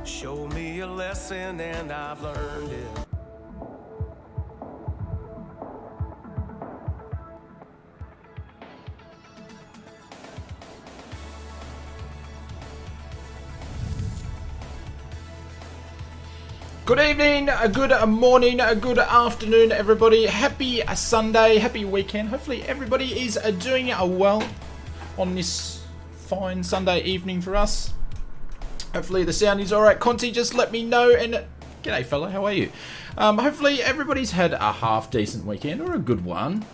Show me a lesson and I've learned it. Good evening, good morning, good afternoon, everybody. Happy Sunday, happy weekend. Hopefully everybody is doing well on this fine Sunday evening for us. Hopefully the sound is alright. Conti, just let me know. And g'day fella, how are you? Hopefully everybody's had a half decent weekend or a good one.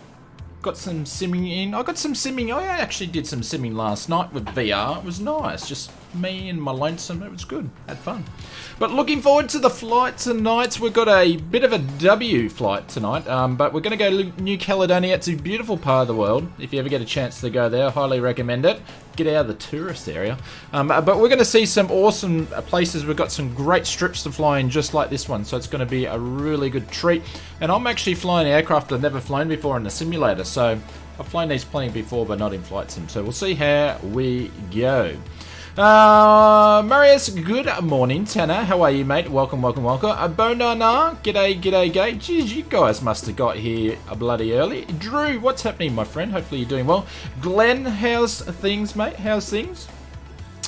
Got some simming in. I got some simming. I actually did some simming last night with VR. It was nice. Just me and my lonesome. It was good. Had fun. But looking forward to the flight tonight. We've got a bit of a W flight tonight. But we're going to go to New Caledonia. It's a beautiful part of the world. If you ever get a chance to go there, I highly recommend it. Get out of the tourist area. But we're going to see some awesome places. We've got some great strips to fly in just like this one. So it's going to be a really good treat. And I'm actually flying aircraft I've never flown before in the simulator. So I've flown these plenty before, but not in flight sim. So we'll see how we go. Marius, good morning. Tanner, how are you, mate? Welcome, welcome, welcome. Bonana, g'day, g'day, g'day. Jeez, you guys must have got here bloody early. Drew, what's happening, my friend? Hopefully you're doing well. Glenn, how's things, mate? How's things?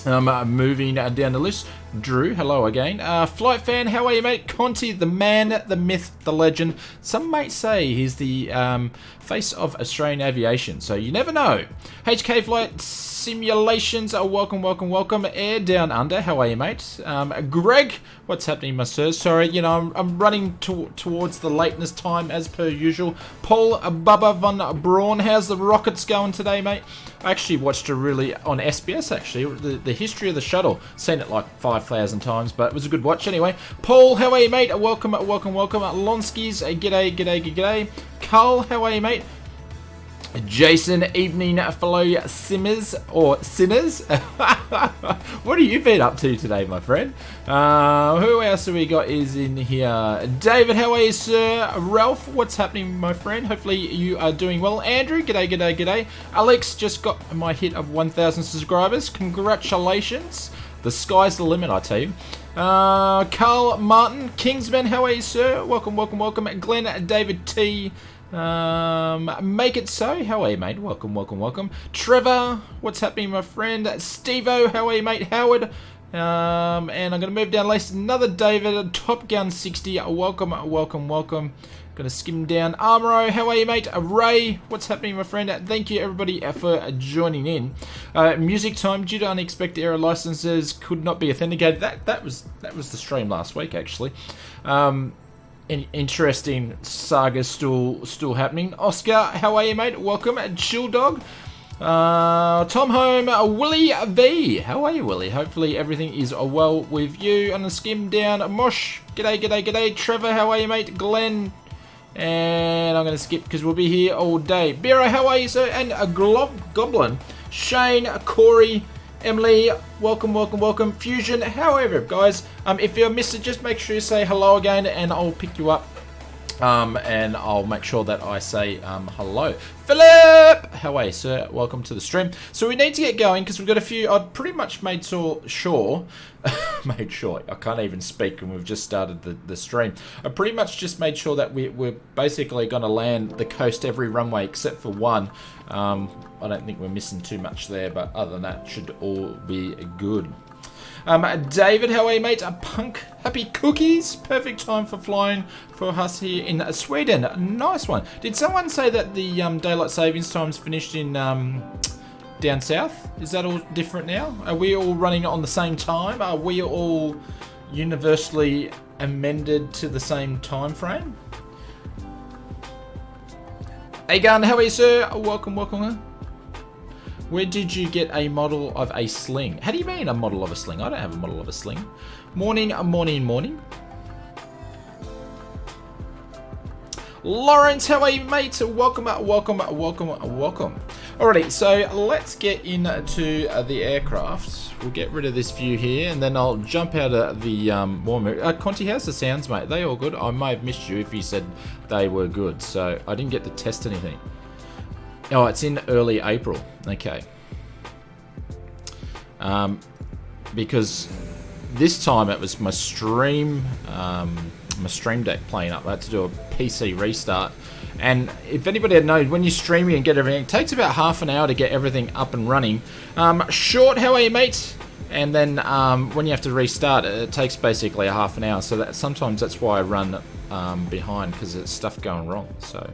Moving down the list. Drew, hello again. Flight fan, how are you, mate? Conti, the man, the myth, the legend. Some might say he's the face of Australian aviation, so you never know. HK Flight Simulations, welcome, welcome, welcome. Air Down Under, how are you, mate? Greg, what's happening, my sir? Sorry, you know, I'm running towards the lateness time as per usual. Paul Bubba Von Braun, how's the rockets going today, mate? I actually watched a really, on SBS actually, the history of the shuttle. Seen it like 5,000 times, but it was a good watch anyway. Paul, how are you, mate? Welcome, welcome, welcome. Lonskis, g'day, g'day, g'day. Carl, how are you, mate? Jason, evening fellow simmers or sinners. What have you been up to today, my friend? Who else have we got is in here? David, how are you, sir? Ralph, what's happening, my friend? Hopefully you are doing well. Andrew, g'day, g'day, g'day. Alex, just got my hit of 1,000 subscribers. Congratulations. The sky's the limit, I tell you. Carl Martin, Kingsman, how are you, sir? Welcome, welcome, welcome. Glenn, David T. Make it so, how are you, mate? Welcome, welcome, welcome. Trevor, what's happening, my friend? Steve-O, how are you, mate? Howard, and I'm going to move down the list. Another David, Top Gun 60, welcome, welcome, welcome. Going to skim down. Armoro, how are you, mate? Ray, what's happening, my friend? Thank you, everybody, for joining in. Music time, due to unexpected error, licenses could not be authenticated. That was the stream last week, actually. Interesting saga still happening. Oscar, how are you, mate? Welcome. Chill Dog. Tom Home, Willie V. How are you, Willie? Hopefully everything is well with you. And a skim down. Mosh, g'day, g'day, g'day. Trevor, how are you, mate? Glenn. And I'm going to skip because we'll be here all day. Bero, how are you, sir? And a Goblin. Shane, Corey, Emily, welcome, welcome, welcome. Fusion, however, guys, if you missed it, just make sure you say hello again and I'll pick you up. And I'll make sure that I say hello. Philip, how are you, sir? Welcome to the stream. So we need to get going because we've got a few. I'd pretty much made sure. I can't even speak, and we've just started the stream. I pretty much just made sure that we're basically going to land the coast every runway except for one. I don't think we're missing too much there, but other than that, should all be good. David, how are you, mate? Punk, happy cookies. Perfect time for flying for us here in Sweden. Nice one. Did someone say that the daylight savings time's finished in down south? Is that all different now? Are we all running on the same time? Are we all universally amended to the same time frame? Hey, Gun, how are you, sir? Welcome, welcome. Where did you get a model of a sling? How do you mean a model of a sling? I don't have a model of a sling. Morning, morning, morning. Lawrence, how are you, mate? Welcome, welcome, welcome, welcome. Alrighty, so let's get into the aircraft. We'll get rid of this view here, and then I'll jump out of the warm. Conti, how's the sounds, mate? They all good? I may have missed you if you said they were good, so I didn't get to test anything. Oh, it's in early April. Okay. Because this time it was my stream deck playing up. I had to do a PC restart. And if anybody had known, when you're streaming and get everything, it takes about half an hour to get everything up and running. Short, how are you, mate? And then when you have to restart, it takes basically a half an hour. So that sometimes that's why I run behind, because there's stuff going wrong. So.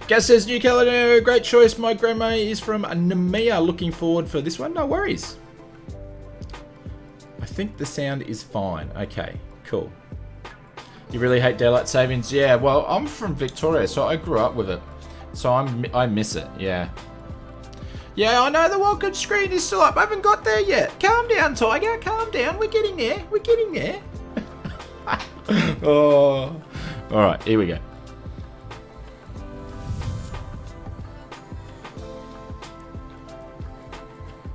Gaz says, New Caledonia, great choice. My grandma is from Nemea. Looking forward for this one. No worries. I think the sound is fine. Okay, cool. You really hate daylight savings? Yeah, well, I'm from Victoria, so I grew up with it. So I miss it, yeah. Yeah, I know the welcome screen is still up. I haven't got there yet. Calm down, Tiger. Calm down. We're getting there. We're getting there. Oh. All right, here we go.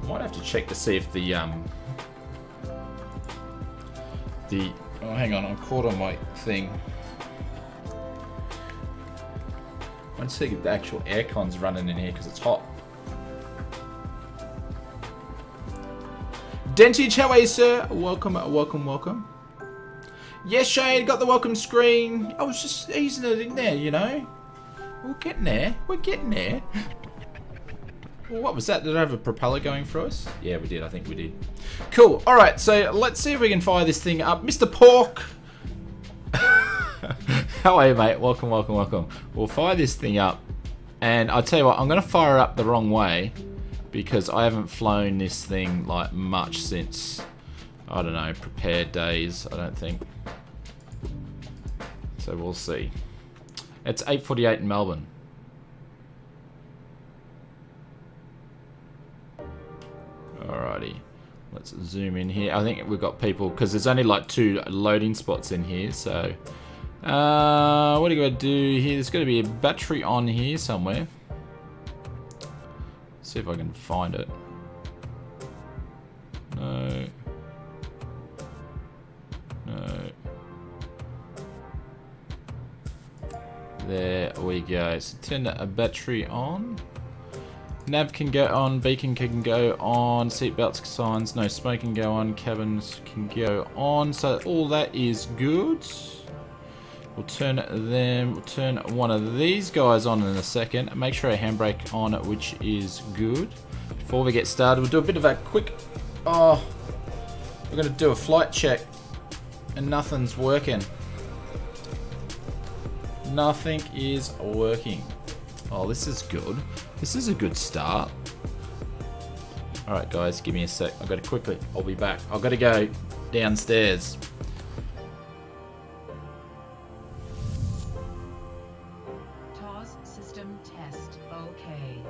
Might have to check to see if the oh, hang on, I'm caught on my thing. I want to see if the actual aircon's running in here because it's hot. Dentage, how are you, sir? Welcome, welcome, welcome. Yes, Shane, got the welcome screen. I was just easing it in there, you know. We're getting there. We're getting there. Well, what was that? Did I have a propeller going for us? Yeah, we did. I think we did. Cool. All right, so let's see if we can fire this thing up. Mr. Pork. How are you, mate? Welcome, welcome, welcome. We'll fire this thing up. And I'll tell you what, I'm going to fire it up the wrong way because I haven't flown this thing like much since, I don't know, prepared days, I don't think. So we'll see. It's 8:48 in Melbourne. Alrighty, let's zoom in here. I think we've got people, because there's only like 2 loading spots in here, so what do we got to do here? There's got to be a battery on here somewhere. See if I can find it. No. No. There we go. So turn a battery on. Nav can go on, beacon can go on, seatbelts signs, no smoke can go on, cabins can go on, so all that is good. We'll turn one of these guys on in a second, make sure a handbrake on, which is good. Before we get started, we'll do a bit of a quick, we're going to do a flight check, and nothing's working. Nothing is working. Oh, this is good. This is a good start. Alright guys, give me a sec. I've got to quickly, I'll be back. I've got to go downstairs. TOS system test. Okay.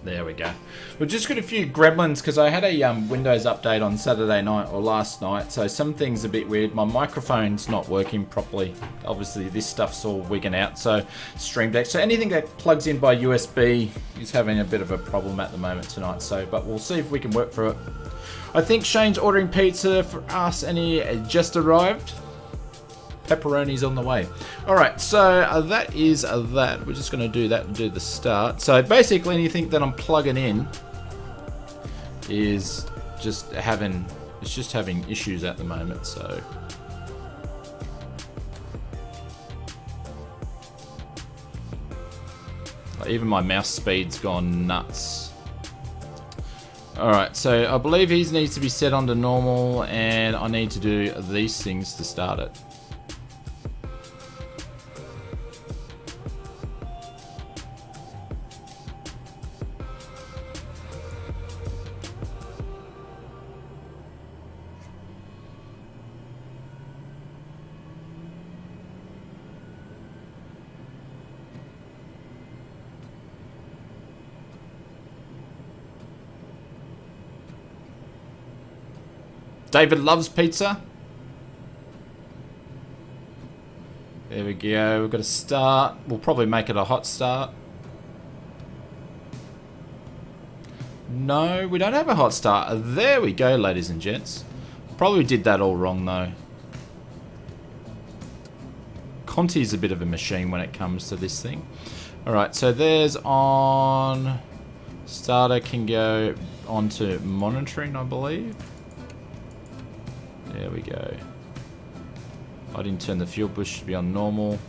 There we go. We've just got a few gremlins because I had a Windows update on Saturday night or last night, so some things a bit weird. My microphone's not working properly. Obviously, this stuff's all wigging out. So Stream Deck. So anything that plugs in by USB is having a bit of a problem at the moment tonight. So, but we'll see if we can work through it. I think Shane's ordering pizza for us, and he just arrived. Pepperoni's on the way. Alright, so that is that. We're just going to do that and do the start. So basically anything that I'm plugging in is just having It's just having issues at the moment, so... Even my mouse speed's gone nuts. Alright, so I believe he needs to be set onto normal, and I need to do these things to start it. David loves pizza. There we go. We've got to start. We'll probably make it a hot start. No, we don't have a hot start. There we go, ladies and gents. Probably did that all wrong, though. Conti's a bit of a machine when it comes to this thing. Alright, so there's on... Starter can go onto monitoring, I believe. There we go. I didn't turn the fuel bush to be on normal.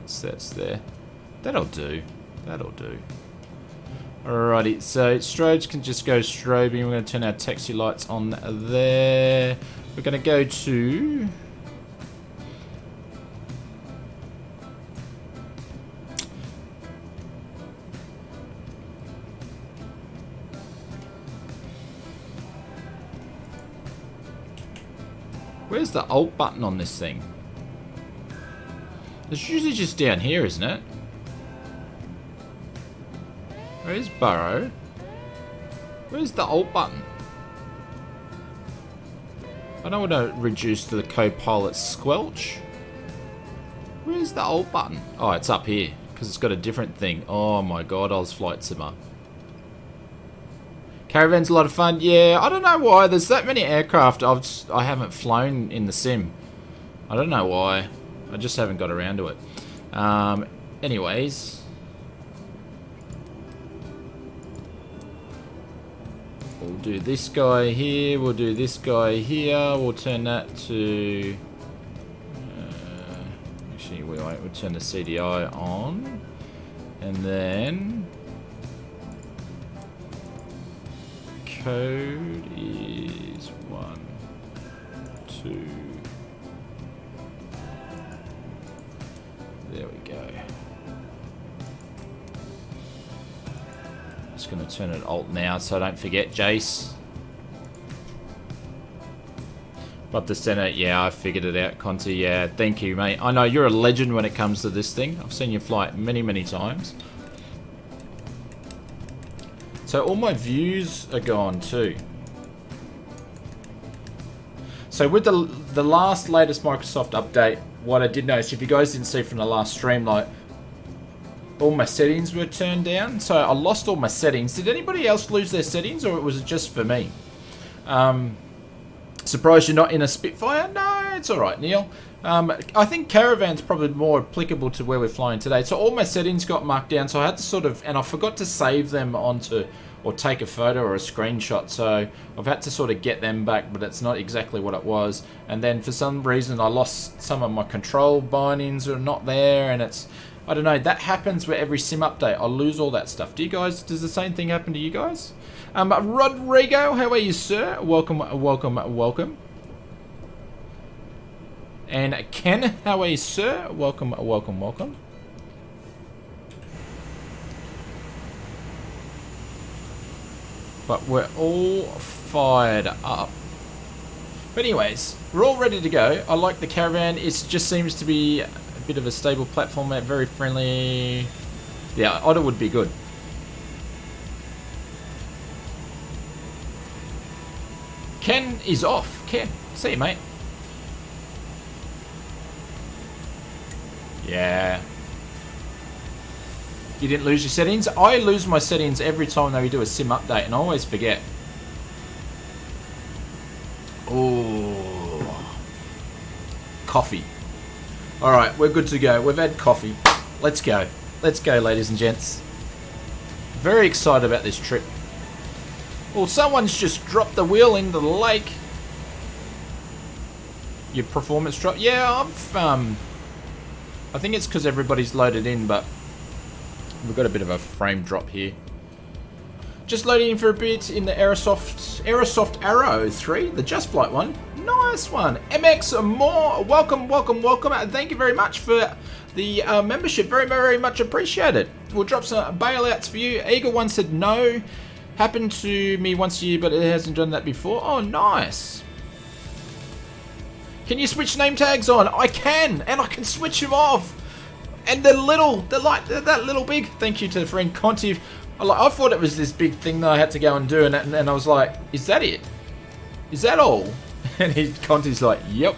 That's there. That'll do. That'll do. Alrighty, so strobes can just go strobing. We're going to turn our taxi lights on there. We're going to go to... Where's the Alt button on this thing? It's usually just down here, isn't it? Where's Burrow? Where's the Alt button? I don't want to reduce the co-pilot squelch. Where's the Alt button? Oh, it's up here, because it's got a different thing. Oh my god, Oz Flight Simmer. Caravan's a lot of fun. Yeah, I don't know why. There's that many aircraft I haven't flown in the sim. I don't know why. I just haven't got around to it. Anyways. We'll do this guy here. We'll do this guy here. We'll turn that to... actually, we won't. We'll turn the CDI on. And then... Code is 1, 2. There we go. Just going to turn it alt now so I don't forget, Jace. Up the center, yeah, I figured it out, Conti. Yeah, thank you, mate. I know you're a legend when it comes to this thing. I've seen you fly it many, many times. So all my views are gone too. So with the latest Microsoft update, what I did notice, if you guys didn't see from the last stream, like all my settings were turned down. So I lost all my settings. Did anybody else lose their settings, or was it just for me? Surprised you're not in a Spitfire? No, it's all right, Neil. I think Caravan's probably more applicable to where we're flying today. So all my settings got marked down, so I had to sort of, and I forgot to save them onto, or take a photo or a screenshot. So I've had to sort of get them back, but it's not exactly what it was. And then for some reason I lost some of my control bindings are not there, and it's, I don't know, that happens with every sim update. I lose all that stuff. Do you guys, does the same thing happen to you guys? Rodrigo, how are you, sir? Welcome, welcome, welcome. And Ken, how are you, sir? Welcome, welcome, welcome. But we're all fired up. But anyways, we're all ready to go. I like the Caravan. It just seems to be a bit of a stable platform, very friendly. Yeah, Otter would be good. Ken is off. Ken, see you, mate. Yeah. You didn't lose your settings? I lose my settings every time they do a sim update, and I always forget. Oh. Coffee. Alright, we're good to go. We've had coffee. Let's go. Let's go, ladies and gents. Very excited about this trip. Well, someone's just dropped the wheel into the lake. Your performance drop? Yeah, I think it's because everybody's loaded in, but we've got a bit of a frame drop here. Just loading in for a bit in the Aerosoft Arrow 3, the Just Flight one. Nice one. MX More, welcome, welcome, welcome. Thank you very much for the membership. Very, very much appreciated. We'll drop some bailouts for you. Eagle One said no. Happened to me once a year, but it hasn't done that before. Oh, nice. Can you switch name tags on? I can, and I can switch them off. And they're little. They're that little big. Thank you to the friend Conti. I thought it was this big thing that I had to go and do, and I was like, is that it? Is that all? And Conti's like, yep.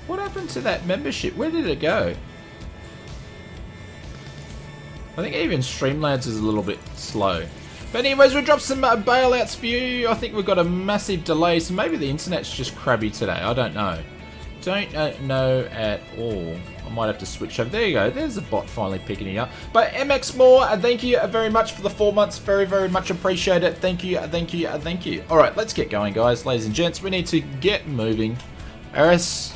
What happened to that membership? Where did it go? I think even Streamlabs is a little bit slow. But anyways, we'll drop some bailouts for you. I think we've got a massive delay, so maybe the internet's just crabby today. I don't know. Don't know at all. I might have to switch over. There you go. There's the bot finally picking it up. But MX More, thank you very much for the 4 months. Very, very much appreciate it. Thank you, thank you, thank you. All right, let's get going, guys. Ladies and gents, we need to get moving. Aris,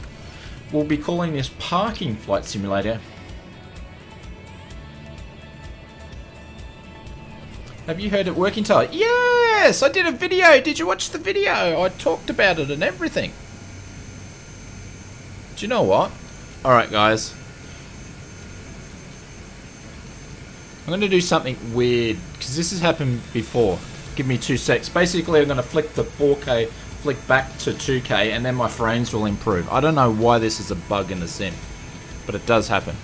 we'll be calling this Parking Flight Simulator. Have you heard it working, Tyler? Yes, I did a video. Did you watch the video? I talked about it and everything. Do you know what? Alright, guys. I'm going to do something weird, because this has happened before. Give me 2 secs. Basically, I'm going to flick the 4K, flick back to 2K, and then my frames will improve. I don't know why this is a bug in the sim, but it does happen.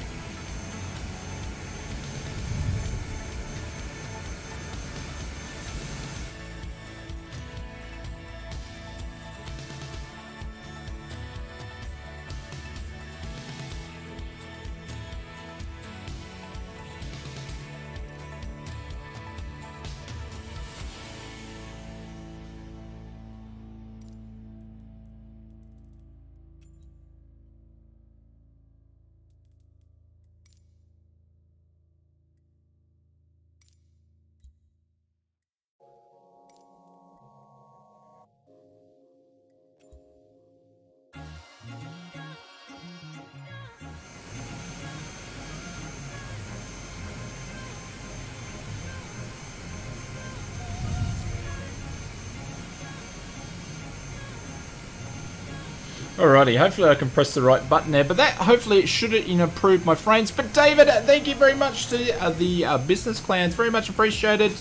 Alrighty, hopefully I can press the right button there, but that hopefully it should improve my frames. But David, thank you very much to the business clans, very much appreciated.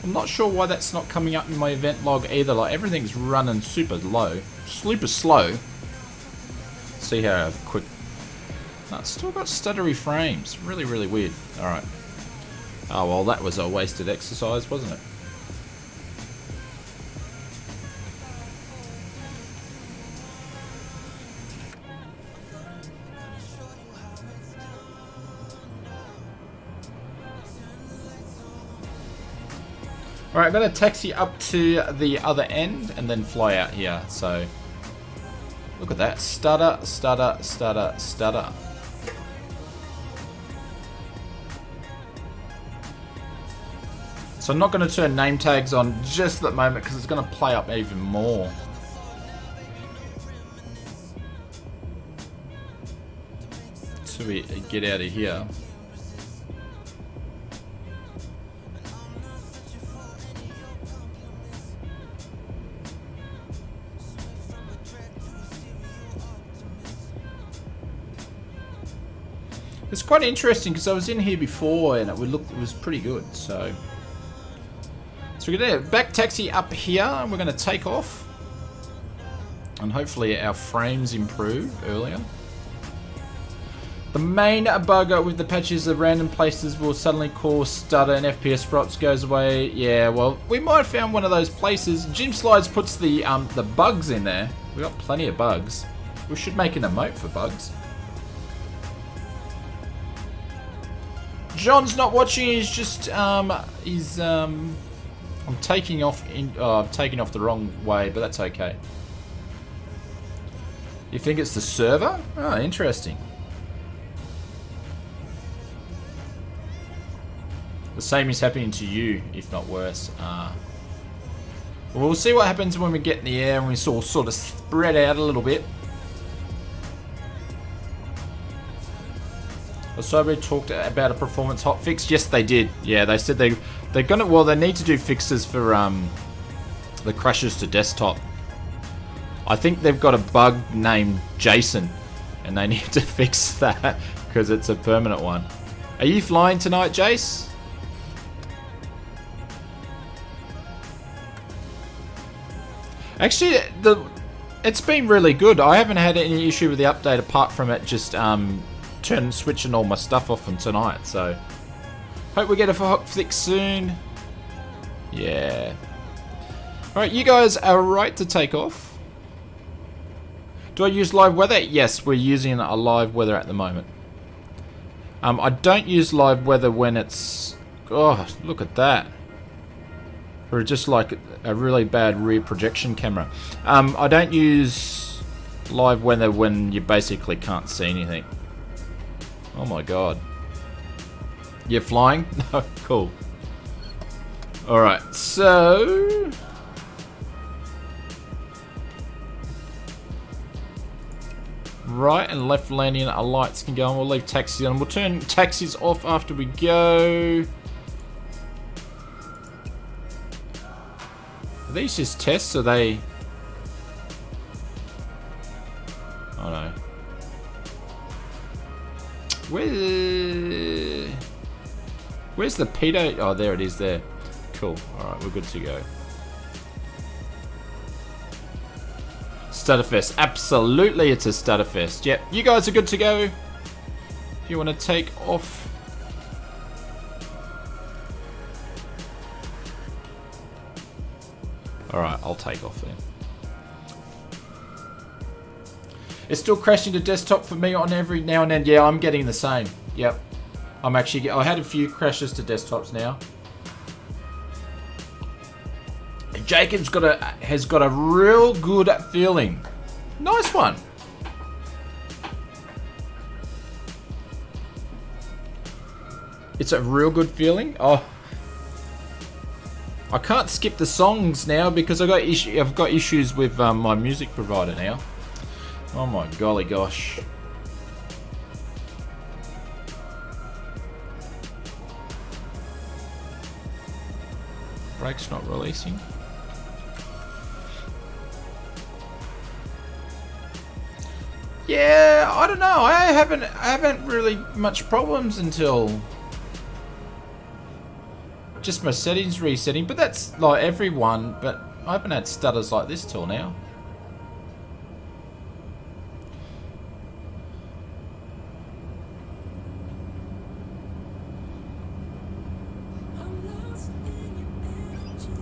I'm not sure why that's not coming up in my event log either. Like everything's running super low, super slow. Let's see how quick. No, it's still got stuttery frames. Really, really weird. All right. Oh well, that was a wasted exercise, wasn't it? Alright, I'm going to taxi up to the other end and then fly out here. So, look at that. Stutter, stutter, stutter, stutter. So I'm not going to turn name tags on just at the moment because it's going to play up even more. So we get out of here. It's quite interesting because I was in here before and it was pretty good. So we're gonna back taxi up here and we're gonna take off, and hopefully our frames improve earlier. The main bug with the patches of random places will suddenly cause stutter and FPS drops goes away. Yeah, well, we might have found one of those places. Jim Slides puts the bugs in there. We got plenty of bugs. We should make an emote for bugs. John's not watching. He's just I'm taking off the wrong way, but that's okay. You think it's the server? Oh, interesting. The same is happening to you, if not worse. We'll see what happens when we get in the air and we sort of spread out a little bit. Asobo talked about a performance hotfix. Yes, they did. Yeah, they said they're gonna. Well, they need to do fixes for the crashes to desktop. I think they've got a bug named Jason, and they need to fix that because it's a permanent one. Are you flying tonight, Jace? Actually, it's been really good. I haven't had any issue with the update apart from it just switching all my stuff off from tonight. So, hope we get a hot fix soon. Yeah. Alright, you guys are right to take off. Do I use live weather? Yes, we're using a live weather at the moment. I don't use live weather when it's... Oh, look at that. Or just like a really bad rear projection camera. I don't use live weather when you basically can't see anything. Oh my god. You're flying? No, cool. Alright, so... Right and left landing lights can go on. We'll leave taxis on. We'll turn taxis off after we go. Are these just tests? Are they... Oh no. Where's the pedo? Oh, there it is there. Cool. Alright, we're good to go. Stutterfest. Absolutely, it's a Stutterfest. Yep, you guys are good to go. If you want to take off. Alright, I'll take off then. It's still crashing to desktop for me on every now and then. Yeah, I'm getting the same. Yep. I had a few crashes to desktops now. Jacob's has got a real good feeling. Nice one. It's a real good feeling. Oh, I can't skip the songs now because I've got issues with my music provider now. Oh my golly gosh. Brake's not releasing. Yeah, I don't know. I haven't really much problems until just my settings resetting, but that's like everyone, but I haven't had stutters like this till now.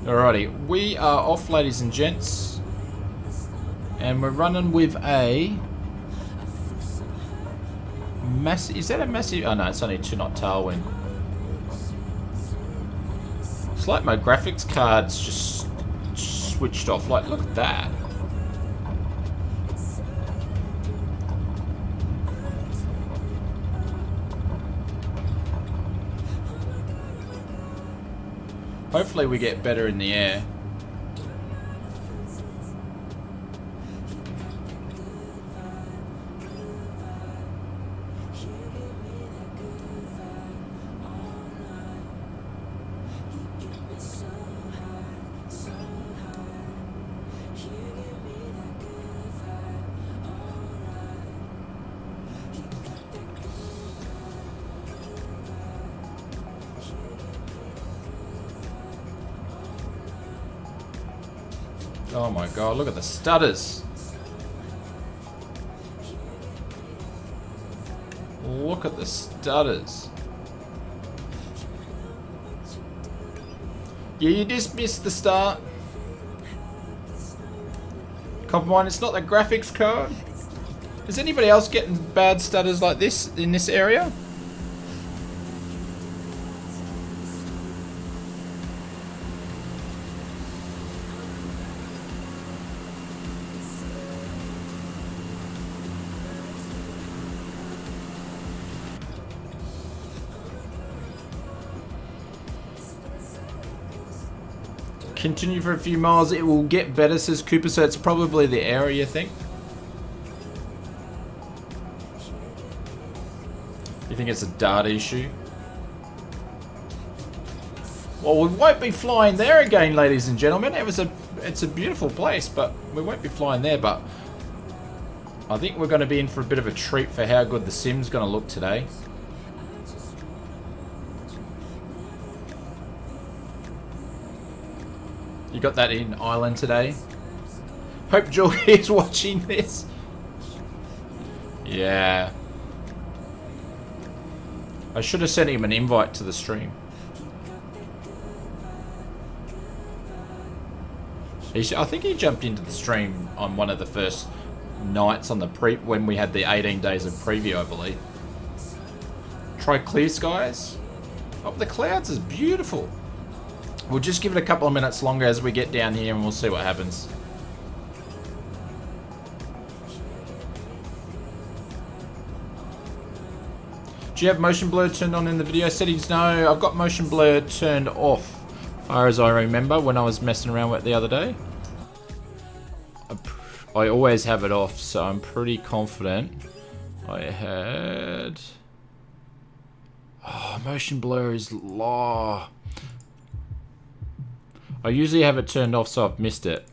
Alrighty, we are off, ladies and gents, and we're running with a massive. Is that a massive? Oh no, it's only 2-knot tailwind. It's like my graphics card's just switched off. Like, look at that. Hopefully we get better in the air. Oh my god, look at the stutters. Look at the stutters. Yeah, you just missed the start. Copper mine, it's not the graphics card. Is anybody else getting bad stutters like this in this area? Continue for a few miles. It will get better, says Cooper. So it's probably the area, I think. You think it's a data issue? Well, we won't be flying there again, ladies and gentlemen. It's a beautiful place, but we won't be flying there. But I think we're going to be in for a bit of a treat for how good the sim's going to look today. You got that in Ireland today? Hope George is watching this. Yeah. I should have sent him an invite to the stream. I think he jumped into the stream on one of the first nights on the when we had the 18 days of preview, I believe. Try clear skies. Oh, the clouds is beautiful. We'll just give it a couple of minutes longer as we get down here and we'll see what happens. Do you have motion blur turned on in the video settings? No, I've got motion blur turned off. As far as I remember when I was messing around with it the other day. I always have it off, so I'm pretty confident I had... Oh, motion blur is low. I usually have it turned off, so I've missed it.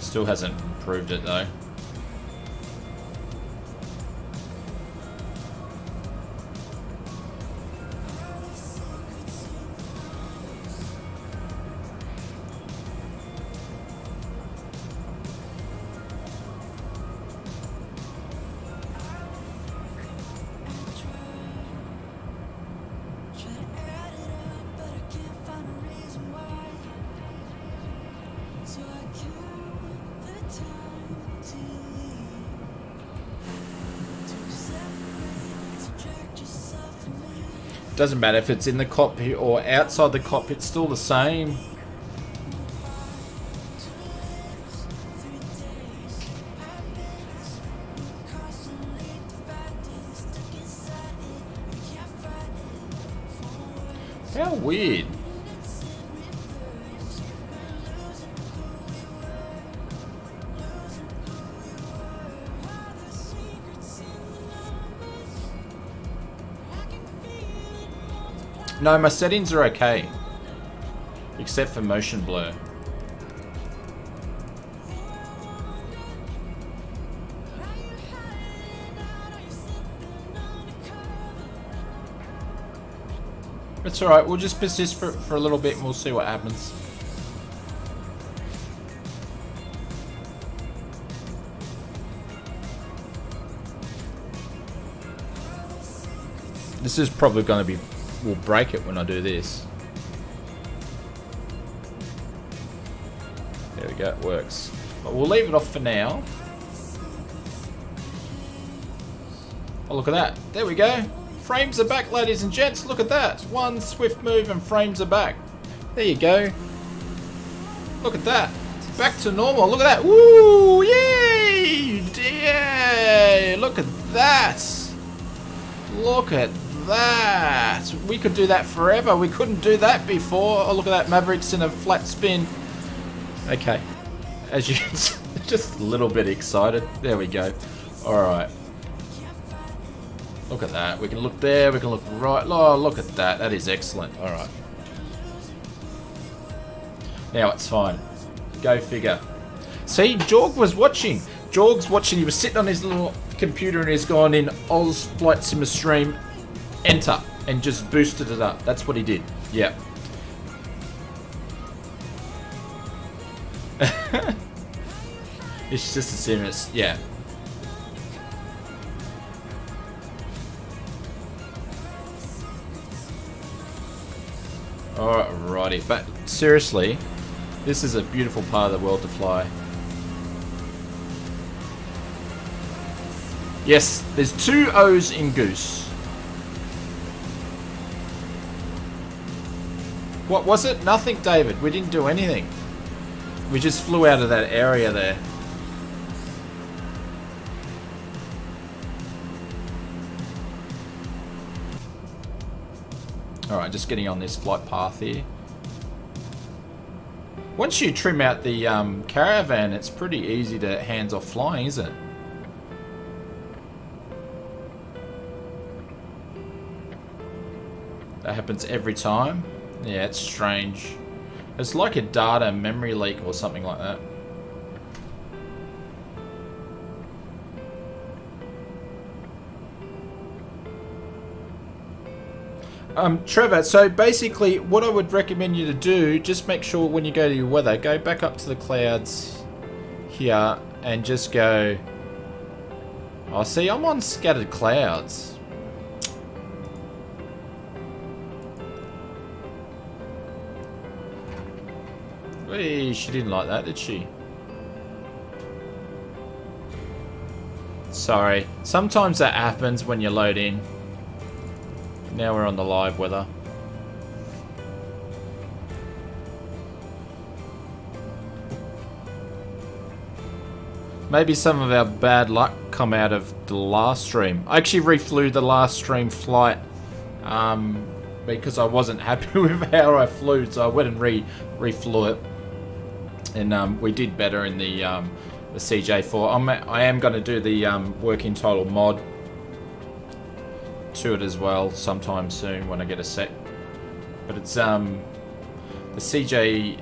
Still hasn't improved it though. Doesn't matter if it's in the cockpit or outside the cockpit, it's still the same. How weird. No, my settings are okay. Except for motion blur. It's alright, we'll just persist for a little bit and we'll see what happens. This is probably going to be... We'll break it when I do this. There we go, it works. But we'll leave it off for now. Oh, look at that. There we go. Frames are back, ladies and gents. Look at that. One swift move and frames are back. There you go. Look at that. Back to normal. Look at that. Woo! Yay! Yay! Look at that. Look at that. We could do that forever. We couldn't do that before. Oh, look at that. Mavericks in a flat spin. Okay. As you can see, just a little bit excited. There we go. Alright. Look at that. We can look there. We can look right. Oh, look at that. That is excellent. Alright. Now it's fine. Go figure. See, Jorg was watching. Jorg's watching. He was sitting on his little computer and he's gone in Oz Flight Simmer Stream. Enter and just boosted it up. That's what he did. Yeah. It's just a serious, yeah. Alrighty, but seriously, this is a beautiful part of the world to fly. Yes, there's 2 O's in Goose. What was it? Nothing, David. We didn't do anything. We just flew out of that area there. Alright, just getting on this flight path here. Once you trim out the caravan, it's pretty easy to hands-off flying, isn't it? That happens every time. Yeah, it's strange. It's like a data memory leak or something like that. Trevor, so basically what I would recommend you to do, just make sure when you go to your weather, go back up to the clouds here and just go... Oh, see, I'm on scattered clouds. Whee, she didn't like that, did she? Sorry. Sometimes that happens when you load in. Now we're on the live weather. Maybe some of our bad luck come out of the last stream. I actually reflew the last stream flight because I wasn't happy with how I flew, so I went and reflew it, and we did better in the CJ4. I am going to do the working title mod to it as well sometime soon when I get a sec. But it's the CJR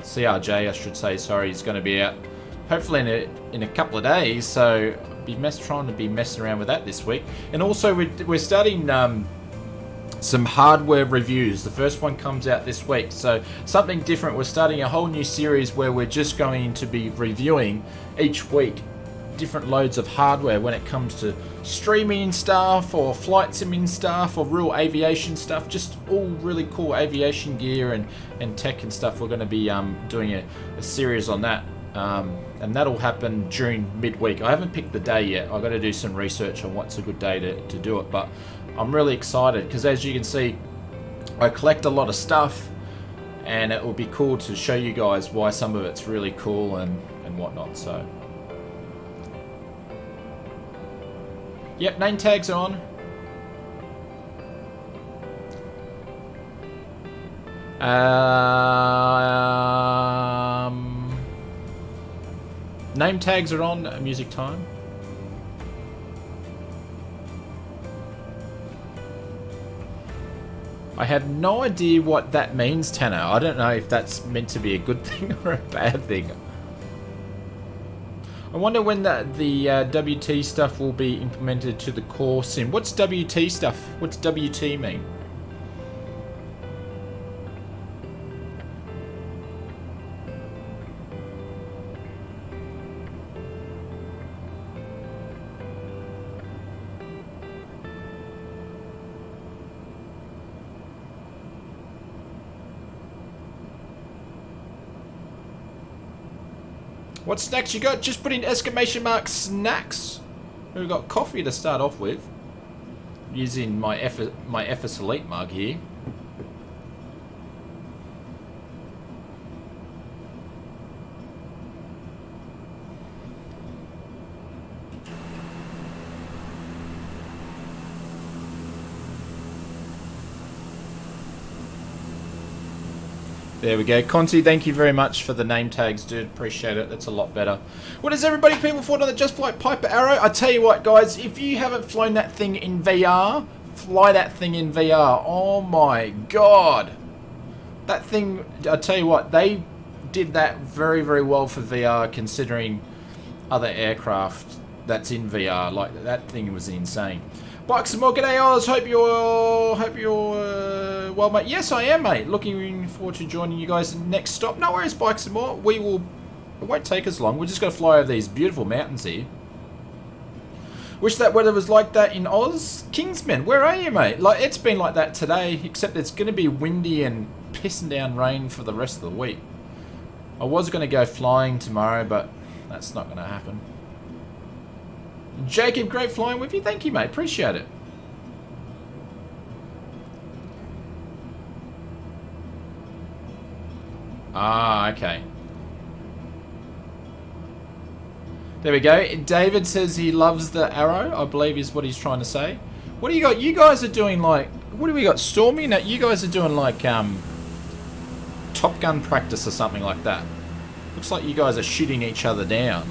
CRJ I should say, sorry, is going to be out hopefully in a couple of days, so I'll be trying to be messing around with that this week. And also we're starting some hardware reviews. The first one comes out this week, so something different. We're starting a whole new series where we're just going to be reviewing each week different loads of hardware when it comes to streaming stuff or flight simming stuff or real aviation stuff, just all really cool aviation gear and tech and stuff. We're going to be doing a series on that, and that'll happen during midweek. I haven't picked the day yet. I've got to do some research on what's a good day to do it, but I'm really excited because, as you can see, I collect a lot of stuff, and it will be cool to show you guys why some of it's really cool and whatnot. So yep, name tags are on. Name tags are on. Music time. I have no idea what that means, Tanner. I don't know if that's meant to be a good thing or a bad thing. I wonder when the WT stuff will be implemented to the core sim. What's WT stuff? What's WT mean? What snacks you got? Just put in exclamation mark snacks. We've got coffee to start off with. Using my FS Elite mug here. There we go. Conti, thank you very much for the name tags, dude. Appreciate it. That's a lot better. What does everybody people thought on the Just Flight Piper Arrow? I tell you what, guys, if you haven't flown that thing in VR, fly that thing in VR. Oh my god. That thing, I tell you what, they did that very, very well for VR considering other aircraft that's in VR. Like, that thing was insane. Bikes and more, g'day Oz, hope you're well, mate. Yes, I am, mate. Looking forward to joining you guys next stop. No worries, Bikes and more. It won't take us long. We're just going to fly over these beautiful mountains here. Wish that weather was like that in Oz. Kingsman, where are you, mate? Like, it's been like that today, except it's going to be windy and pissing down rain for the rest of the week. I was going to go flying tomorrow, but that's not going to happen. Jacob, great flying with you. Thank you, mate. Appreciate it. Ah, okay. There we go. David says he loves the arrow, I believe is what he's trying to say. What do you got? You guys are doing like What do we got? Stormy? No, you guys are doing like Top Gun practice or something like that. Looks like you guys are shooting each other down.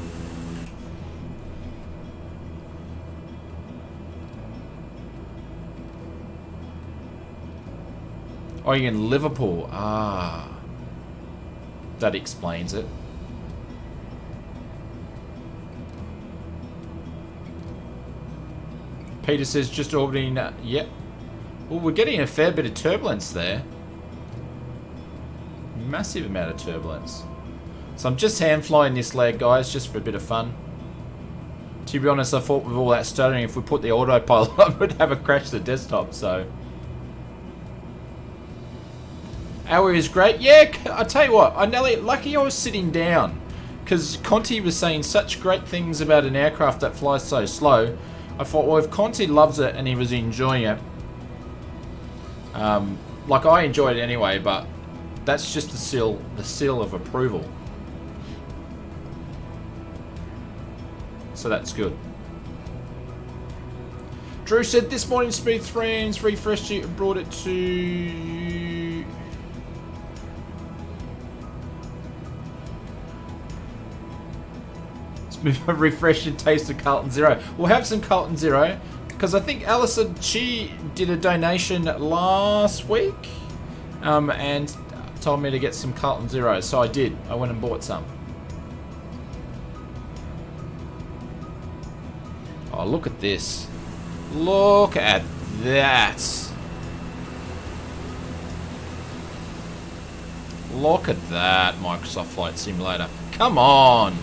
Oh, you're in Liverpool. Ah. That explains it. Peter says just orbiting. Yep. Well, we're getting a fair bit of turbulence there. Massive amount of turbulence. So I'm just hand flying this leg, guys, just for a bit of fun. To be honest, I thought with all that stuttering, if we put the autopilot on, we'd have a crash the desktop, so. Our is great. Yeah, I tell you what, lucky I was sitting down. Because Conti was saying such great things about an aircraft that flies so slow. I thought, well, if Conti loves it and he was enjoying it, like I enjoyed it anyway, but that's just the seal of approval. So that's good. Drew said this morning smooth frames refreshed it and brought it to refresh and taste of Carlton Zero. We'll have some Carlton Zero because I think Alison, she did a donation last week and told me to get some Carlton Zero, so I did. I went and bought some. Oh, look at this. Look at that. Look at that Microsoft Flight Simulator. Come on.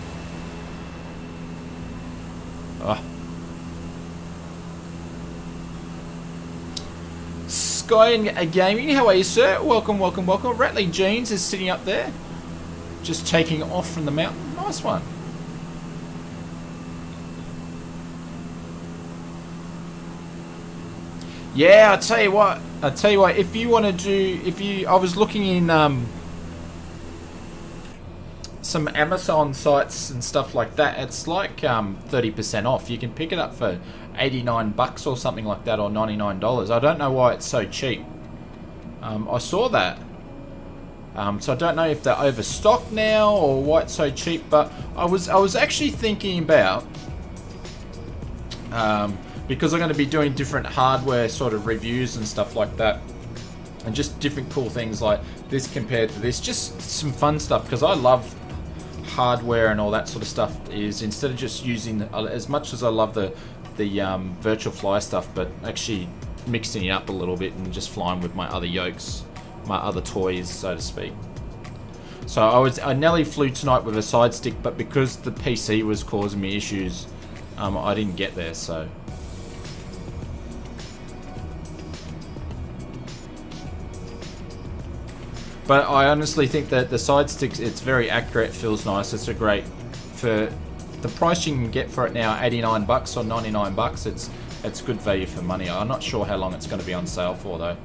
Oh. Sky Gaming, how are you, sir? Welcome, welcome, welcome. Ratley Jeans is sitting up there, just taking off from the mountain. Nice one. Yeah, I tell you what. If you want to do, I was looking in some Amazon sites and stuff like that. It's like 30% off. You can pick it up for $89 or something like that, or $99. I don't know why it's so cheap. I saw that. So I don't know if they're overstocked now or why it's so cheap. But I was actually thinking about. Because I'm going to be doing different hardware sort of reviews and stuff like that, and just different cool things like this compared to this, just some fun stuff, because I love hardware and all that sort of stuff, is instead of just using, as much as I love the virtual fly stuff, but actually mixing it up a little bit and just flying with my other yokes, my other toys, so to speak. So I nearly flew tonight with a side stick, but because the PC was causing me issues, I didn't get there, so. But I honestly think that the side stick, it's very accurate, feels nice. It's a great, for the price you can get for it now, $89 or $99. It's good value for money. I'm not sure how long it's going to be on sale for though.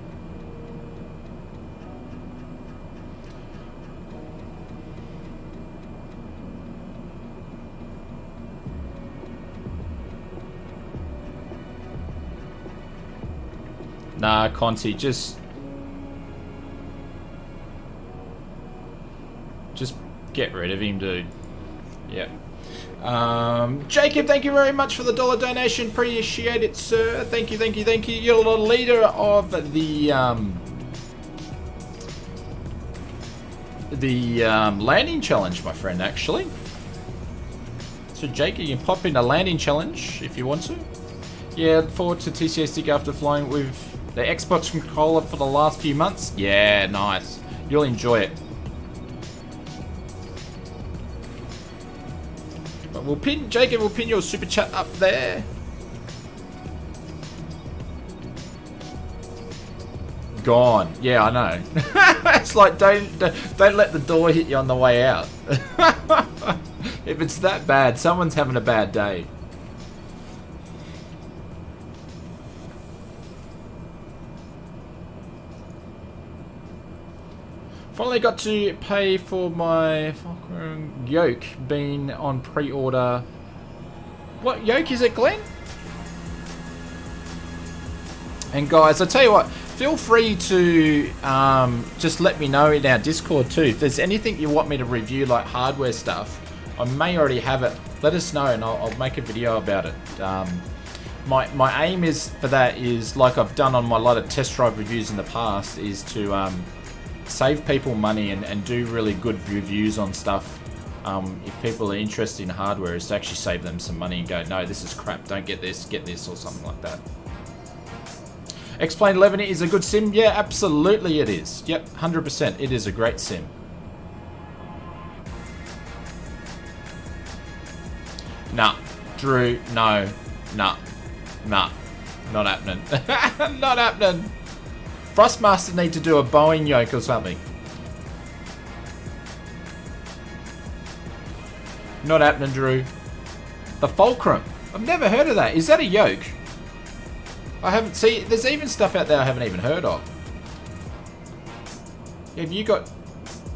Nah, Conti, just get rid of him, dude. Yeah. Jacob, thank you very much for the $1 donation. Appreciate it, sir. Thank you, thank you, thank you. You're the leader of the landing challenge, my friend, actually. So, Jacob, you can pop in a landing challenge if you want to. Yeah, look forward to TCA stick after flying with the Xbox controller for the last few months. Yeah, nice. You'll enjoy it. We'll pin, Jacob, we'll pin your super chat up there. Gone. Yeah, I know. It's like don't let the door hit you on the way out. If it's that bad, someone's having a bad day. Finally got to pay for my yoke being on pre-order. What yoke is it, Glenn? And guys, I tell you what, feel free to just let me know in our Discord too. If there's anything you want me to review, like hardware stuff, I may already have it. Let us know and I'll make a video about it. My aim is for that is, like I've done on my lot of test drive reviews in the past, is to save people money and do really good reviews on stuff. If people are interested in hardware, is to actually save them some money and go, no, this is crap, don't get this, or something like that. Explain 11 is a good sim? Yeah, absolutely it is. Yep, 100%, it is a great sim. Nah, Drew, no, nah, not happening. Not happening. Frostmaster need to do a Boeing yoke or something. Not happening, Drew. The Fulcrum. I've never heard of that. Is that a yoke? I haven't seen. There's even stuff out there I haven't even heard of. Have you got?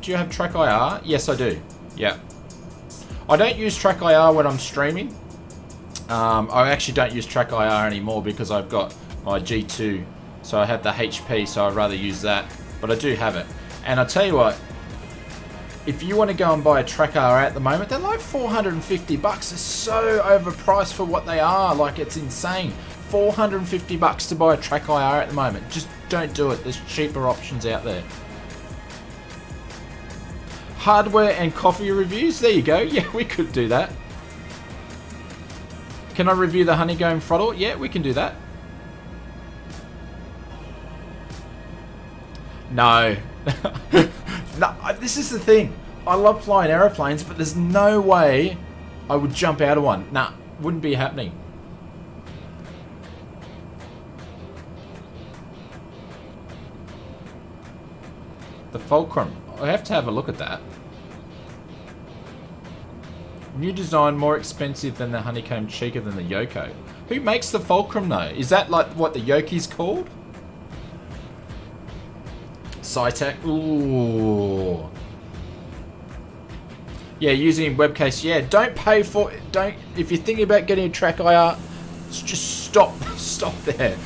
Do you have Track IR? Yes, I do. Yeah. I don't use Track IR when I'm streaming. I actually don't use Track IR anymore because I've got my G2, so I have the HP, so I'd rather use that. But I do have it, and I tell you what. If you want to go and buy a Track IR at the moment, they're like 450 bucks. It's so overpriced for what they are. Like, it's insane. 450 bucks to buy a Track IR at the moment. Just don't do it. There's cheaper options out there. Hardware and coffee reviews. There you go. Yeah, we could do that. Can I review the honeycomb throttle? Yeah, we can do that. No. No, this is the thing. I love flying aeroplanes, but there's no way I would jump out of one. Nah, wouldn't be happening. The Fulcrum. I have to have a look at that. New design, more expensive than the honeycomb, cheaper than the Yoko. Who makes the Fulcrum though? Is that like what the Yoki's called? Cytec. Ooh. Yeah, using web case. Yeah, don't pay for it. Don't. If you're thinking about getting a Track IR, just stop there.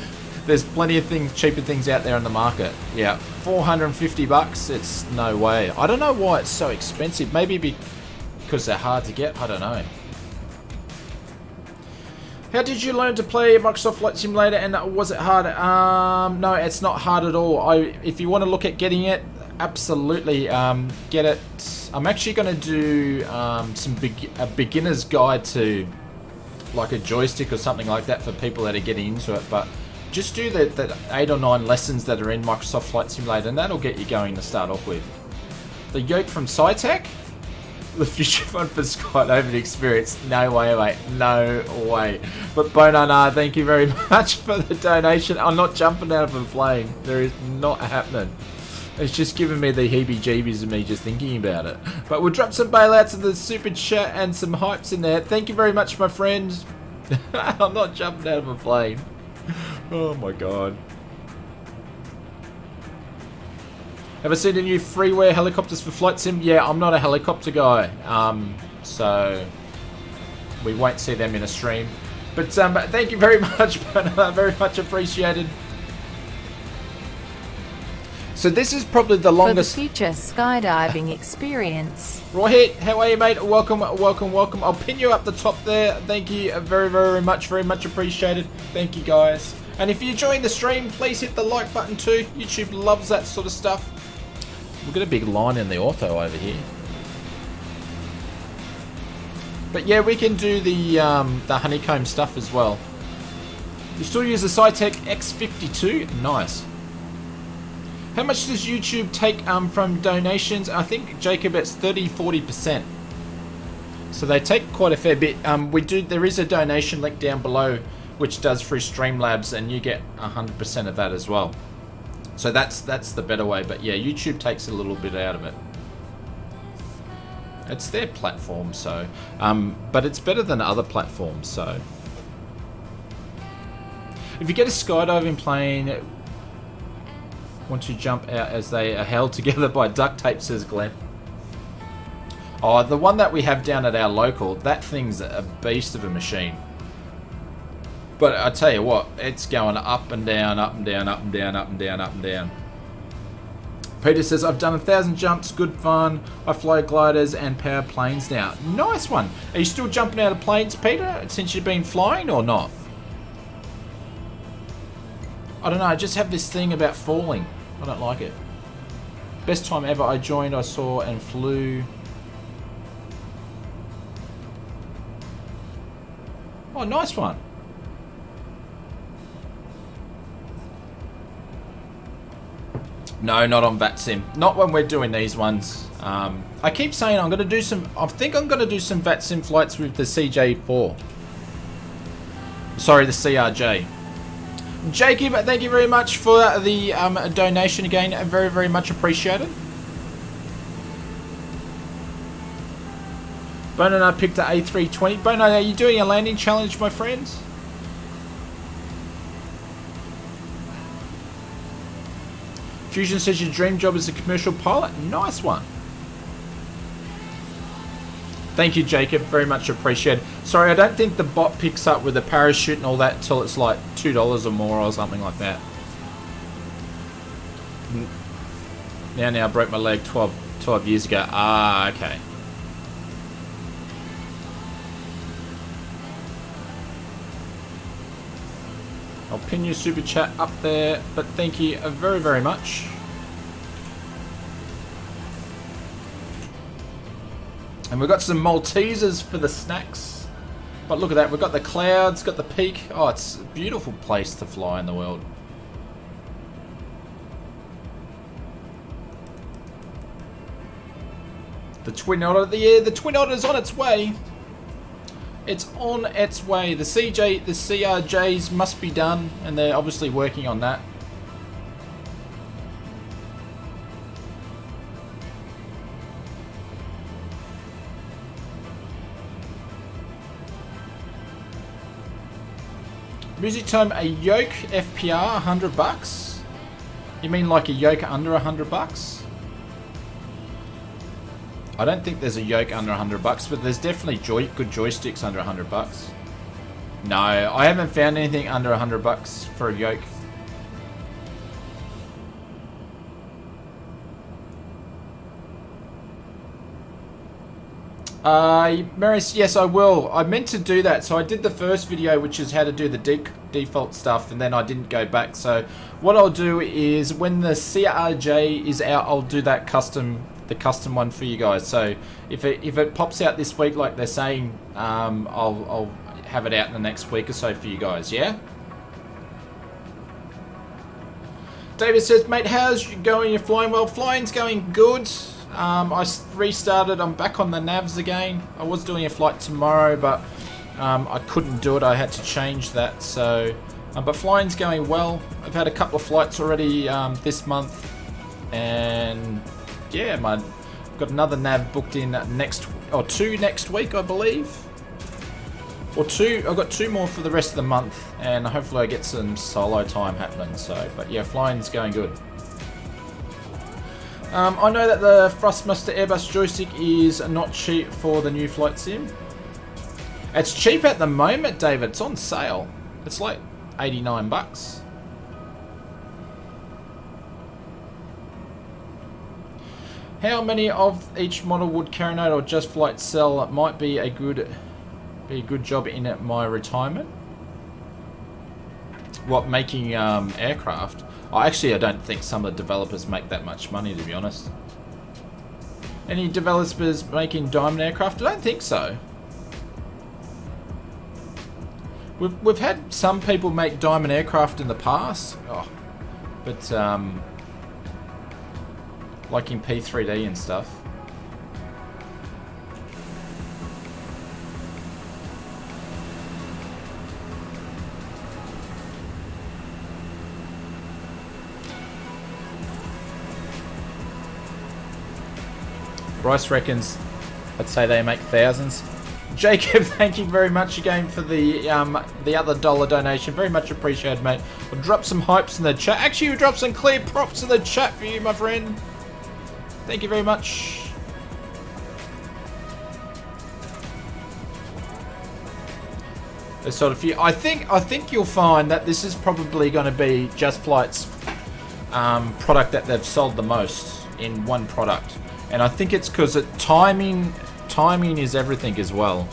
There's plenty of cheaper things out there on the market. Yeah, 450 bucks. It's no way. I don't know why it's so expensive. Maybe because they're hard to get. I don't know. How did you learn to play Microsoft Flight Simulator, and was it hard? No, it's not hard at all. If you want to look at getting it, absolutely get it. I'm actually going to do a beginner's guide to like a joystick or something like that for people that are getting into it. But just do the 8 or 9 lessons that are in Microsoft Flight Simulator, and that'll get you going to start off with. The yoke from Cytec. The future fund for skydiving experience. No way, mate. No way. But Bonana, thank you very much for the donation. I'm not jumping out of a plane. There is not happening. It's just giving me the heebie-jeebies of me just thinking about it. But we'll drop some bailouts in the super chat and some hypes in there. Thank you very much, my friend. I'm not jumping out of a plane. Oh my god. Have I seen the new freeware helicopters for Flight Sim? Yeah, I'm not a helicopter guy, so we won't see them in a stream. But thank you very much, very much appreciated. So this is probably the longest... For the future skydiving experience. Rohit, how are you, mate? Welcome, welcome, welcome. I'll pin you up the top there. Thank you very, very much appreciated. Thank you, guys. And if you're enjoying the stream, please hit the like button too. YouTube loves that sort of stuff. We've got a big line in the ortho over here. But yeah, we can do the honeycomb stuff as well. You still use the Cytec X52? Nice. How much does YouTube take from donations? I think, Jacob, it's 30-40%. So they take quite a fair bit. There is a donation link down below which does through Streamlabs, and you get 100% of that as well. So that's the better way, but yeah, YouTube takes a little bit out of it. It's their platform, so but it's better than other platforms. So if you get a skydiving plane, want to jump out as they are held together by duct tape, says Glenn. Oh, the one that we have down at our local, that thing's a beast of a machine. But I tell you what, it's going up and down, up and down, up and down, up and down, up and down. Peter says, I've done 1,000 jumps, good fun. I fly gliders and power planes now. Nice one. Are you still jumping out of planes, Peter, since you've been flying or not? I don't know, I just have this thing about falling. I don't like it. Best time ever I joined, I saw and flew. Oh, nice one. No, not on VATSIM. Not when we're doing these ones. I keep saying I'm going to do some... I think I'm going to do some VATSIM flights with the CJ4. Sorry, the CRJ. Jacob, thank you very much for the donation again. Very, very much appreciated. Bono and I picked an A320. Bono, are you doing a landing challenge, my friends? Fusion says your dream job is a commercial pilot. Nice one. Thank you, Jacob. Very much appreciated. Sorry, I don't think the bot picks up with the parachute and all that till it's like $2 or more or something like that. Now, I broke my leg 12 years ago. Ah, okay. I'll pin your super chat up there, but thank you very, very much. And we've got some Maltesers for the snacks. But look at that, we've got the clouds, got the peak. Oh, it's a beautiful place to fly in the world. The Twin Otter, yeah, the Twin Otter's on its way. It's on its way. The CRJs must be done, and they're obviously working on that. Music time, a yoke FPR, $100. You mean like a yoke under $100? I don't think there's a yoke under $100, but there's definitely good joysticks under $100. No, I haven't found anything under $100 for a yoke. Maris, yes, I will. I meant to do that. So I did the first video, which is how to do the default stuff, and then I didn't go back. So what I'll do is when the CRJ is out, I'll do that the custom one for you guys. So if it pops out this week, like they're saying, I'll have it out in the next week or so for you guys. Yeah. David says, mate, how's it going? You're flying well. Flying's going good. I restarted. I'm back on the navs again. I was doing a flight tomorrow, but I couldn't do it. I had to change that. So, but flying's going well. I've had a couple of flights already this month, and yeah, I've got another nav booked in two next week, I believe. Or two. I've got 2 more for the rest of the month, and hopefully I get some solo time happening. So, but yeah, flying's going good. I know that the Thrustmaster Airbus joystick is not cheap for the new flight sim. It's cheap at the moment, David. It's on sale. It's like $89. How many of each model would Carronade or Just Flight sell? It might be a good job in my retirement. What, making aircraft? Oh, actually, I don't think some of the developers make that much money, to be honest. Any developers making diamond aircraft? I don't think so. We've had some people make diamond aircraft in the past, but like in P3D and stuff. Bryce reckons, I'd say they make thousands. Jacob, thank you very much again for the other dollar donation. Very much appreciated, mate. We'll drop some hypes in the chat. Actually, we'll drop some clear props in the chat for you, my friend. Thank you very much. There's sort of few. I think you'll find that this is probably going to be Just Flight's product that they've sold the most in one product, and I think it's because timing is everything as well.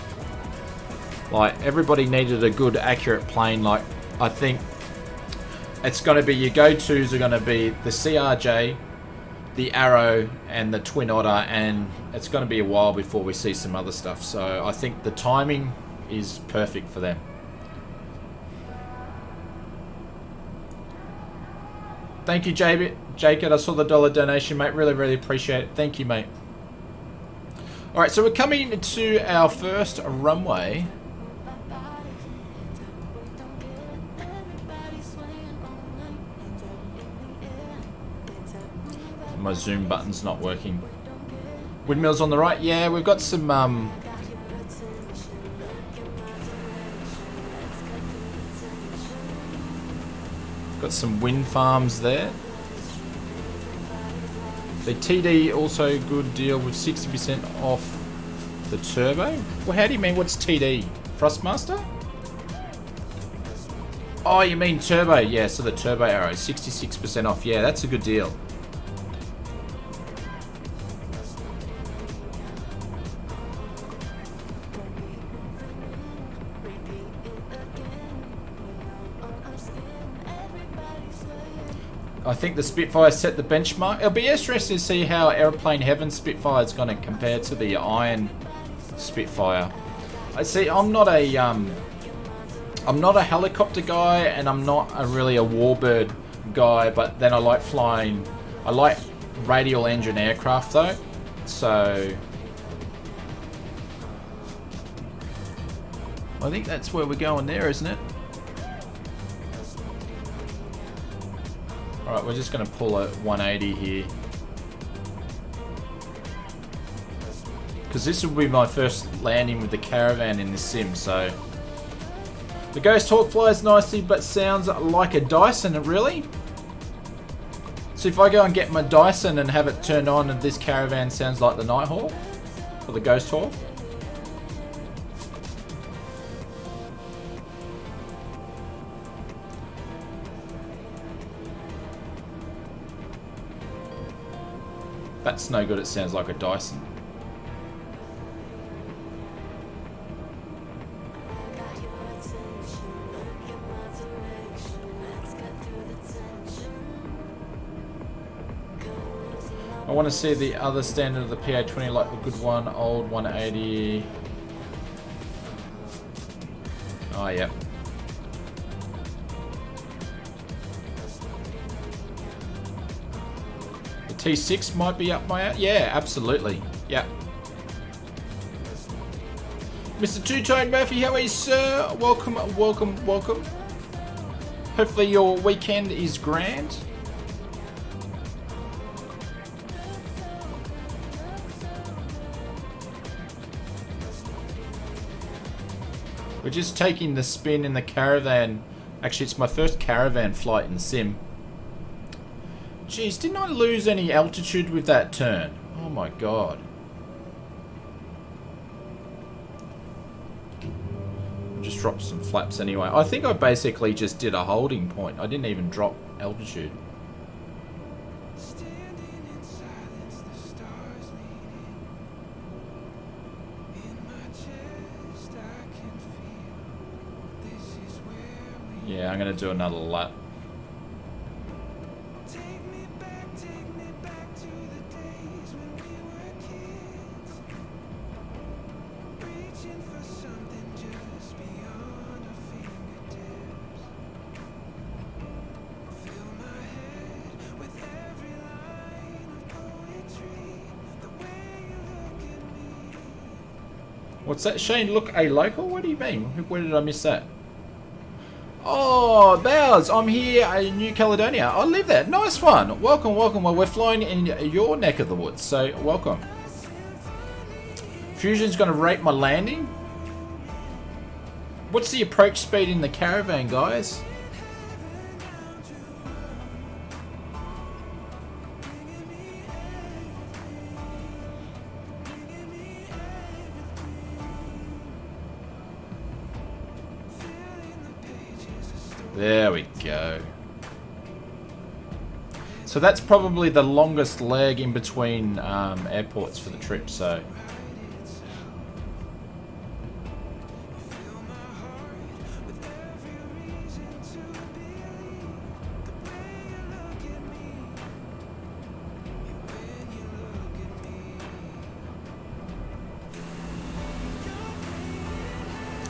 Like, everybody needed a good, accurate plane. Like, I think it's going to be, your go-tos are going to be the CRJ, the Arrow, and the Twin Otter, and it's going to be a while before we see some other stuff. So I think the timing is perfect for them. Thank you, Jacob. I saw the $1 donation, mate. Really, really appreciate it. Thank you, mate. Alright, so we're coming to our first runway. My zoom button's not working. Windmills on the right. Yeah, we've got some got some wind farms there. The TD also good deal with 60% off the turbo. Well, how do you mean, what's TD? Thrustmaster? Oh, you mean turbo? Yeah, so the turbo Arrow, 66% off. Yeah, that's a good deal. I think the Spitfire set the benchmark. It'll be interesting to see how Aeroplane Heaven Spitfire is going to compare to the Iron Spitfire. I see. I'm not a helicopter guy, and I'm not really a warbird guy. But then I like flying. I like radial engine aircraft though. So I think that's where we're going there, isn't it? Alright, we're just going to pull a 180 here. Because this will be my first landing with the Caravan in this sim, so... The Ghost Hawk flies nicely, but sounds like a Dyson, really? So if I go and get my Dyson and have it turned on, and this Caravan sounds like the Nighthawk? Or the Ghost Hawk? That's no good, it sounds like a Dyson. I want to see the other standard of the PA20, like the good one, old 180. Oh, yeah. T6 might be up my... Yeah, absolutely. Yeah. Mr. Two-Tone Murphy, how are you, sir? Welcome, welcome, welcome. Hopefully your weekend is grand. We're just taking the spin in the Caravan. Actually, it's my first Caravan flight in sim. Jeez, didn't I lose any altitude with that turn? Oh my god. Just dropped some flaps anyway. I think I basically just did a holding point. I didn't even drop altitude. Yeah, I'm going to do another lap. What's that, Shane? Look, a local? What do you mean? Where did I miss that? Oh, Bowers, I'm here in New Caledonia. I live there. Nice one. Welcome, welcome. Well, we're flying in your neck of the woods, so welcome. Fusion's going to rate my landing. What's the approach speed in the Caravan, guys? There we go. So that's probably the longest leg in between airports for the trip, so...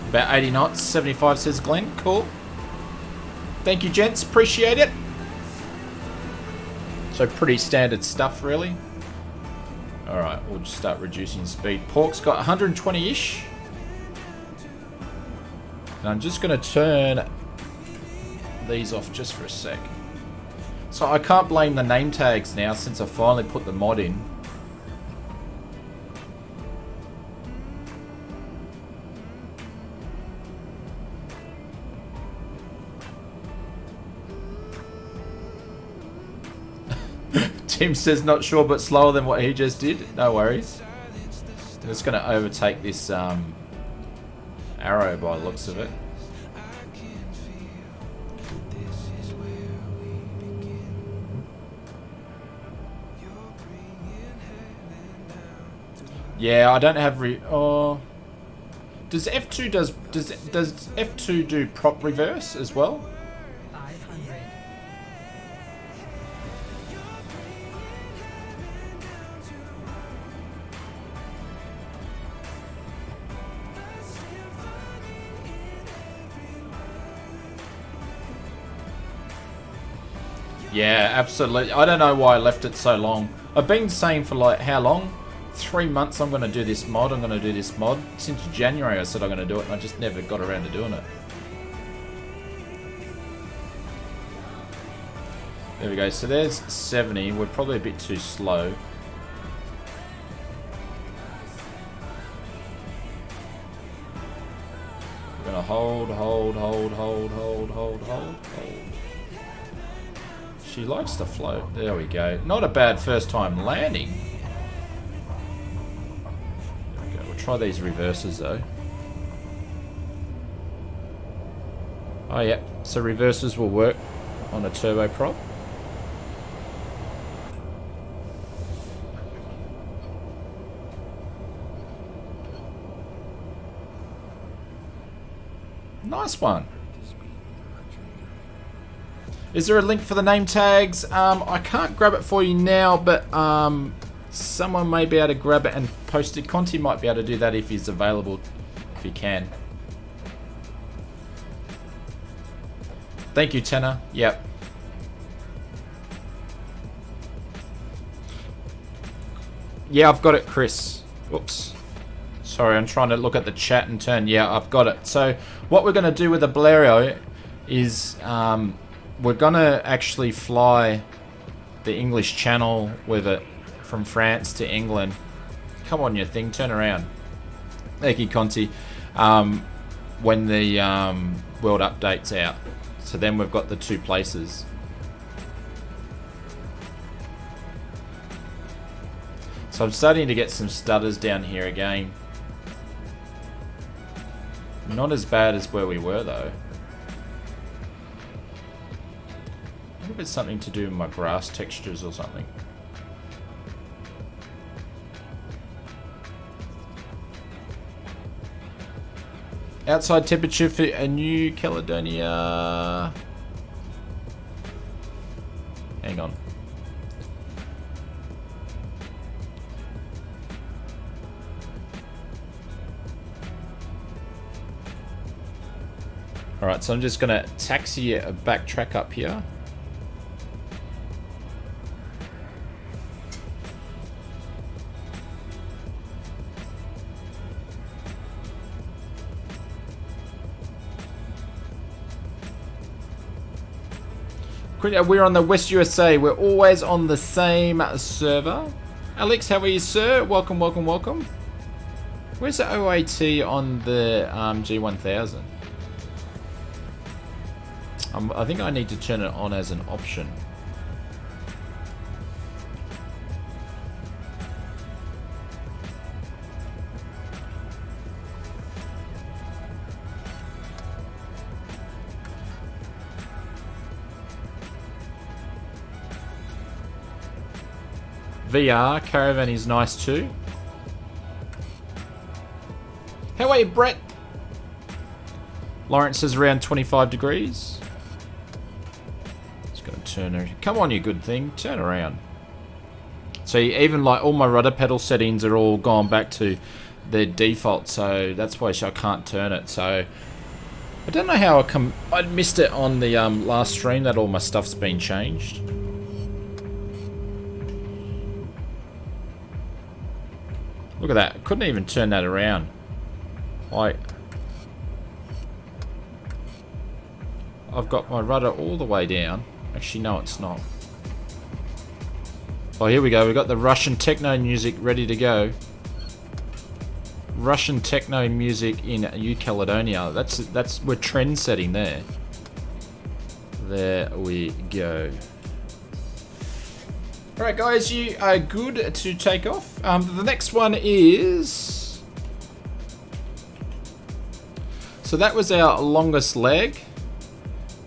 About 80 knots, 75 says Glenn. Cool. Thank you, gents. Appreciate it. So pretty standard stuff, really. Alright, we'll just start reducing speed. Pork's got 120-ish. And I'm just going to turn these off just for a sec. So I can't blame the name tags now since I finally put the mod in. Tim says not sure but slower than what he just did. No worries. I'm just going to overtake this arrow by the looks of it. Yeah, I don't have does F2 does F2 do prop reverse as well? 500. Yeah, absolutely. I don't know why I left it so long. I've been saying for like how long? 3 months I'm going to do this mod, I'm going to do this mod. Since January I said I'm going to do it and I just never got around to doing it. There we go, so there's 70, we're probably a bit too slow. We're going to hold. She likes to float, there we go. Not a bad first time landing. Try these reverses though. Oh yeah, so reverses will work on a turboprop. Nice one. Is there a link for the name tags? I can't grab it for you now, but someone may be able to grab it and post it. Conti might be able to do that if he's available, if he can. Thank you, Tenor. Yep. Yeah, I've got it, Chris. Oops. Sorry, I'm trying to look at the chat and turn. Yeah, I've got it. So what we're going to do with the Blériot is we're going to actually fly the English Channel with it from France to England. Come on, you thing, turn around. Thank you, Conti. When the world update's out. So then we've got the two places. So I'm starting to get some stutters down here again. Not as bad as where we were though. I wonder if it's something to do with my grass textures or something. Outside temperature for a New Caledonia. Hang on. Alright, so I'm just going to taxi a backtrack up here. We're on the West USA. We're always on the same server. Alex, how are you, sir? Welcome, welcome, welcome. Where's the OAT on the G1000? I think I need to turn it on as an option. VR caravan is nice too. How are you, Brett? Lawrence says around 25 degrees. Just gonna turn her. Come on, you good thing. Turn around. So even like all my rudder pedal settings are all gone back to their default, so that's why I can't turn it. So I don't know how I missed it on the last stream that all my stuff's been changed. Look at that. I couldn't even turn that around. Like, I've got my rudder all the way down. Actually, no, it's not. Oh, here we go. We've got the Russian techno music ready to go. Russian techno music in New Caledonia. We're trend setting there. There we go. Alright guys, you are good to take off. The next one is... So that was our longest leg.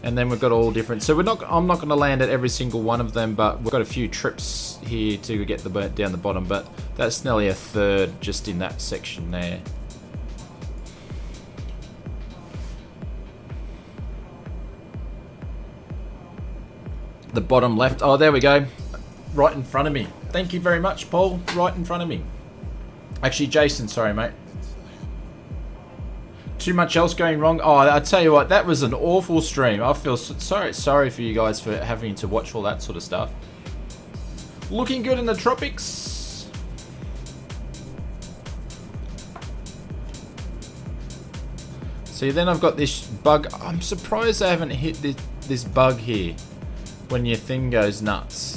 And then we've got all different... So I'm not going to land at every single one of them, but we've got a few trips here to get down the bottom. But that's nearly a third just in that section there. The bottom left. Oh, there we go. Right in front of me. Thank you very much, Paul. Right in front of me. Actually, Jason, sorry, mate. Too much else going wrong. Oh, I tell you what, that was an awful stream. I feel sorry for you guys for having to watch all that sort of stuff. Looking good in the tropics. See, then I've got this bug. I'm surprised I haven't hit this bug here when your thing goes nuts.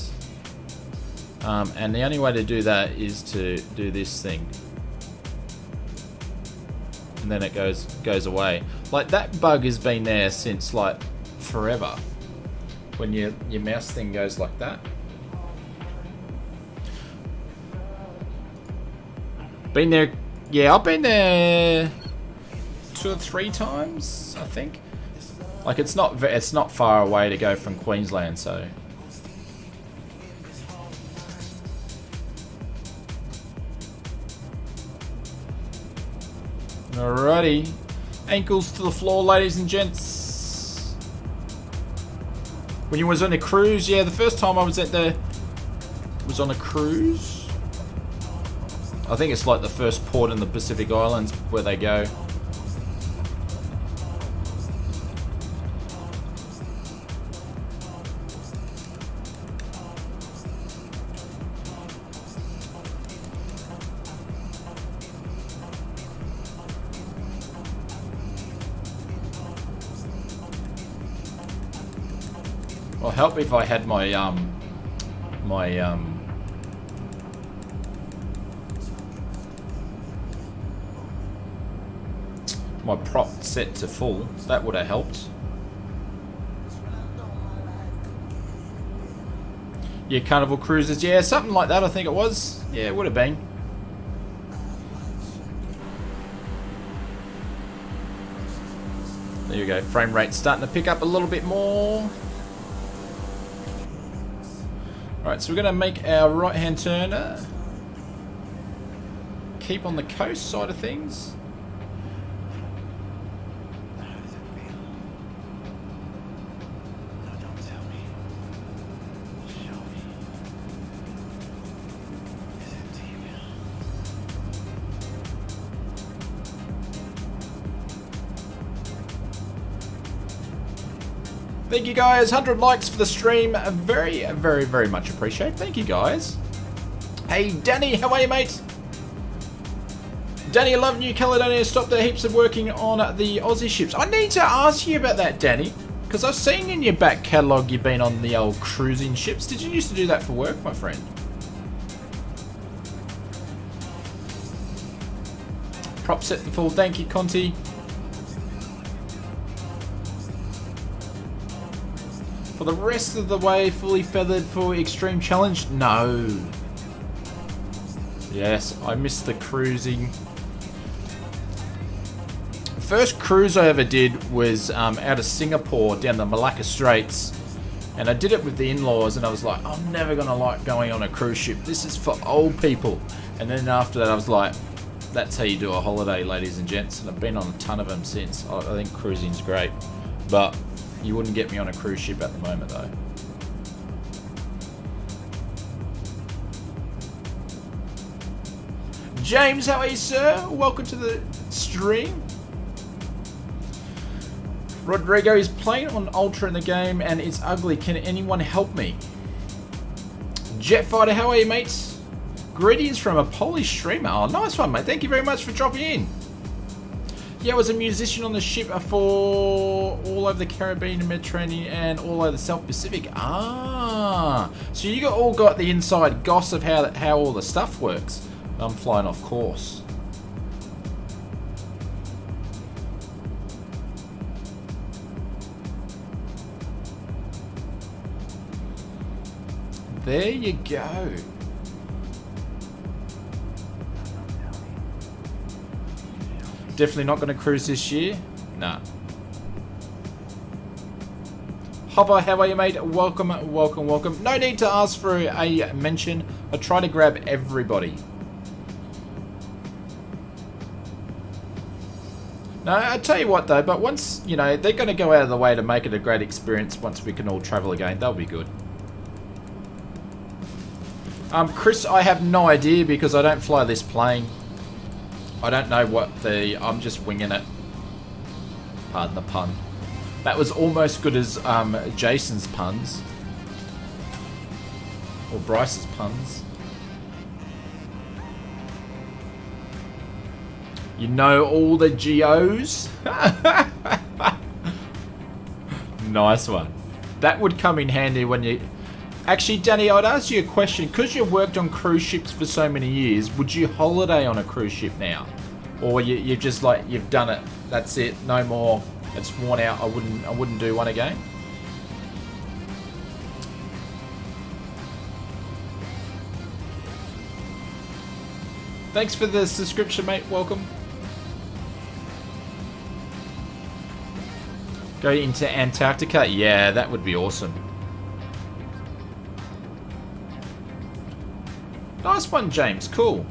And the only way to do that is to do this thing. And then it goes away. Like, that bug has been there since like forever. When your mouse thing goes like that. Been there, yeah, I've been there 2 or 3 times, I think. Like, it's not far away to go from Queensland, so. Alrighty. Ankles to the floor, ladies and gents. When you was on a cruise, yeah, the first time I was was on a cruise. I think it's like the first port in the Pacific Islands where they go. Well, help if I had my my prop set to full. So that would have helped. Yeah, Carnival Cruises. Yeah, something like that I think it was. Yeah, it would have been. There you go. Frame rate starting to pick up a little bit more. Alright, so we're going to make our right hand turner. Keep on the coast side of things. Thank you guys, 100 likes for the stream. Very, very, very much appreciated. Thank you guys. Hey Danny, how are you, mate? Danny, I love New Caledonia. Stopped there heaps of working on the Aussie ships. I need to ask you about that, Danny, because I've seen in your back catalogue you've been on the old cruising ships. Did you used to do that for work, my friend? Prop set the full. Thank you, Conti. For the rest of the way, fully feathered for Extreme Challenge? No. Yes, I missed the cruising. First cruise I ever did was out of Singapore down the Malacca Straits. And I did it with the in-laws, and I was like, I'm never gonna like going on a cruise ship. This is for old people. And then after that, I was like, that's how you do a holiday, ladies and gents. And I've been on a ton of them since. I think cruising's great, but you wouldn't get me on a cruise ship at the moment, though. James, how are you, sir? Welcome to the stream. Rodrigo is playing on Ultra in the game and it's ugly. Can anyone help me? Jetfighter, how are you, mates? Greetings from a Polish streamer. Oh, nice one, mate. Thank you very much for dropping in. Yeah, I was a musician on the ship for all over the Caribbean and Mediterranean and all over the South Pacific. Ah, so you all got the inside goss of how all the stuff works. I'm flying off course. There you go. Definitely not going to cruise this year. Nah. Hopper, how are you, mate? Welcome, welcome, welcome. No need to ask for a mention. I try to grab everybody. No, I tell you what though, but once, you know, they're going to go out of the way to make it a great experience once we can all travel again. That'll be good. Chris, I have no idea because I don't fly this plane. I don't know what I'm just winging it. Pardon the pun. That was almost good as Jason's puns. Or Bryce's puns. You know all the GOs? Nice one. That would come in handy when you... Actually, Danny, I'd ask you a question. Because you've worked on cruise ships for so many years, would you holiday on a cruise ship now? Or you've just like, you've done it, that's it, no more, it's worn out, I wouldn't do one again? Thanks for the subscription, mate, welcome. Go into Antarctica? Yeah, that would be awesome. Nice one, James. Cool.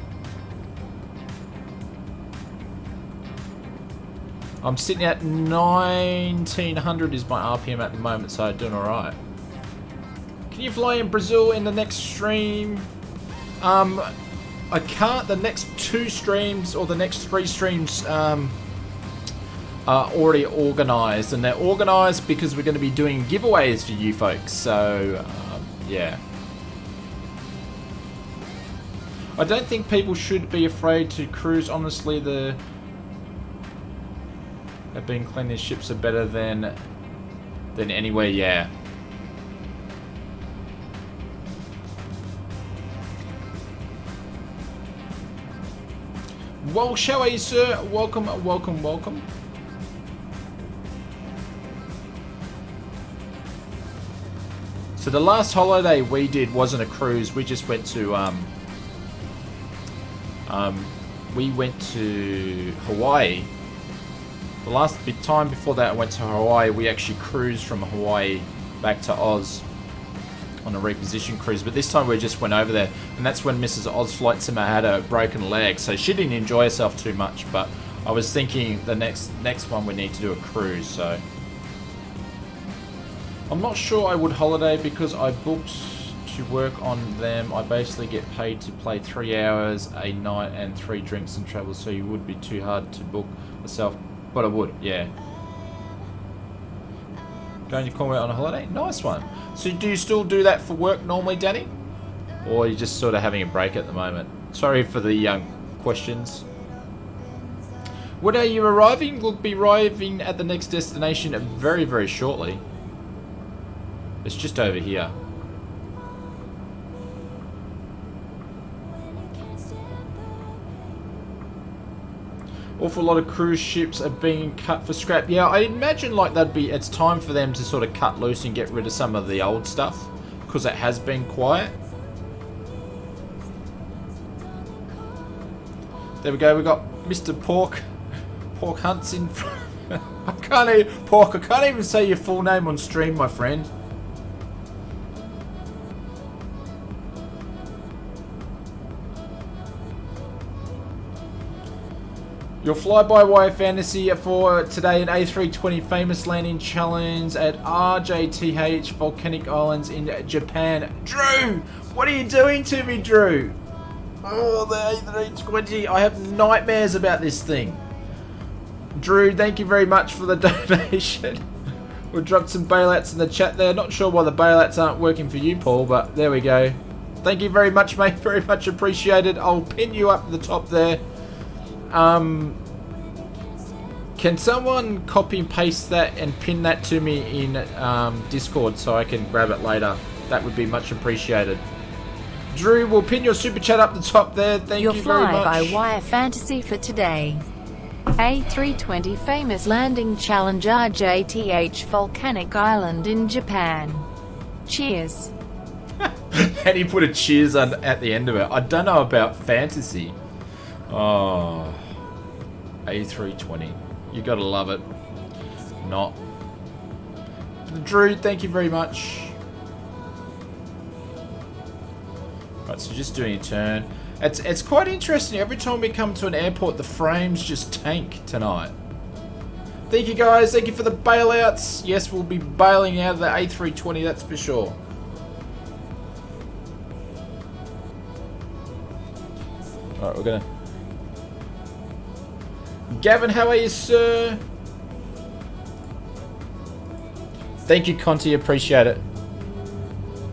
I'm sitting at 1900 is my RPM at the moment, so I'm doing alright. Can you fly in Brazil in the next stream? I can't. The next 2 streams or the next 3 streams are already organised, and they're organised because we're going to be doing giveaways for you folks. So yeah. I don't think people should be afraid to cruise. Honestly, they've been clean. These ships are better than anywhere. Yeah. Well, shall we, sir? Welcome, welcome, welcome. So the last holiday we did wasn't a cruise. We just went to Hawaii. The last bit time before that I went to Hawaii, we actually cruised from Hawaii back to Oz on a reposition cruise, but this time we just went over there, and that's when Mrs. Oz Flight Simmer had a broken leg, so she didn't enjoy herself too much, but I was thinking the next one we need to do a cruise, so. I'm not sure I would holiday because I booked to work on them. I basically get paid to play 3 hours a night and 3 drinks and travel, so it would be too hard to book myself, but I would, yeah. Going to Cornwall on a holiday? Nice one. So do you still do that for work normally, Danny? Or are you just sort of having a break at the moment? Sorry for the questions. When are you arriving? We'll be arriving at the next destination very, very shortly. It's just over here. Awful lot of cruise ships are being cut for scrap. Yeah, I imagine like it's time for them to sort of cut loose and get rid of some of the old stuff, because it has been quiet. There we go, we got Mr. Pork Hunts in front. I can't even say your full name on stream, my friend. Your fly-by-wire fantasy for today, an A320 famous landing challenge at RJTH Volcanic Islands in Japan. Drew, what are you doing to me, Drew? Oh, the A320. I have nightmares about this thing. Drew, thank you very much for the donation. We'll drop some bailouts in the chat there. Not sure why the bailouts aren't working for you, Paul, but there we go. Thank you very much, mate. Very much appreciated. I'll pin you up at the top there. Can someone copy and paste that and pin that to me in Discord so I can grab it later? That would be much appreciated. Drew, we'll pin your super chat up the top there. Thank you very much. Your fly-by-wire fantasy for today. A320 famous landing challenge RJTH Volcanic Island in Japan. Cheers. And he put a cheers on at the end of it. I don't know about fantasy. Oh, A320. You gotta love it. Not. Drew, thank you very much. Right, so just doing a turn. It's quite interesting. Every time we come to an airport, the frames just tank tonight. Thank you guys. Thank you for the bailouts. Yes, we'll be bailing out of the A320, that's for sure. Alright, we're gonna... Gavin, how are you, sir? Thank you, Conti. Appreciate it.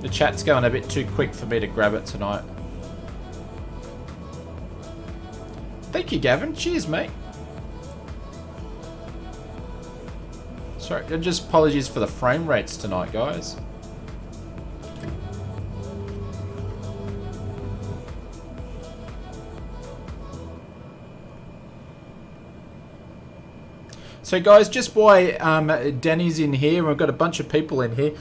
The chat's going a bit too quick for me to grab it tonight. Thank you, Gavin. Cheers, mate. Sorry, just apologies for the frame rates tonight, guys. So guys, just while Danny's in here, we've got a bunch of people in here.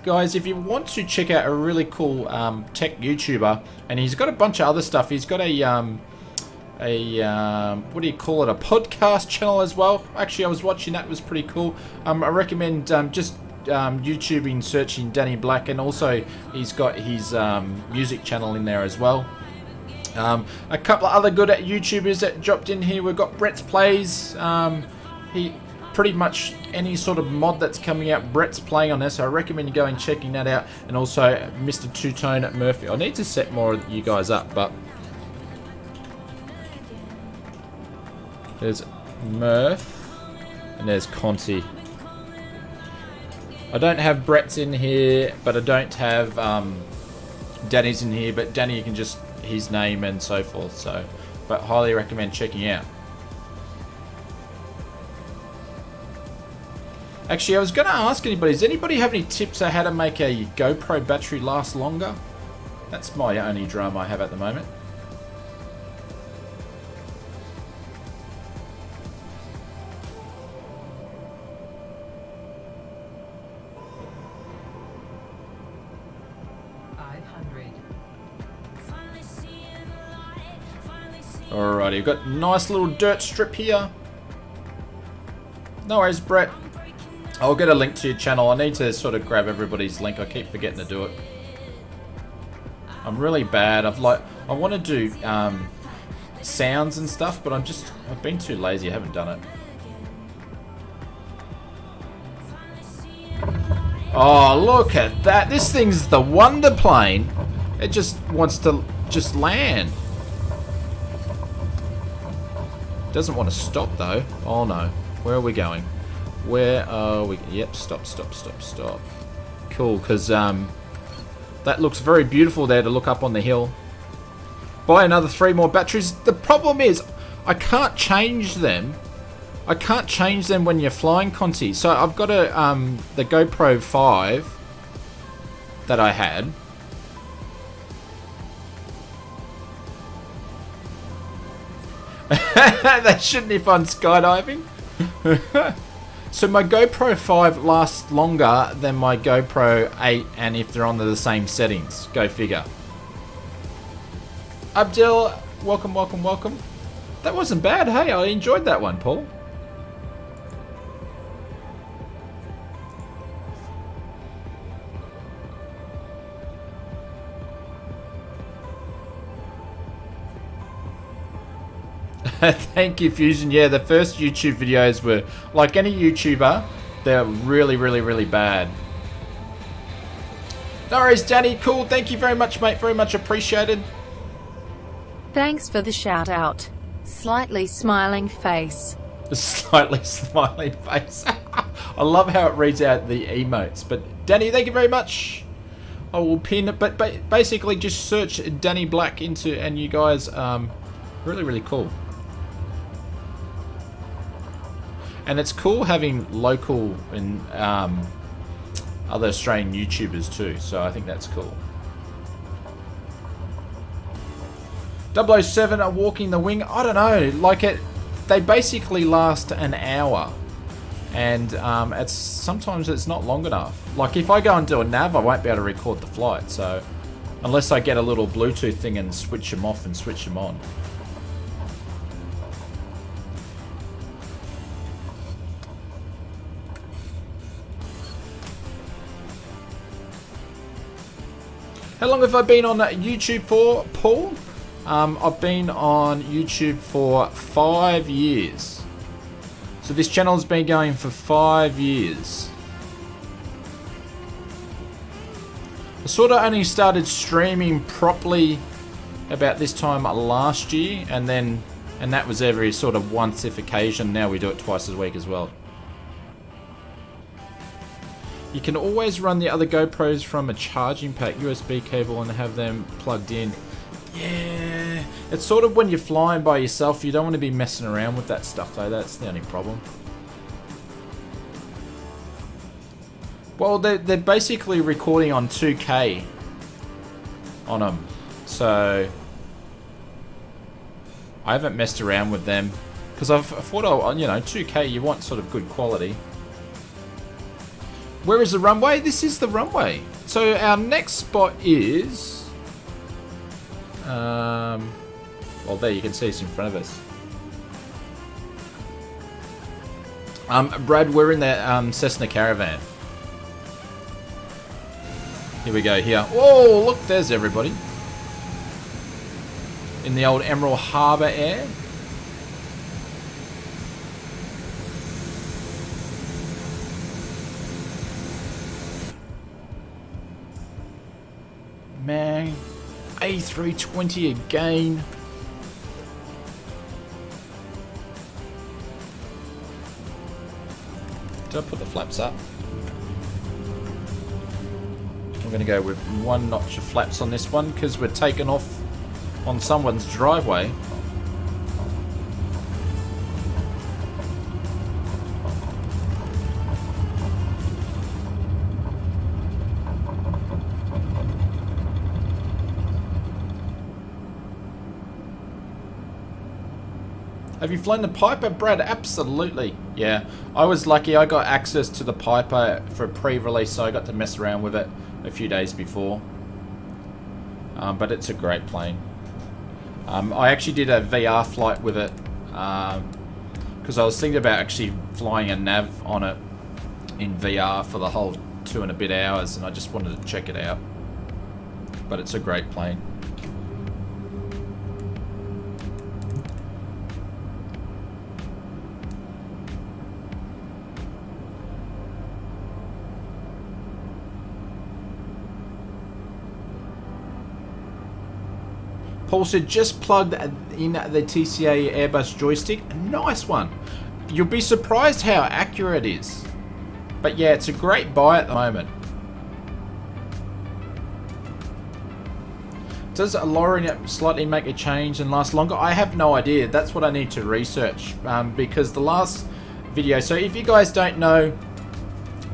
Guys, if you want to check out a really cool tech YouTuber, and he's got a bunch of other stuff. He's got a what do you call it? A podcast channel as well. Actually, I was watching that. It was pretty cool. I recommend just YouTubing, searching Danny Black, and also he's got his music channel in there as well. A couple of other good YouTubers that dropped in here. We've got Brett's Plays. He pretty much any sort of mod that's coming out, Brett's playing on there, so I recommend you going checking that out. And also Mr. Two-Tone at Murphy. I need to set more of you guys up, but there's Murph and there's Conti. I don't have Brett's in here, but I don't have Danny's in here, but Danny, you can just his name and so forth. So, but highly recommend checking out. Actually, I was going to ask anybody, does anybody have any tips on how to make a GoPro battery last longer? That's my only drama I have at the moment. Alrighty, we've got a nice little dirt strip here. No worries, Brett. I'll get a link to your channel. I need to sort of grab everybody's link. I keep forgetting to do it. I'm really bad. I want to do sounds and stuff, but I've been too lazy. I haven't done it. Oh, look at that. This thing's the wonder plane. It just wants to just land. Doesn't want to stop though. Oh no. Where are we going? Where are we? Yep, stop. Cool, because that looks very beautiful there to look up on the hill. Buy another 3 more batteries. The problem is, I can't change them. I can't change them when you're flying, Conti. So I've got the GoPro 5 that I had. They shouldn't if I'm skydiving. So my GoPro 5 lasts longer than my GoPro 8, and if they're on the same settings. Go figure. Abdel, welcome. That wasn't bad, hey? I enjoyed that one, Paul. Thank you, Fusion. Yeah, the first YouTube videos were, like any YouTuber, they're really, really, really bad. No worries, Danny. Cool. Thank you very much, mate. Very much appreciated. Thanks for the shout out. Slightly smiling face. A slightly smiling face. I love how it reads out the emotes. But Danny, thank you very much. I will pin it. But basically, just search Danny Black into, and you guys, really, really cool. And it's cool having local and other Australian YouTubers too, so I think that's cool. 007 are walking the wing. I don't know, like they basically last an hour, and sometimes it's not long enough. Like if I go and do a nav, I won't be able to record the flight. So unless I get a little Bluetooth thing and switch them off and switch them on. How long have I been on YouTube for, Paul? I've been on YouTube for 5 years. So this channel's been going for 5 years. I sort of only started streaming properly about this time last year, and that was every sort of once if occasion. Now we do it twice a week as well. You can always run the other GoPros from a charging pack USB cable and have them plugged in. Yeah, it's sort of when you're flying by yourself, you don't want to be messing around with that stuff though, that's the only problem. Well, they're basically recording on 2K on them, so I haven't messed around with them because I thought, 2K, you want sort of good quality. Where is the runway? This is the runway. So our next spot is... well, there you can see it's in front of us. Brad, we're in the Cessna Caravan. Here we go here. Whoa, look, there's everybody. In the old Emerald Harbour Air. Man, A320 again. Did I put the flaps up? I'm going to go with one notch of flaps on this one because we're taking off on someone's driveway. Have you flown the Piper, Brad? Absolutely. Yeah, I was lucky. I got access to the Piper for pre-release, so I got to mess around with it a few days before. But it's a great plane. I actually did a VR flight with it because I was thinking about actually flying a nav on it in VR for the whole 2 and a bit hours, and I just wanted to check it out. But it's a great plane. Paul said, just plugged in the TCA Airbus joystick. Nice one. You'll be surprised how accurate it is. But yeah, it's a great buy at the moment. Does lowering it slightly make a change and last longer? I have no idea. That's what I need to research. Because the last video... So if you guys don't know,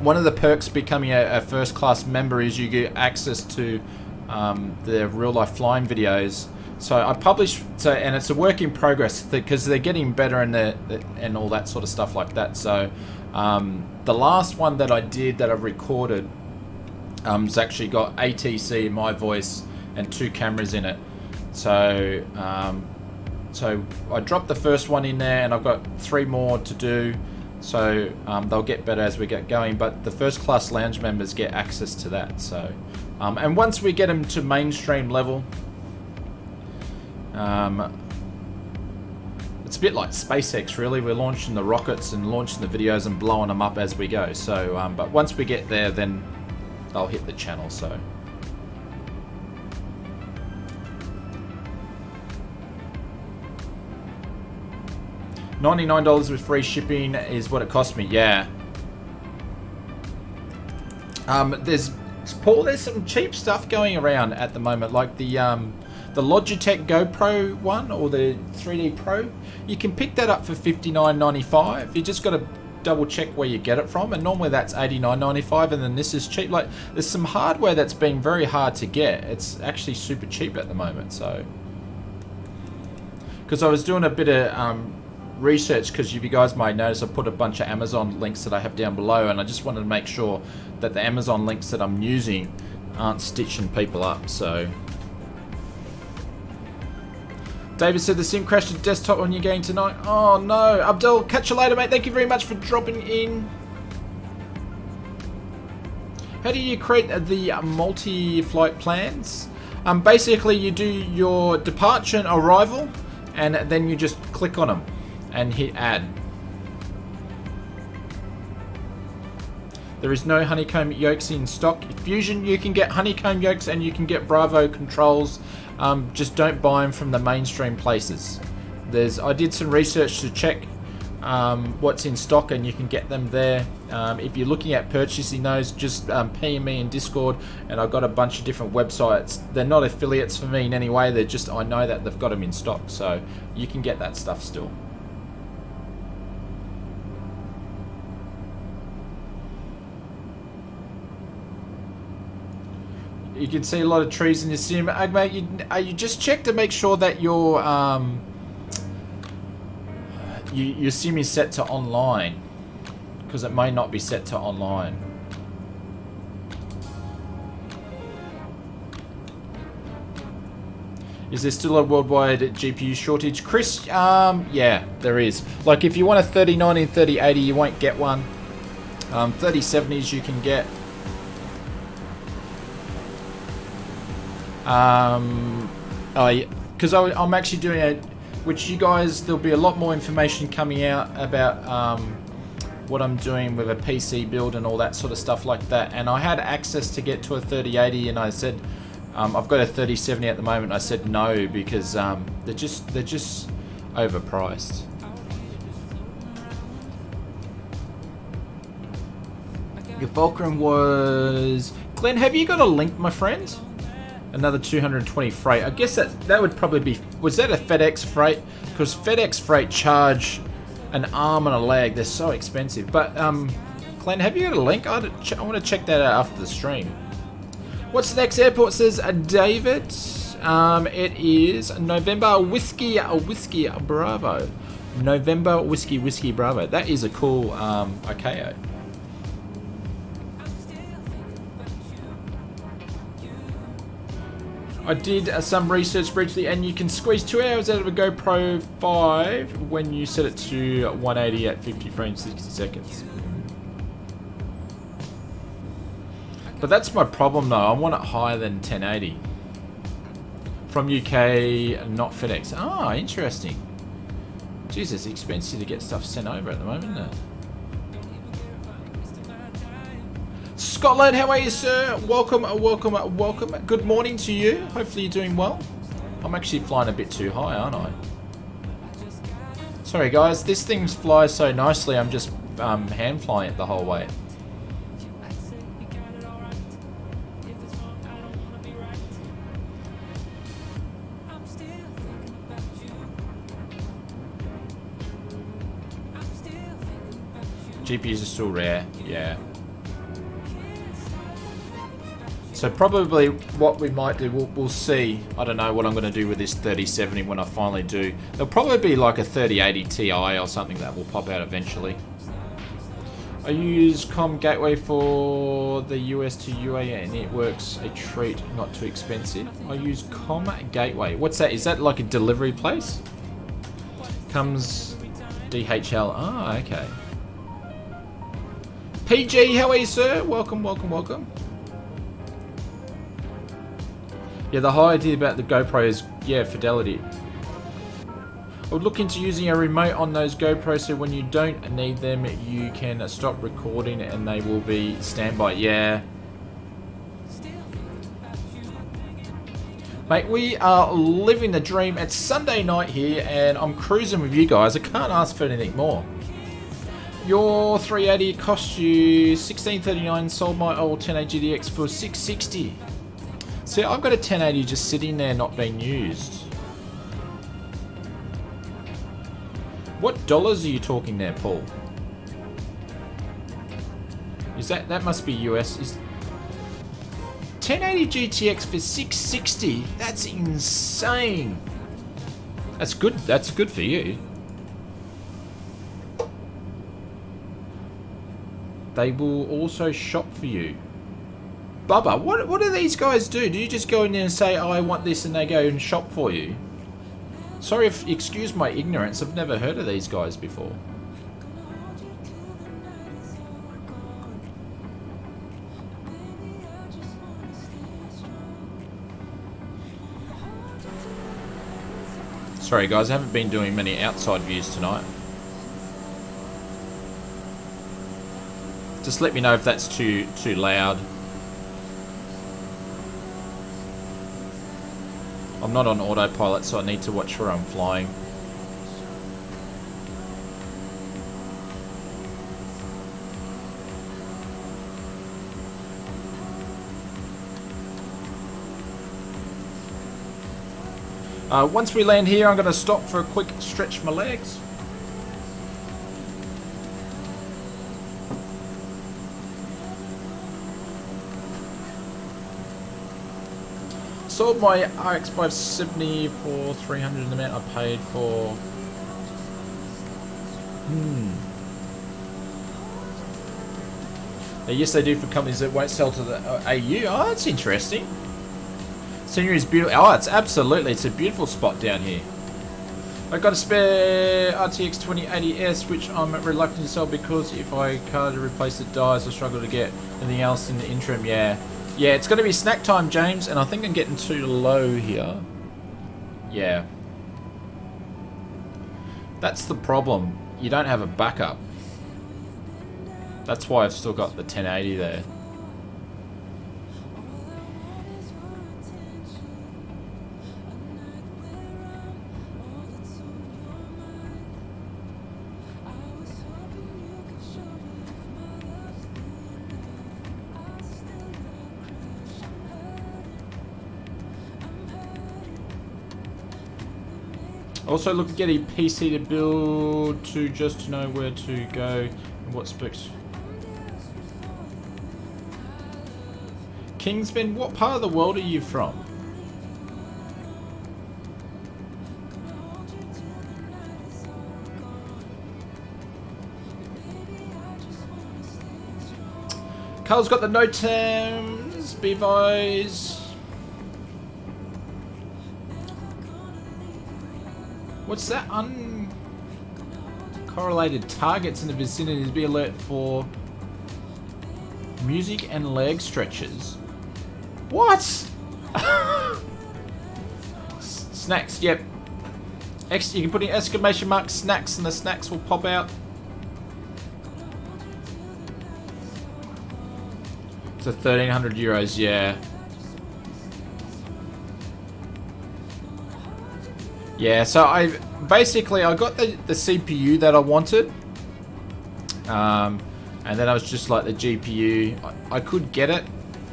one of the perks of becoming a first class member is you get access to the real life flying videos. So I publish, and it's a work in progress because they're getting better and all that sort of stuff like that. So the last one that I did that I recorded has actually got ATC, my voice, and 2 cameras in it. So so I dropped the first one in there, and I've got 3 more to do. So they'll get better as we get going. But the first class lounge members get access to that. So and once we get them to it's It's a bit like SpaceX, really. We're launching the rockets and launching the videos and blowing them up as we go. So, but once we get there, then I'll hit the channel. So. $99 with free shipping is what it cost me. Yeah. There's some cheap stuff going around at the moment, like the Logitech GoPro one or the 3D Pro. You can pick that up for $59.95. You just got to double check where you get it from, and normally that's $89.95, and then this is cheap. Like, there's some hardware that's been very hard to get. It's actually super cheap at the moment. So, because I was doing a bit of research, because you guys might notice I put a bunch of Amazon links that I have down below, and I just wanted to make sure that the Amazon links that I'm using aren't stitching people up. So David said the sim crashed the desktop on your game tonight. Oh no. Abdul, catch you later, mate. Thank you very much for dropping in. How do you create the multi-flight plans? Basically you do your departure and arrival, and then you just click on them and hit add. There is no honeycomb yolks in stock. Fusion, you can get honeycomb yolks and you can get Bravo controls. Just don't buy them from the mainstream places. I did some research to check what's in stock, and you can get them there. If you're looking at purchasing those, just PM me in Discord, and I've got a bunch of different websites. They're not affiliates for me in any way. They're just, I know that they've got them in stock, so you can get that stuff still. You can see a lot of trees in your sim. Mate, you just check to make sure that your sim is set to online, because it may not be set to online. Is there still a worldwide GPU shortage, Chris? Yeah, there is. Like, if you want a 3090 and 3080, you won't get one. 3070s you can get. Because I'm actually doing a, which you guys, there'll be a lot more information coming out about what I'm doing with a PC build and all that sort of stuff like that. And I had access to get to a 3080, and I said I've got a 3070 at the moment. I said no, because they're just overpriced. Your Fulcrum was Glenn. Have you got a link, my friend? Another 220 freight. I guess that would probably be... Was that a FedEx freight? Because FedEx freight charge an arm and a leg. They're so expensive. But, Glenn, have you got a link? I want to check that out after the stream. What's the next airport, says David? It is November Whiskey Bravo. November Whiskey Bravo. That is a cool ICAO. I did some research briefly, and you can squeeze 2 hours out of a GoPro 5 when you set it to 180 at 50 frames 60 seconds. But that's my problem though, I want it higher than 1080. From UK, not FedEx. Ah, interesting. Jesus, it's expensive to get stuff sent over at the moment, isn't it? Scotland, how are you, sir? Welcome. Good morning to you. Hopefully you're doing well. I'm actually flying a bit too high, aren't I? Sorry guys, this thing flies so nicely, I'm just hand flying it the whole way. GPUs are still rare, yeah. So probably what we might do, we'll see. I don't know what I'm going to do with this 3070 when I finally do. There'll probably be like a 3080 Ti or something that will pop out eventually. I use Com Gateway for the US to UA, and it works a treat, not too expensive. I use Com Gateway. What's that? Is that like a delivery place? Comes DHL. Ah, okay. PG, how are you, sir? Welcome. Yeah, the whole idea about the GoPro is, yeah, fidelity. I would look into using a remote on those GoPros so when you don't need them, you can stop recording and they will be standby. Yeah. Mate, we are living the dream. It's Sunday night here and I'm cruising with you guys. I can't ask for anything more. Your 380 cost you $16.39. Sold my old 1080 GTX for $660. See, I've got a 1080 just sitting there not being used. What dollars are you talking there, Paul? Is that must be US? Is 1080 GTX for $660? That's insane. That's good. That's good for you. They will also shop for you. Bubba, what do these guys do? Do you just go in there and say, oh, I want this, and they go and shop for you? Sorry if, excuse my ignorance, I've never heard of these guys before. Sorry guys, I haven't been doing many outside views tonight. Just let me know if that's too loud. I'm not on autopilot, so I need to watch where I'm flying. Once we land here, I'm going to stop for a quick stretch my legs. Sold my RX 570 for $300, the amount I paid for. Yes, they do for companies that won't sell to the AU. Oh, that's interesting. Scenery is beautiful. Oh, it's absolutely. It's a beautiful spot down here. I got a spare RTX 2080S, which I'm reluctant to sell because if I card to replace it dies, I struggle to get anything else in the interim. Yeah. Yeah, it's going to be snack time, James, and I think I'm getting too low here. Yeah. That's the problem. You don't have a backup. That's why I've still got the 1080 there. Also look to get a PC to build to just to know where to go and what specs. Kingsman, what part of the world are you from? Carl's got the NOTAMs, Bevies. What's that? Uncorrelated targets in the vicinity. Be alert for music and leg stretches. What? Snacks, yep. You can put in exclamation mark snacks and the snacks will pop out. So 1,300 euros, yeah. Yeah, so I got the CPU that I wanted, and then I was just like the GPU. I could get it,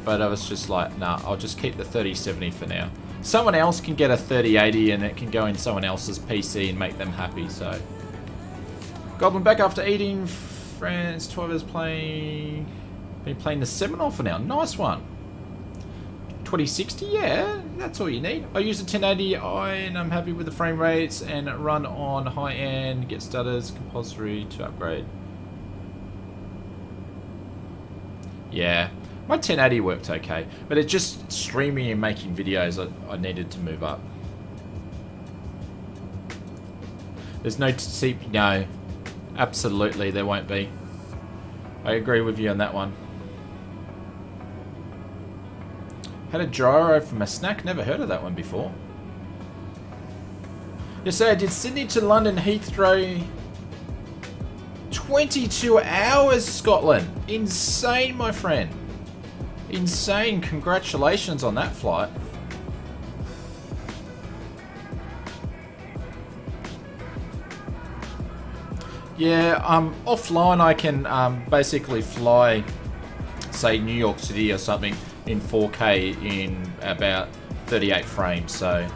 but I was just like, nah, I'll just keep the 3070 for now. Someone else can get a 3080 and it can go in someone else's PC and make them happy. So, Goblin back after eating. France 12 hours playing. Been playing the Seminole for now. Nice one. 2060, yeah, that's all you need. I use a 1080 and I'm happy with the frame rates and run on high end, get stutters, compulsory to upgrade. Yeah, my 1080 worked okay, but it's just streaming and making videos I needed to move up. There's no CPU, no, absolutely there won't be. I agree with you on that one. Had a gyro from a snack. Never heard of that one before. Yes, sir. I did Sydney to London Heathrow. 22 hours, Scotland. Insane, my friend. Insane. Congratulations on that flight. Yeah, offline I can basically fly, say, New York City or something in 4K in about 38 frames, so...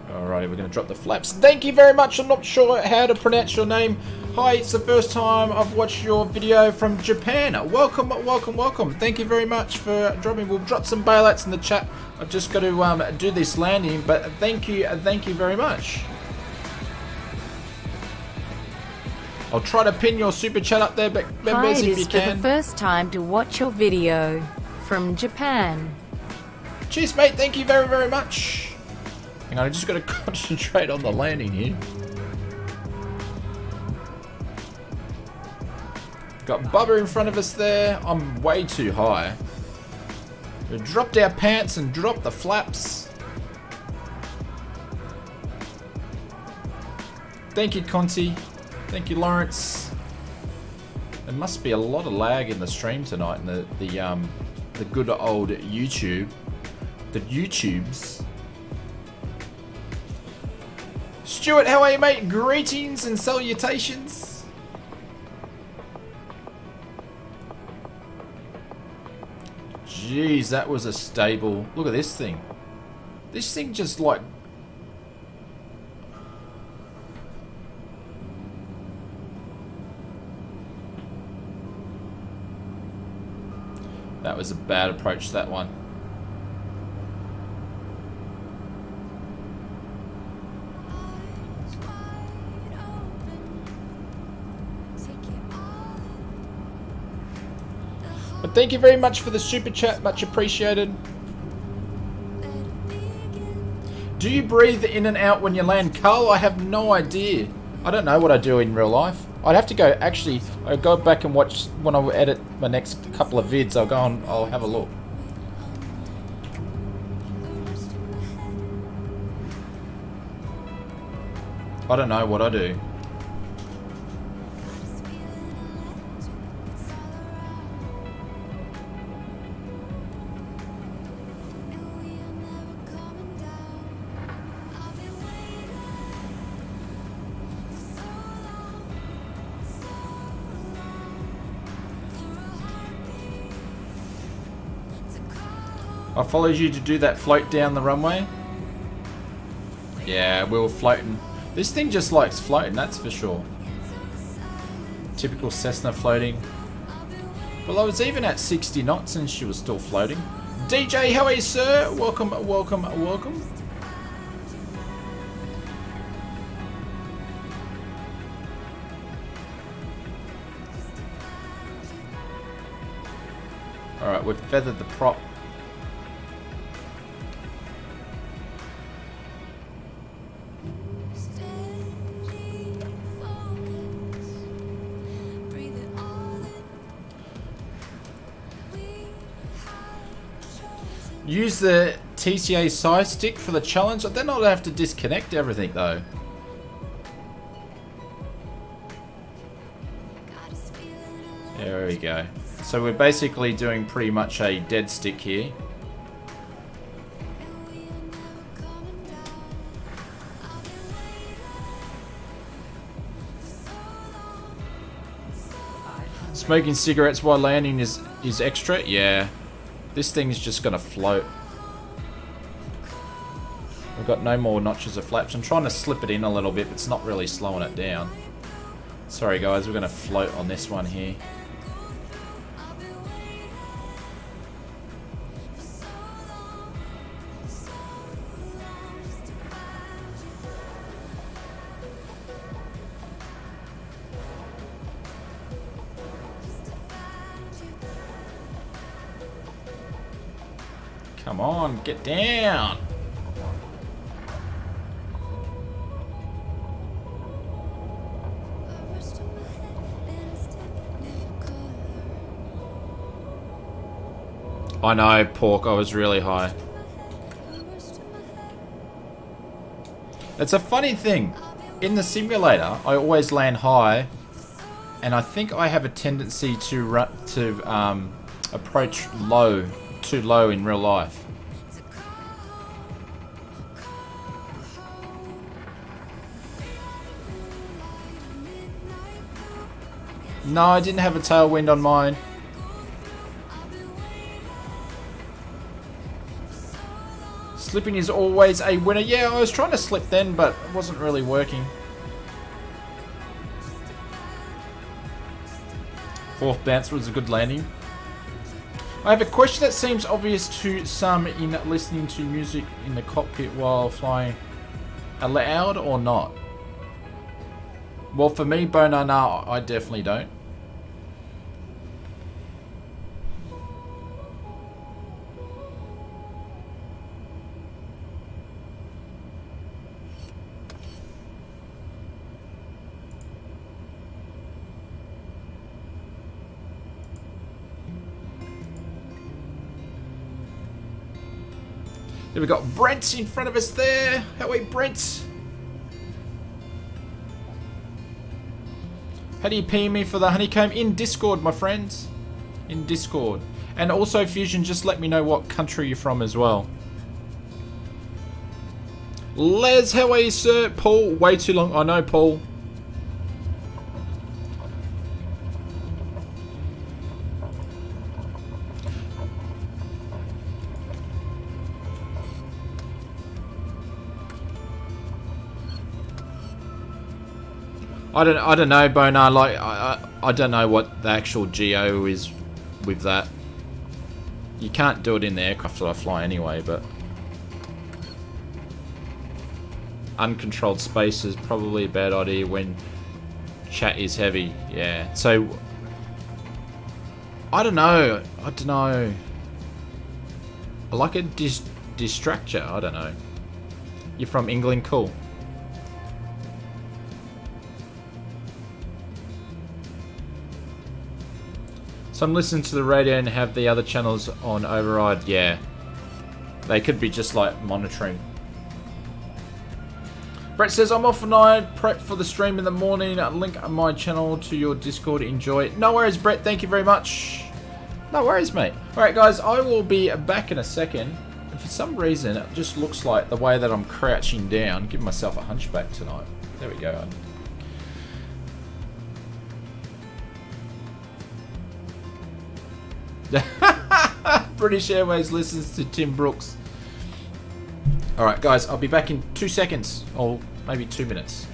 Alrighty, we're going to drop the flaps. Thank you very much. I'm not sure how to pronounce your name. Hi, it's the first time I've watched your video from Japan. Welcome, welcome, welcome. Thank you very much for dropping. We'll drop some bailouts in the chat. I've just got to do this landing, but thank you very much. I'll try to pin your super chat up there, but members, if you can. For the first time to watch your video from Japan. Cheers, mate. Thank you very, very much. Hang on, I just got to concentrate on the landing here. Got Bubba in front of us there. I'm way too high. We dropped our pants and dropped the flaps. Thank you, Conti. Thank you, Lawrence. There must be a lot of lag in the stream tonight in the good old YouTube. The YouTubes. Stuart, how are you, mate? Greetings and salutations. Jeez, that was a stable. Look at this thing. This thing just like... That was a bad approach, that one. But thank you very much for the super chat, much appreciated. Do you breathe in and out when you land, Carl? I have no idea. I don't know what I do in real life. I'd have to go, actually, I'll go back and watch when I edit my next couple of vids. I'll go on, I'll have a look. I don't know what I do. I followed you to do that float down the runway. Yeah, we were floating. This thing just likes floating, that's for sure. Typical Cessna floating. Well, I was even at 60 knots and she was still floating. DJ, how are you, sir? Welcome, welcome, welcome. Alright, we've feathered the prop. Use the TCA side stick for the challenge. Then I'll have to disconnect everything though. There we go. So we're basically doing pretty much a dead stick here. Smoking cigarettes while landing is extra? Yeah. This thing's just gonna float. We've got no more notches of flaps. I'm trying to slip it in a little bit, but it's not really slowing it down. Sorry guys, we're gonna float on this one here. Come on, get down. I know, Pork, I was really high. It's a funny thing. In the simulator, I always land high, and I think I have a tendency to approach low, too low in real life. No, I didn't have a tailwind on mine. Slipping is always a winner. Yeah, I was trying to slip then, but it wasn't really working. Fourth bounce was a good landing. I have a question that seems obvious to some in listening to music in the cockpit while flying. Allowed or not? Well, for me, Bonana, I definitely don't. There we got Brent in front of us there. How are we, Brent? How do you PM me for the honeycomb? In Discord, my friends. In Discord. And also, Fusion, just let me know what country you're from as well. Les, how are you, sir? Paul, way too long. I know, Paul. I don't know, Bonar. Like I don't know what the actual GO is with that. You can't do it in the aircraft that I fly anyway, but uncontrolled space is probably a bad idea when chat is heavy. Yeah. So I don't know. I like a distractor. I don't know. You're from England, cool. So I'm listening to the radio and have the other channels on override. Yeah, they could be just like monitoring. Brett says, I'm off tonight, prep for the stream in the morning. Link my channel to your Discord. Enjoy. No worries, Brett. Thank you very much. No worries, mate. Alright, guys, I will be back in a second. And for some reason, it just looks like the way that I'm crouching down, giving myself a hunchback tonight. There we go. British Airways listens to Tim Brooks. Alright, guys, I'll be back in 2 seconds. Or maybe 2 minutes.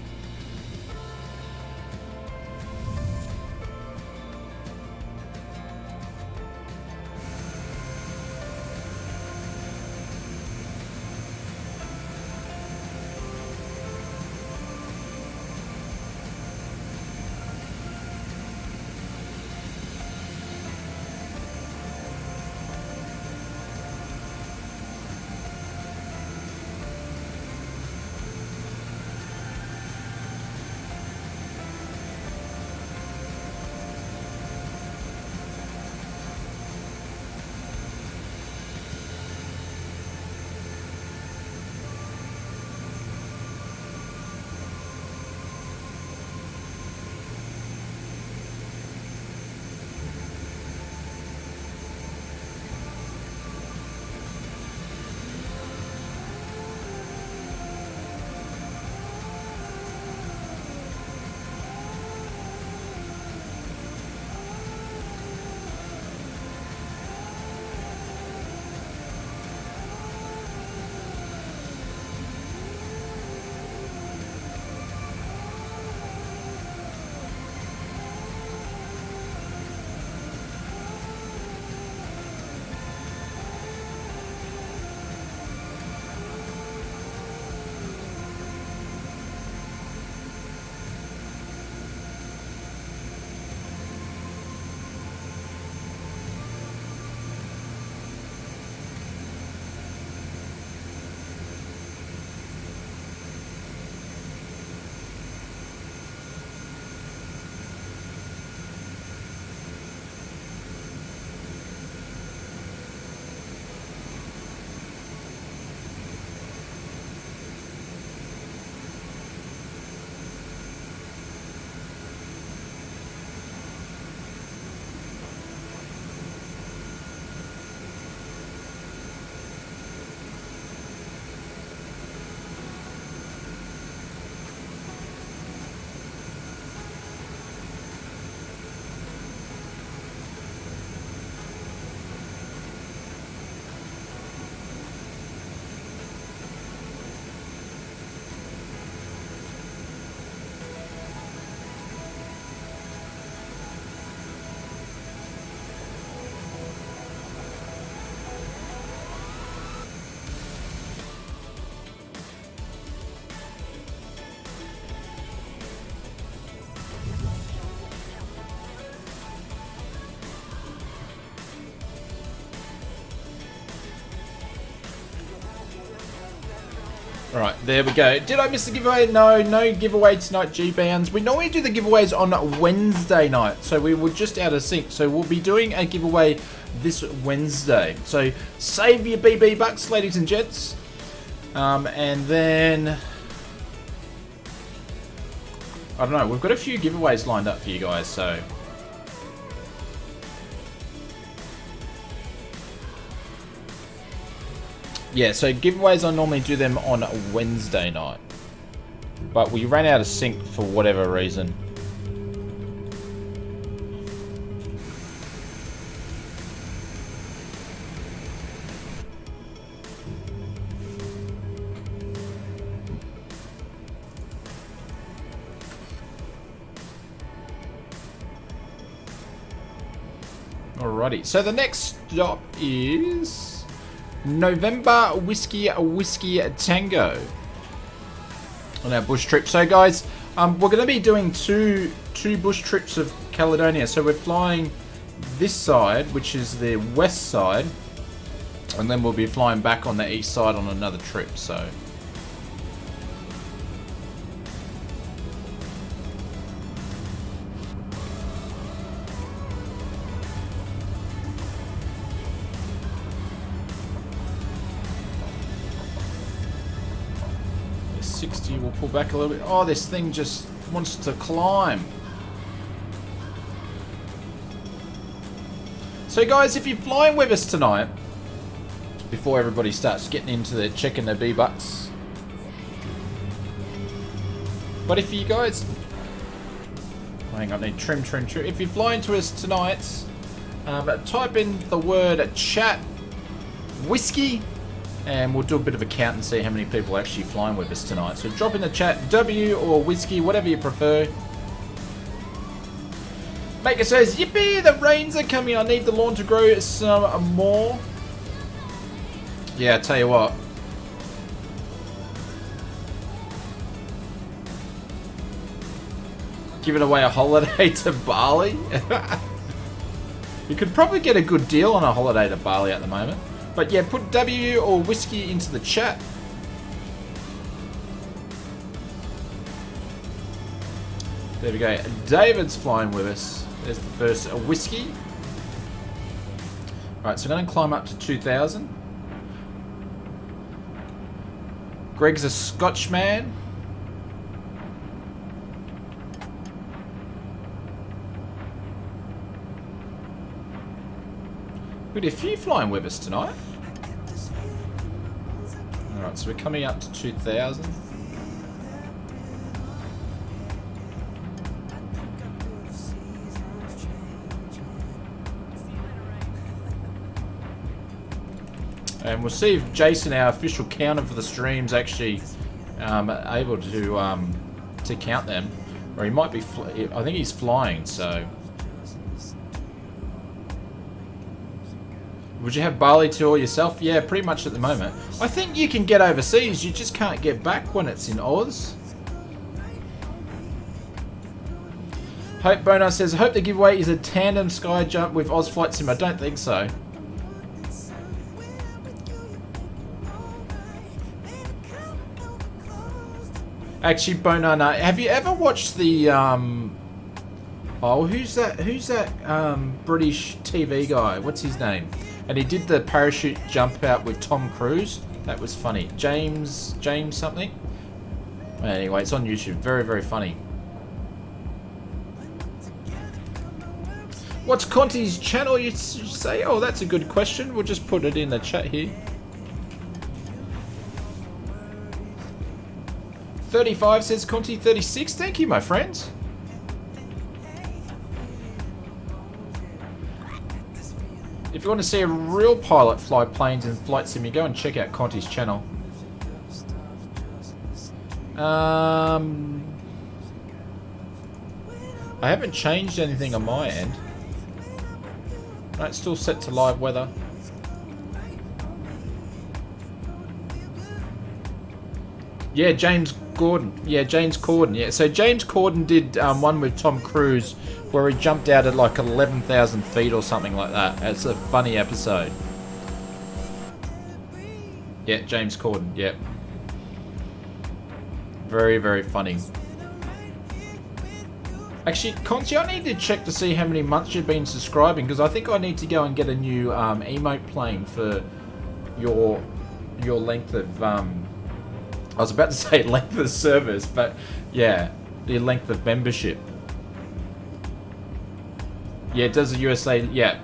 Alright, there we go. Did I miss the giveaway? No, no giveaway tonight, G-Bounds. We normally do the giveaways on Wednesday night, so we were just out of sync. So we'll be doing a giveaway this Wednesday. So save your BB bucks, ladies and gents. And then... I don't know, we've got a few giveaways lined up for you guys, so... Yeah, so giveaways, I normally do them on Wednesday night. But we ran out of sync for whatever reason. Alrighty, so the next stop is November Whiskey Tango on our bush trip. So guys, we're going to be doing two bush trips of Caledonia. So we're flying this side, which is the west side, and then we'll be flying back on the east side on another trip. So we'll pull back a little bit. Oh, this thing just wants to climb. So guys, if you're flying with us tonight, before everybody starts getting into the checking their B-bucks, but if you guys, hang on, I need trim. If you're flying to us tonight, type in the word chat whiskey, and we'll do a bit of a count and see how many people are actually flying with us tonight. So drop in the chat W or whiskey, whatever you prefer. Maker says, yippee, the rains are coming. I need the lawn to grow some more. Yeah, I tell you what. Giving away a holiday to Bali. You could probably get a good deal on a holiday to Bali at the moment. But yeah, put W or whiskey into the chat. There we go. David's flying with us. There's the first whiskey. Alright, so I'm going to climb up to 2,000. Greg's a Scotchman. We've got a few flying with us tonight. Alright, so we're coming up to 2,000. And we'll see if Jason, our official counter for the streams, actually able to count them. Or he might be, I think he's flying, so... Would you have Bali tour yourself? Yeah, pretty much at the moment. I think you can get overseas, you just can't get back when it's in Oz. Hope Bonar says, I hope the giveaway is a tandem sky jump with Oz Flight Sim. I don't think so. Actually, Bonar, have you ever watched the oh, who's that British TV guy? What's his name? And he did the parachute jump out with Tom Cruise. That was funny. James something. Anyway, it's on YouTube. Very, very funny. What's Conti's channel, you say? Oh, that's a good question. We'll just put it in the chat here. 35 says Conti. 36. Thank you, my friends. If you want to see a real pilot fly planes in Flight Sim, you go and check out Conti's channel. I haven't changed anything on my end. No, it's still set to live weather. Yeah, James Gordon. Yeah, James Corden. Yeah, so James Corden did one with Tom Cruise where he jumped out at like 11,000 feet or something like that. It's a funny episode. Yeah, James Corden. Yep. Very, very funny. Actually, Conchi, I need to check to see how many months you've been subscribing, because I think I need to go and get a new emote plane for your length of I was about to say length of service, but yeah, the length of membership. Yeah, it does the USA. Yeah,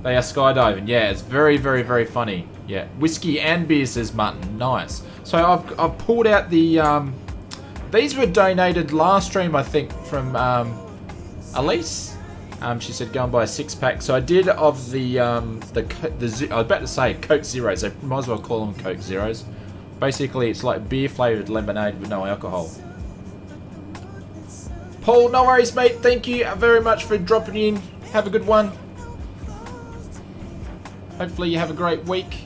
they are skydiving. Yeah, it's very, very, very funny. Yeah, whiskey and beer, says Martin. Nice. So I've pulled out the these were donated last stream, I think, from Elise. She said go and buy a 6-pack. So I did of the I was about to say Coke Zeros. They might as well call them Coke Zeros. Basically, it's like beer flavored lemonade with no alcohol. Paul, no worries, mate. Thank you very much for dropping in. Have a good one. Hopefully you have a great week.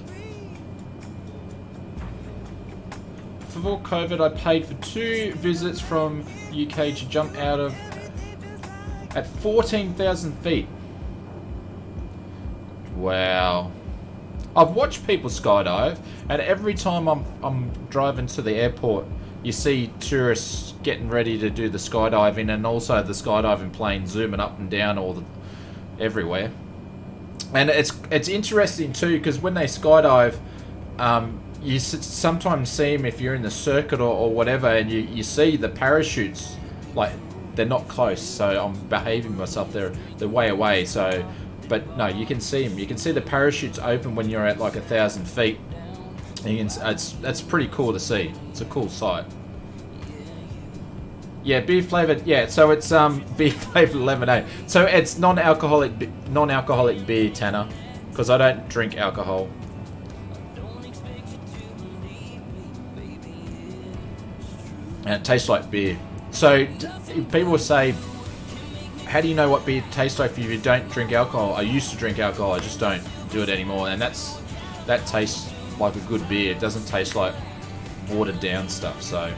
Before COVID, I paid for 2 visits from UK to jump out of at 14,000 feet. Wow. I've watched people skydive, and every time I'm driving to the airport, you see tourists getting ready to do the skydiving, and also the skydiving plane zooming up and down everywhere. And it's interesting too, because when they skydive, you sometimes see them if you're in the circuit or whatever, and you see the parachutes, like they're not close, so I'm behaving myself, they're way away, so, but no, you can see them. You can see the parachutes open when you're at like 1,000 feet. And that's pretty cool to see. It's a cool sight. Yeah, beer flavored. Yeah, so it's beer flavored lemonade. So it's non-alcoholic beer, Tanner, because I don't drink alcohol. And it tastes like beer. So people say, how do you know what beer tastes like if you don't drink alcohol? I used to drink alcohol, I just don't do it anymore, and that tastes like a good beer. It doesn't taste like watered down stuff. So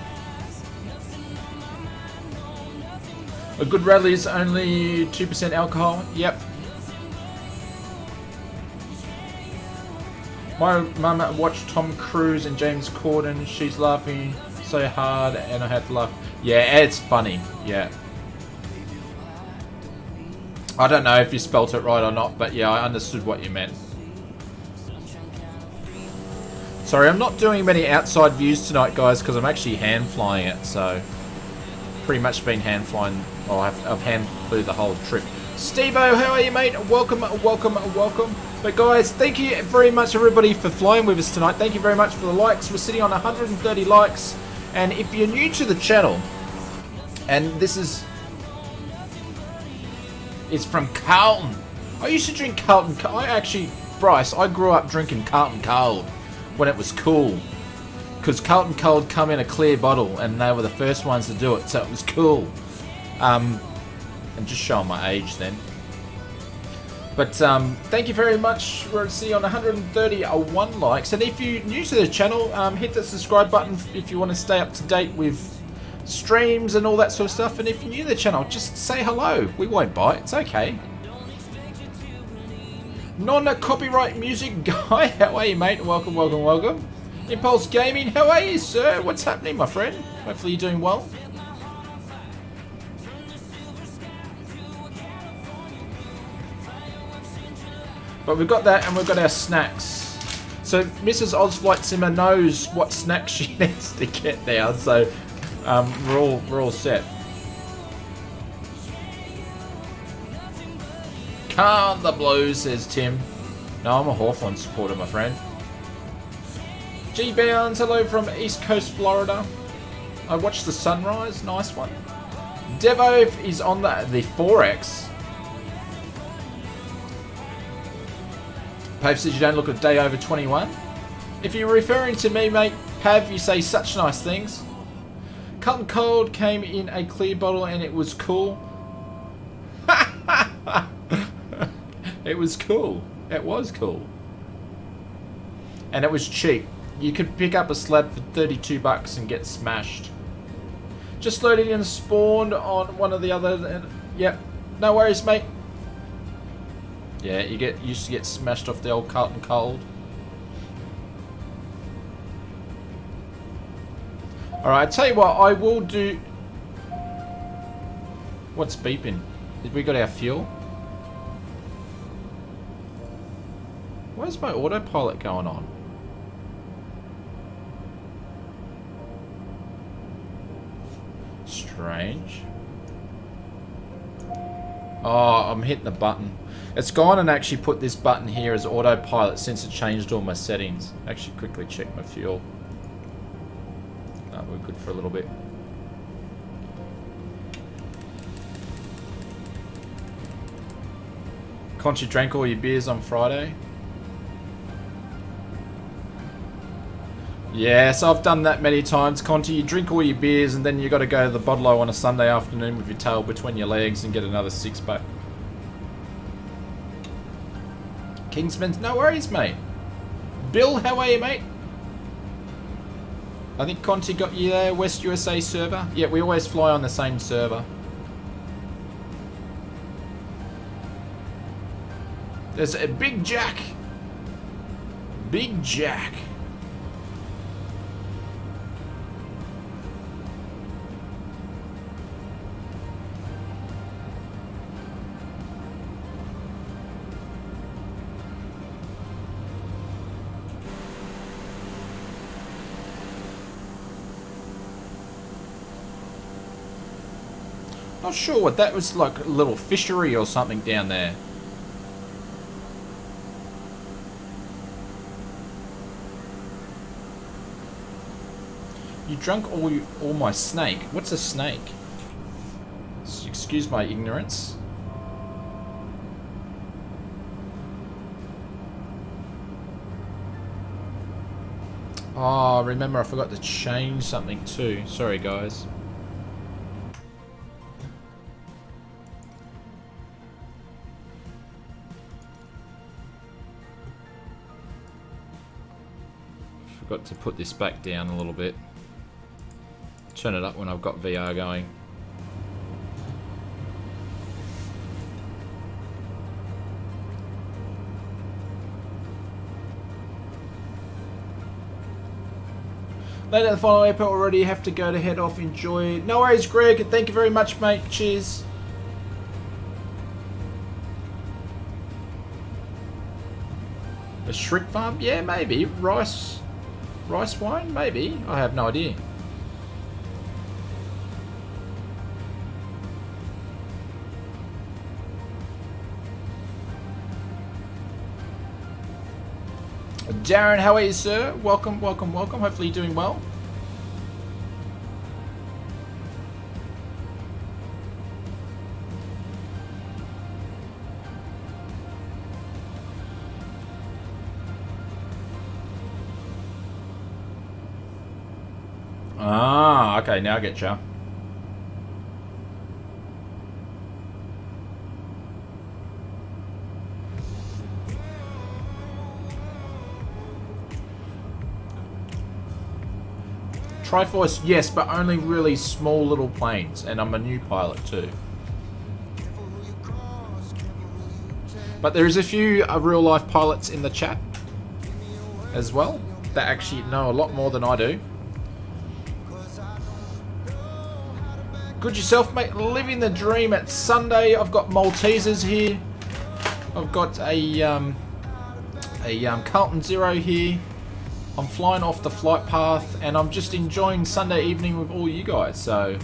a good rally is only 2% alcohol. Yep. My mum watched Tom Cruise and James Corden. She's laughing so hard and I had to laugh. Yeah, it's funny. Yeah. I don't know if you spelt it right or not, but yeah, I understood what you meant. Sorry, I'm not doing many outside views tonight, guys, because I'm actually hand flying it. So, pretty much been hand flying. Well, I've hand flew the whole trip. Steve-O, how are you, mate? Welcome, welcome, welcome. But guys, thank you very much, everybody, for flying with us tonight. Thank you very much for the likes. We're sitting on 130 likes. And if you're new to the channel, and this is... It's from Carlton. I used to drink Carlton. Bryce, I grew up drinking Carlton Cold when it was cool. Because Carlton Cold come in a clear bottle and they were the first ones to do it, so it was cool. I'm just showing my age then. But thank you very much. We're sitting on 131 likes. And if you're new to the channel, hit the subscribe button if you want to stay up to date with streams and all that sort of stuff. And if you're new to the channel, just say hello. We won't bite. It's okay. Non-copyright music guy, how are you, mate? Welcome, welcome, welcome. Impulse Gaming, how are you, sir? What's happening, my friend? Hopefully you're doing well. But we've got that, and we've got our snacks. So Mrs. Ozflight Simmer knows what snacks she needs to get now, so we're all set. Calm the blues, says Tim. No, I'm a Hawthorn supporter, my friend. G Bounds, hello from East Coast, Florida. I watched the sunrise, nice one. Devo is on the 4X. Pav says you don't look a day over 21. If you're referring to me, mate, Pav, you say such nice things. Carlton Cold came in a clear bottle and it was cool. It was cool. It was cool. And it was cheap. You could pick up a slab for 32 bucks and get smashed. Just loaded in spawned on one of the other... Yep. No worries, mate. Yeah, you used to get smashed off the old Carlton Cold. Alright, I tell you what, I will do... What's beeping? Did we got our fuel? Where's my autopilot going on? Strange. Oh, I'm hitting the button. It's gone and actually put this button here as autopilot since it changed all my settings. Actually quickly check my fuel. No, we're good for a little bit. Conch, you drank all your beers on Friday? Yes, I've done that many times, Conti. You drink all your beers and then you got to go to the bottle-o on a Sunday afternoon with your tail between your legs and get another six-pack. Kingsman, no worries, mate. Bill, how are you, mate? I think Conti got you there, West USA server. Yeah, we always fly on the same server. There's a Big Jack. Big Jack. Not sure what that was, like a little fishery or something down there. You drunk all my snake. What's a snake? Excuse my ignorance. Oh, remember I forgot to change something too. Sorry, guys. Forgot to put this back down a little bit. Turn it up when I've got VR going. Later the final airport already, have to go to head off, enjoy. No worries, Greg, thank you very much, mate. Cheers. A shrimp farm? Yeah, maybe. Rice wine? Maybe. I have no idea. Darren, how are you, sir? Welcome, welcome, welcome. Hopefully you're doing well. Ah, okay, now I get you. Triforce, yes, but only really small little planes, and I'm a new pilot too. But there is a few real life pilots in the chat as well that actually know a lot more than I do. Good yourself, mate. Living the dream at Sunday. I've got Maltesers here. I've got a Carlton Zero here. I'm flying off the flight path and I'm just enjoying Sunday evening with all you guys. So,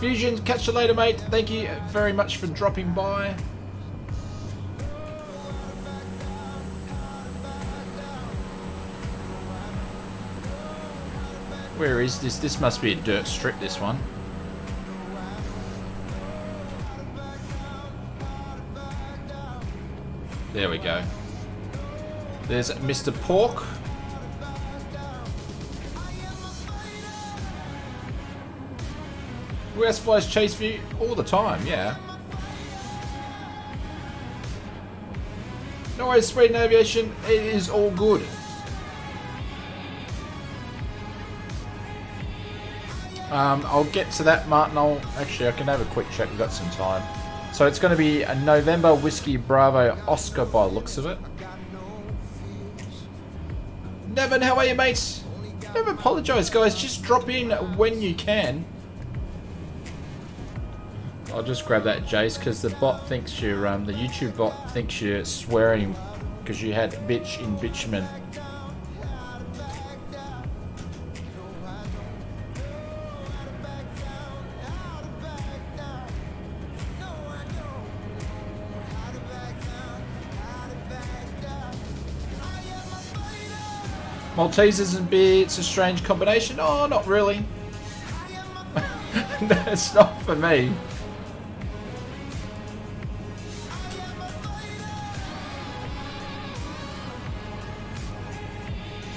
Fusion, catch you later, mate. Thank you very much for dropping by. Where is this? This must be a dirt strip, this one. There we go. There's Mr. Pork. Who else flies chase for you? All the time, yeah. No worries, Sweden Aviation. It is all good. I'll get to that, Martin. Actually, I can have a quick check. We've got some time. So it's going to be a November Whiskey Bravo Oscar by the looks of it. Nevin, how are you, mates? Never apologise, guys. Just drop in when you can. I'll just grab that, Jace, because the bot thinks you're, the YouTube bot thinks you're swearing because you had bitch in bitumen. Maltesers and beer, it's a strange combination. Oh, not really. No, it's not for me.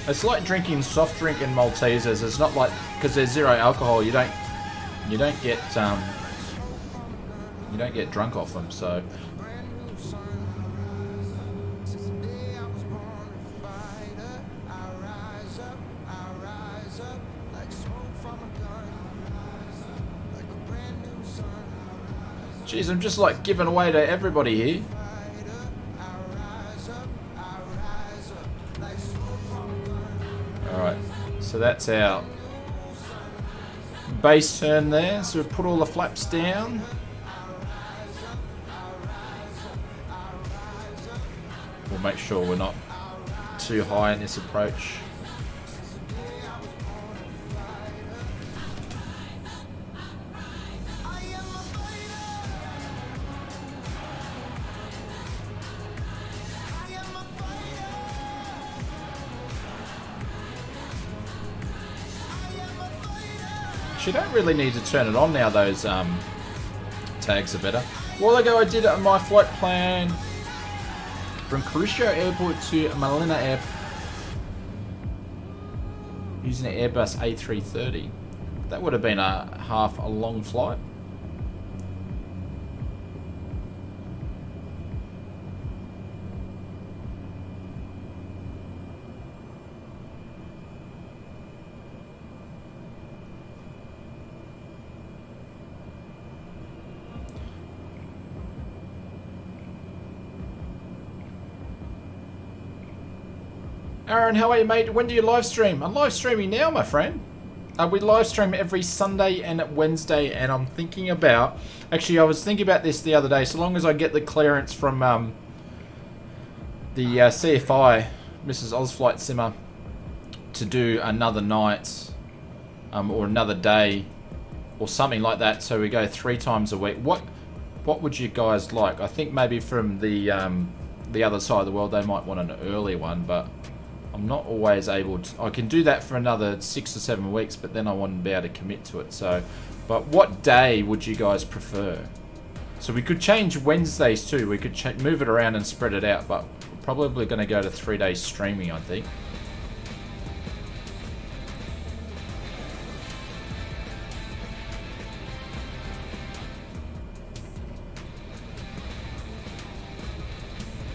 It's like drinking soft drink and Maltesers. It's not like, because there's zero alcohol, you don't get drunk off them. So jeez, I'm just like giving away to everybody here. Alright, so that's our base turn there. So we put all the flaps down. We'll make sure we're not too high in this approach. You don't really need to turn it on now, those tags are better. A while ago I did my flight plan from Caristio Airport to Malina Airport using an Airbus A330. That would have been half a long flight. Aaron, how are you, mate? When do you live stream? I'm live streaming now, my friend. We live stream every Sunday and Wednesday, and I'm thinking about... Actually, I was thinking about this the other day. So long as I get the clearance from the CFI, Mrs. Ozflight Simmer, to do another night or another day or something like that, so we go 3 times a week. What would you guys like? I think maybe from the other side of the world, they might want an early one, but... I'm not always able to... I can do that for another 6 or 7 weeks, but then I wouldn't be able to commit to it. So, but what day would you guys prefer? So we could change Wednesdays too. We could move it around and spread it out, but we're probably going to go to 3 days streaming, I think.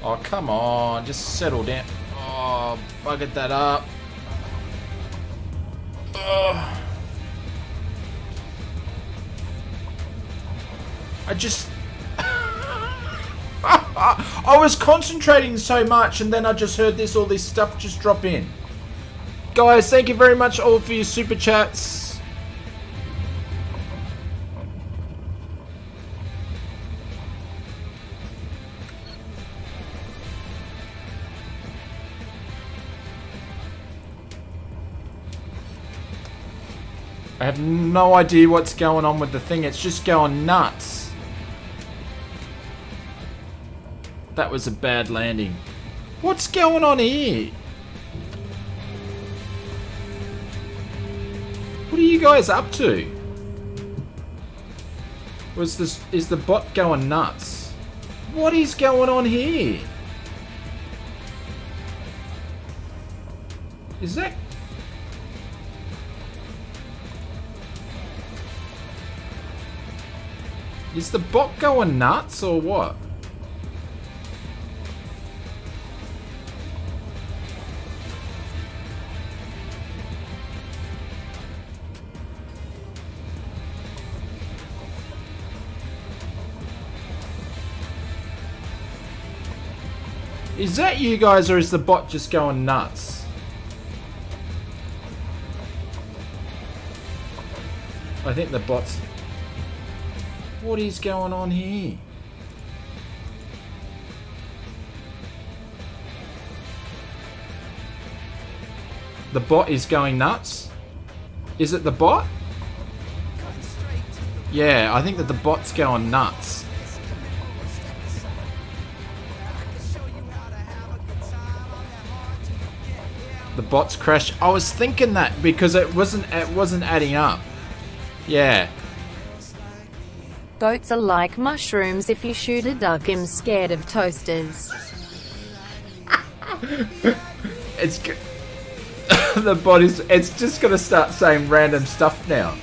Oh, come on. Just settle down. Oh, buggered that up. Ugh. I was concentrating so much, and then I just heard all this stuff just drop in. Guys, thank you very much all for your super chats. I have no idea what's going on with the thing. It's just going nuts. That was a bad landing. What's going on here? What are you guys up to? Is the bot going nuts? What is going on here? Is that... Is the bot going nuts or what? Is that you guys, or is the bot just going nuts? I think the bots... What is going on here? The bot is going nuts? Is it the bot? Yeah, I think that the bot's going nuts. The bot's crashed. I was thinking that because it wasn't adding up. Yeah. Boats are like mushrooms. If you shoot a duck, I'm scared of toasters. It's the bot is. It's just gonna start saying random stuff now.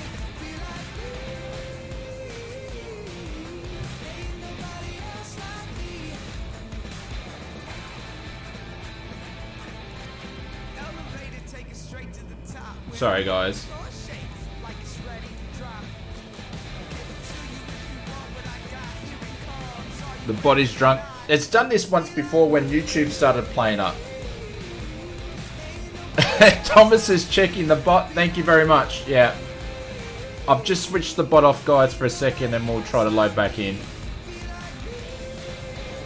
Sorry, guys. The body's drunk. It's done this once before when YouTube started playing up. Thomas is checking the bot. Thank you very much. Yeah. I've just switched the bot off, guys, for a second, and we'll try to load back in.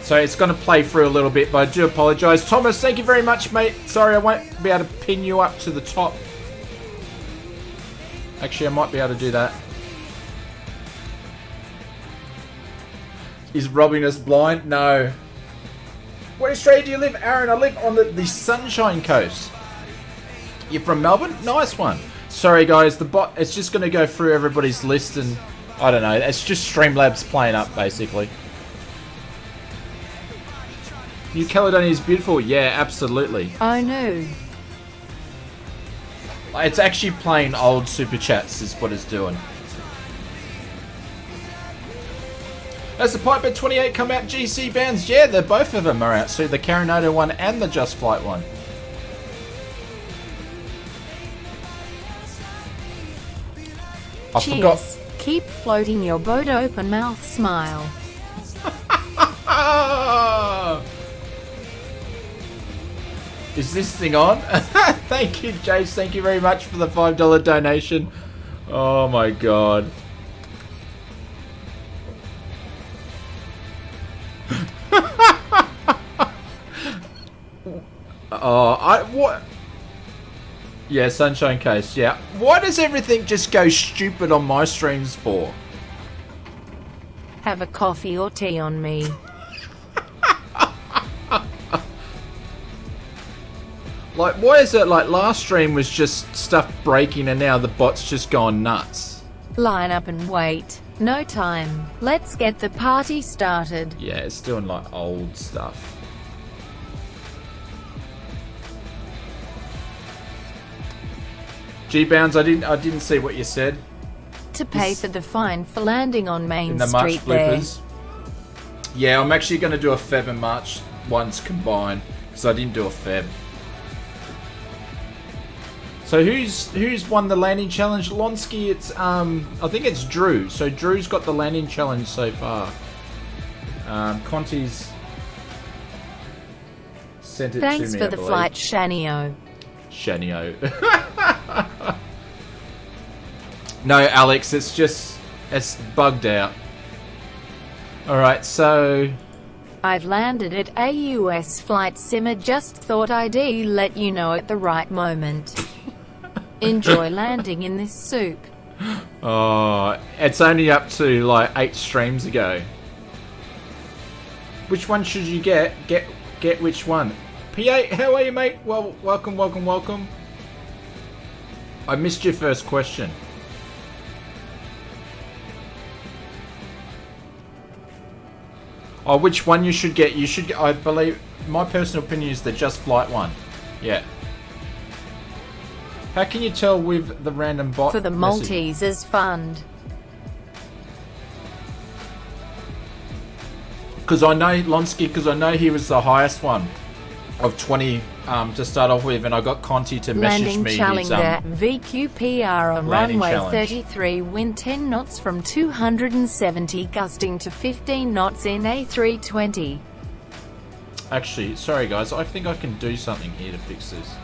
So it's going to play through a little bit, but I do apologise. Thomas, thank you very much, mate. Sorry, I won't be able to pin you up to the top. Actually, I might be able to do that. Is robbing us blind? No. Where in Australia do you live, Aaron? I live on the Sunshine Coast. You're from Melbourne? Nice one. Sorry, guys. The bot, it's just going to go through everybody's list and... I don't know. It's just Streamlabs playing up, basically. New Caledonia is beautiful. Yeah, absolutely. Oh no. It's actually playing old Super Chats is what it's doing. Has the Piper 28 come out GC bands? Yeah, they're both of them are out. So the Carinoto one and the Just Flight one. I forgot. Keep floating your boat, open mouth smile. Is this thing on? Thank you, Jace. Thank you very much for the $5 donation. Oh my god. What? Yeah, Sunshine Coast. Yeah. Why does everything just go stupid on my streams for? Have a coffee or tea on me. Like, why is it like last stream was just stuff breaking and now the bot's just gone nuts? Line up and wait. No time. Let's get the party started. Yeah, it's doing like old stuff. G-Bounds, I didn't see what you said. To pay for the fine for landing on Main In the March Street there. bloopers. Yeah, I'm actually going to do a Feb and March ones combined because I didn't do a Feb. So who's won the landing challenge? Lonsky, it's I think it's Drew. So Drew's got the landing challenge so far. Conti's sent it to me. Thanks for the flight, Shanio. Shanio. No, Alex, it's bugged out. Alright, so... I've landed at a US flight simmer, just thought I'd let you know at the right moment. Enjoy landing in this soup. Oh, it's only up to like 8 streams ago. Which one should you get? Get which one? P8, how are you, mate? Well, welcome. I missed your first question. Oh, which one you should get? You should get, I believe, my personal opinion is the Just Flight one. Yeah. How can you tell with the random bot? For the Maltesers Fund. Because I know Lonsky, because I know he was the highest one of 20 to start off with, and I got Conti to message Landing me Challenger his VQPR on runway challenge. 33, wind 10 knots from 270, gusting to 15 knots in A320. Actually, sorry guys, I think I can do something here to fix this.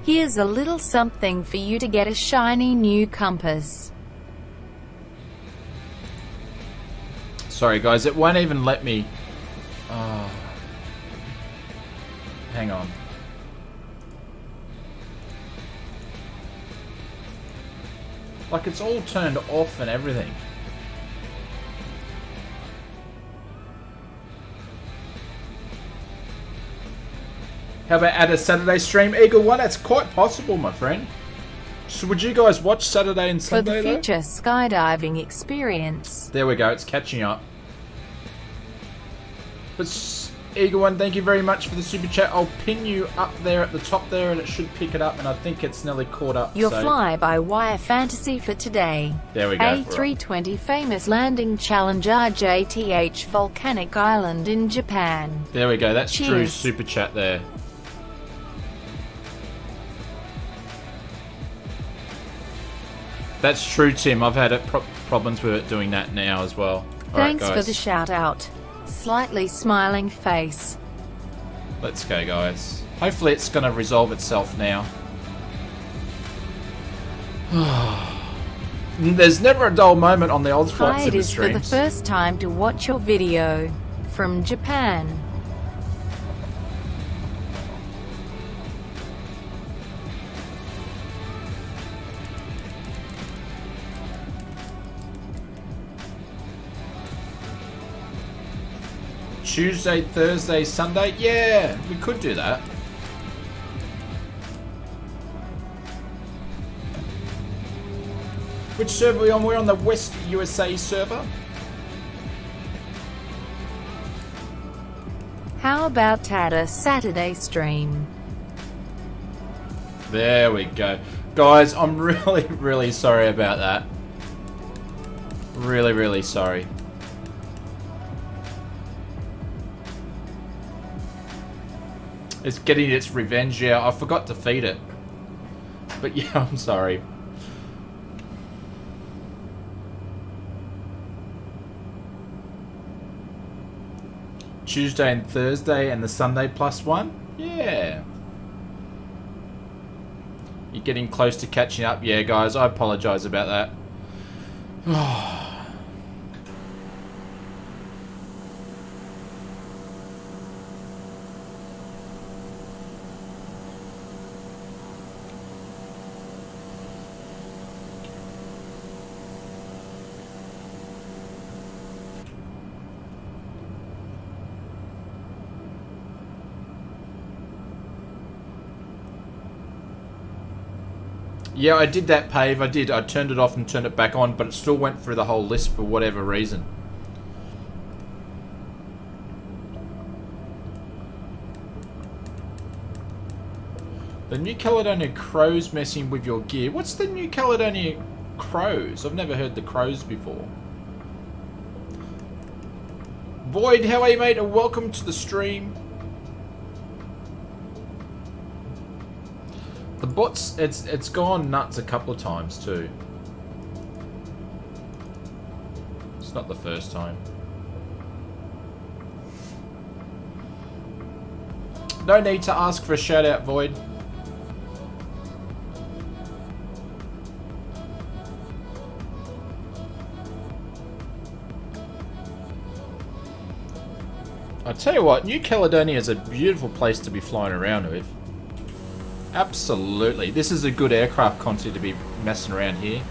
Here's a little something for you to get a shiny new compass. Sorry guys, it won't even let me... Oh. Hang on. Like it's all turned off and everything. How about add a Saturday stream, Eagle One? That's quite possible, my friend. So would you guys watch Saturday and Sunday for the future skydiving experience? There we go, it's catching up. But Eagle One, thank you very much for the super chat. I'll pin you up there at the top there and it should pick it up, and I think it's nearly caught up. Your so. fly-by-wire fantasy for today. There we go. A320 famous landing challenge RJTH volcanic island in Japan. There we go, that's Cheers. Drew's super chat there. That's true, Tim. I've had problems with it doing that now as well. Thanks right, for the shout out. Slightly smiling face. Let's go, guys. Hopefully it's going to resolve itself now. There's never a dull moment on the Oz Flight Hi, it is streams. for the first time to watch your video. From Japan. Tuesday, Thursday, Sunday? Yeah, we could do that. Which server are we on? We're on the West USA server. How about Tata Saturday stream? There we go. Guys, I'm really sorry about that. Really sorry. It's getting its revenge, yeah. I forgot to feed it. But yeah, I'm sorry. Tuesday and Thursday and the Sunday +1? Yeah. You're getting close to catching up. Yeah, guys, I apologise about that. Yeah, I did that, Pave. I did. I turned it off and turned it back on, but it still went through the whole list for whatever reason. The New Caledonia Crows messing with your gear. What's the New Caledonia Crows? I've never heard the Crows before. Void, how are you, mate? And welcome to the stream. The bot's it's gone nuts a couple of times too. It's not the first time. No need to ask for a shout out, Void. I tell you what, New Caledonia is a beautiful place to be flying around with. Absolutely. This is a good aircraft concept to be messing around here.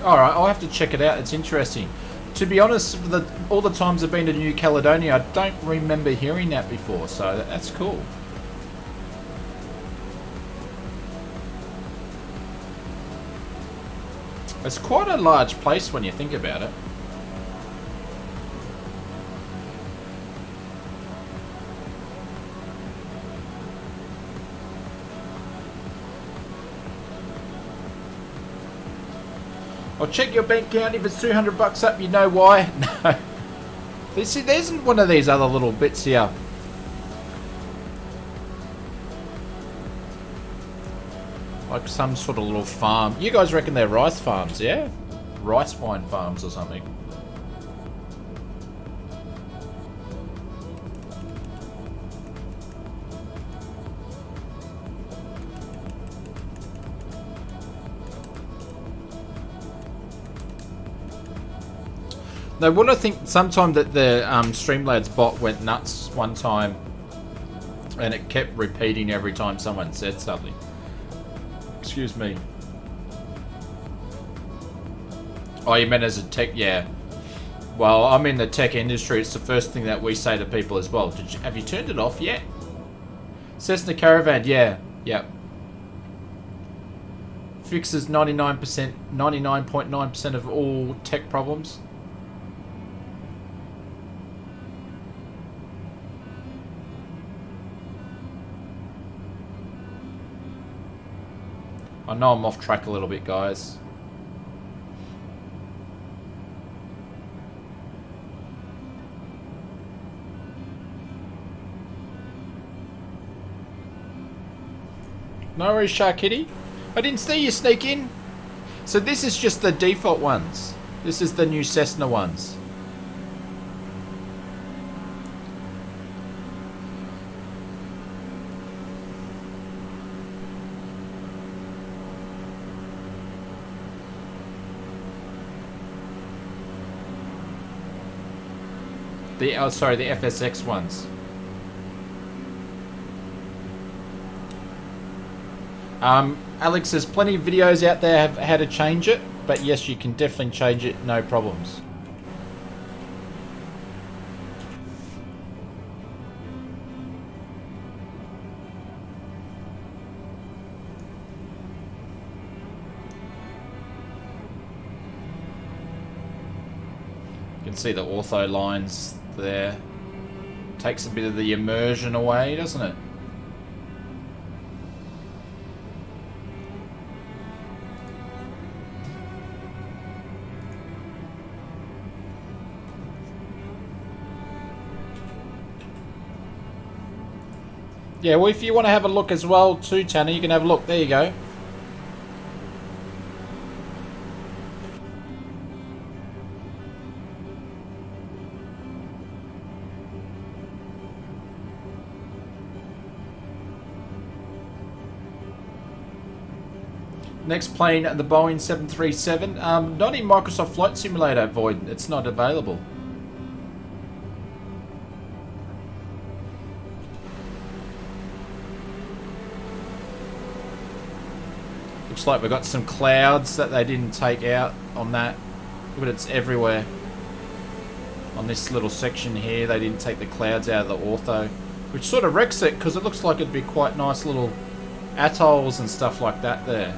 Alright, I'll have to check it out. It's interesting. To be honest, all the times I've been to New Caledonia, I don't remember hearing that before, so that's cool. It's quite a large place when you think about it. I'll check your bank account. If it's 200 bucks up, you know why. No. See, there's one of these other little bits here. Like some sort of little farm. You guys reckon they're rice farms, yeah? Rice wine farms or something. No, what I think sometime that the Streamlabs bot went nuts one time and it kept repeating every time someone said something. Excuse me. Oh, you meant as a tech? Yeah. Well, I'm in the tech industry. It's the first thing that we say to people as well. Have you turned it off yet? Cessna Caravan, yeah. Yep. Fixes 99.9% of all tech problems. I know I'm off track a little bit, guys. No worries, Shark Kitty. I didn't see you sneak in. So this is just the default ones. This is the new Cessna ones. Oh, sorry, the FSX ones. Alex, there's plenty of videos out there of how to change it, but yes, you can definitely change it, no problems. You can see the ortho lines there. Takes a bit of the immersion away, doesn't it? Yeah, well, if you want to have a look as well too, Tanner, you can have a look. There you go. Next plane, the Boeing 737. Not in Microsoft Flight Simulator, Void. It's not available. Looks like we've got some clouds that they didn't take out on that. But it's everywhere. On this little section here, they didn't take the clouds out of the ortho. Which sort of wrecks it, because it looks like it'd be quite nice little atolls and stuff like that there.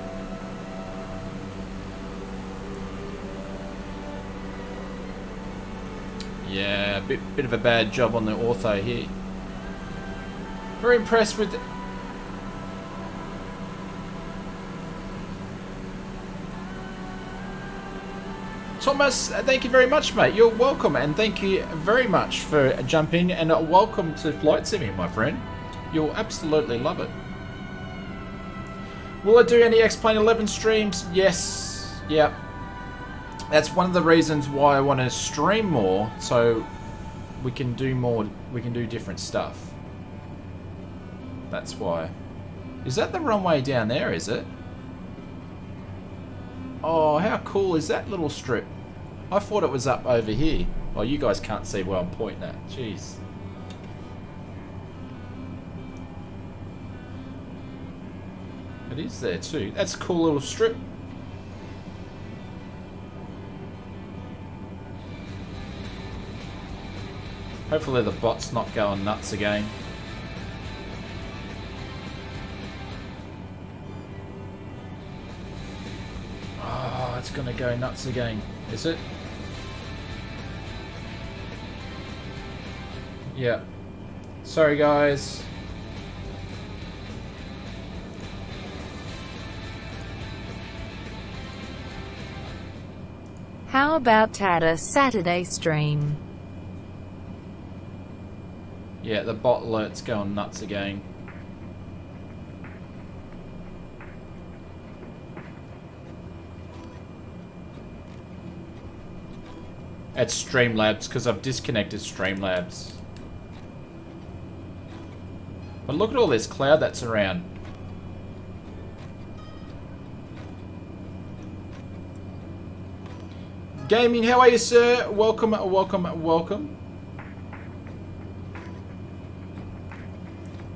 Yeah, a bit of a bad job on the ortho here. Very impressed with... Thomas, thank you very much, mate. You're welcome, and thank you very much for jumping, and welcome to Flight Simming, my friend. You'll absolutely love it. Will I do any X-Plane 11 streams? Yes. Yep. That's one of the reasons why I want to stream more, so we can do more, we can do different stuff. That's why. Is that the runway down there, is it? Oh, how cool is that little strip? I thought it was up over here. Oh, you guys can't see where I'm pointing at. Jeez. It is there too. That's a cool little strip. Hopefully the bot's not going nuts again. Oh, it's gonna go nuts again. Is it? Yeah. Sorry guys. How about Tata Saturday stream? Yeah, the bot alert's going nuts again. It's Streamlabs, because I've disconnected Streamlabs. But look at all this cloud that's around. Gaming, how are you, sir? Welcome, welcome, welcome.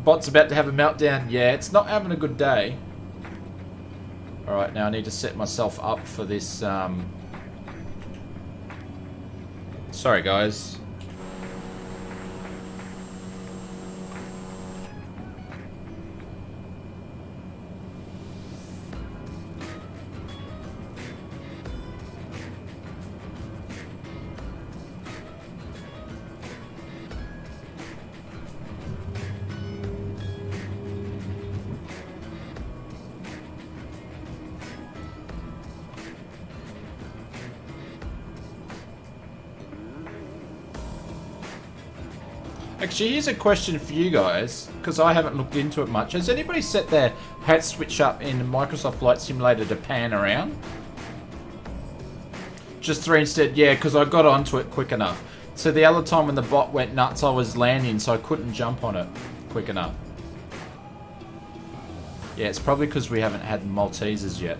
Bot's about to have a meltdown. Yeah, it's not having a good day. Alright, now I need to set myself up for this. Sorry, guys. Actually, here's a question for you guys, because I haven't looked into it much. Has anybody set their hat switch up in Microsoft Flight Simulator to pan around? Just 3 instead? Yeah, because I got onto it quick enough. So the other time when the bot went nuts, I was landing, so I couldn't jump on it quick enough. Yeah, it's probably because we haven't had Maltesers yet.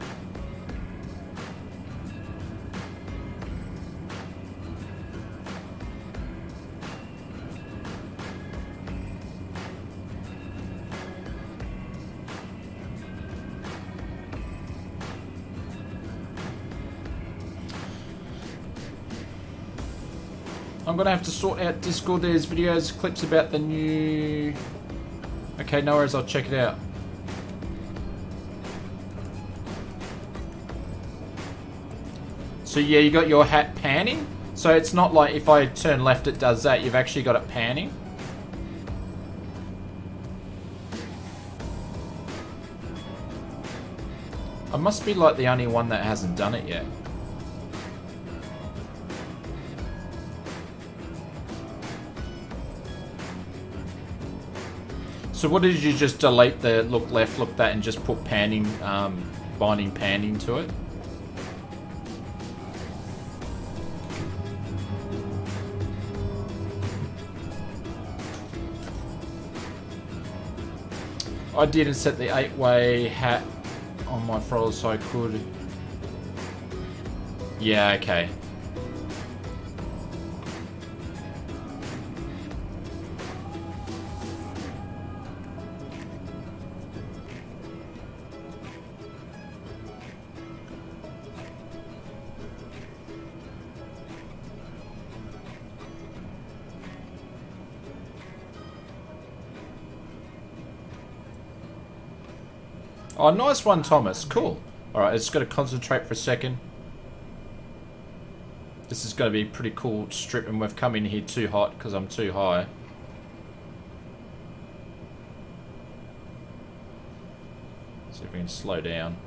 I'm gonna have to sort out Discord. There's videos, clips about the new... Okay, no worries, I'll check it out. So yeah, you got your hat panning? So it's not like if I turn left it does that, you've actually got it panning? I must be like the only one that hasn't done it yet. So what did you just delete the look left, look that, and just put panning, binding panning to it? I didn't set the 8-way hat on my throttle so I could. Yeah, okay. Oh, nice one, Thomas. Cool. Alright, it's got to concentrate for a second. This is going to be a pretty cool strip, and we've come in here too hot because I'm too high. See if we can slow down.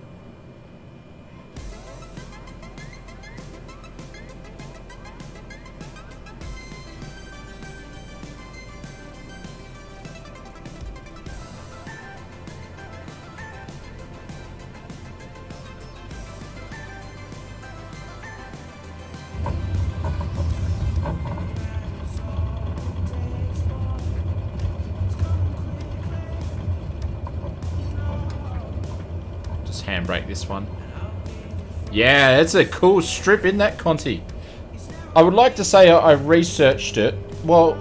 Handbrake this one. Yeah, it's a cool strip, isn't that, Conti? I would like to say I researched it. Well,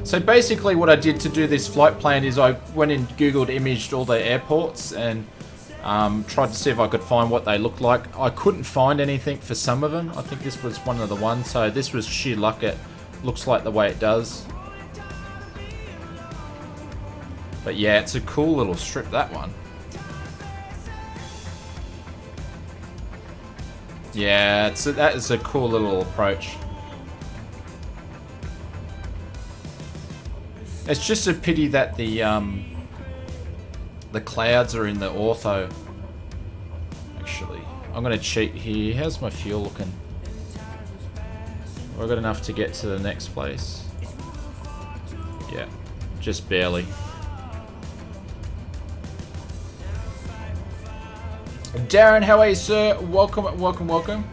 so basically what I did to do this flight plan is I went and Googled imaged all the airports and tried to see if I could find what they looked like. I couldn't find anything for some of them. I think this was one of the ones, so this was sheer luck. It looks like the way it does. But yeah, it's a cool little strip, that one. Yeah, that is a cool little approach. It's just a pity that the clouds are in the ortho. Actually, I'm gonna cheat here. How's my fuel looking? We've got enough to get to the next place. Yeah, just barely. Darren, how are you, sir? Welcome, welcome, welcome.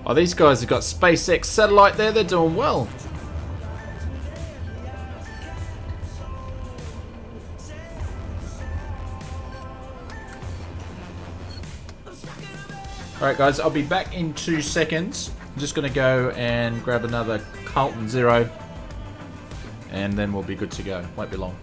Oh, these guys have got SpaceX satellite there. They're doing well. Alright guys, I'll be back in 2 seconds. I'm just going to go and grab another Carlton Zero. And then we'll be good to go. Won't be long.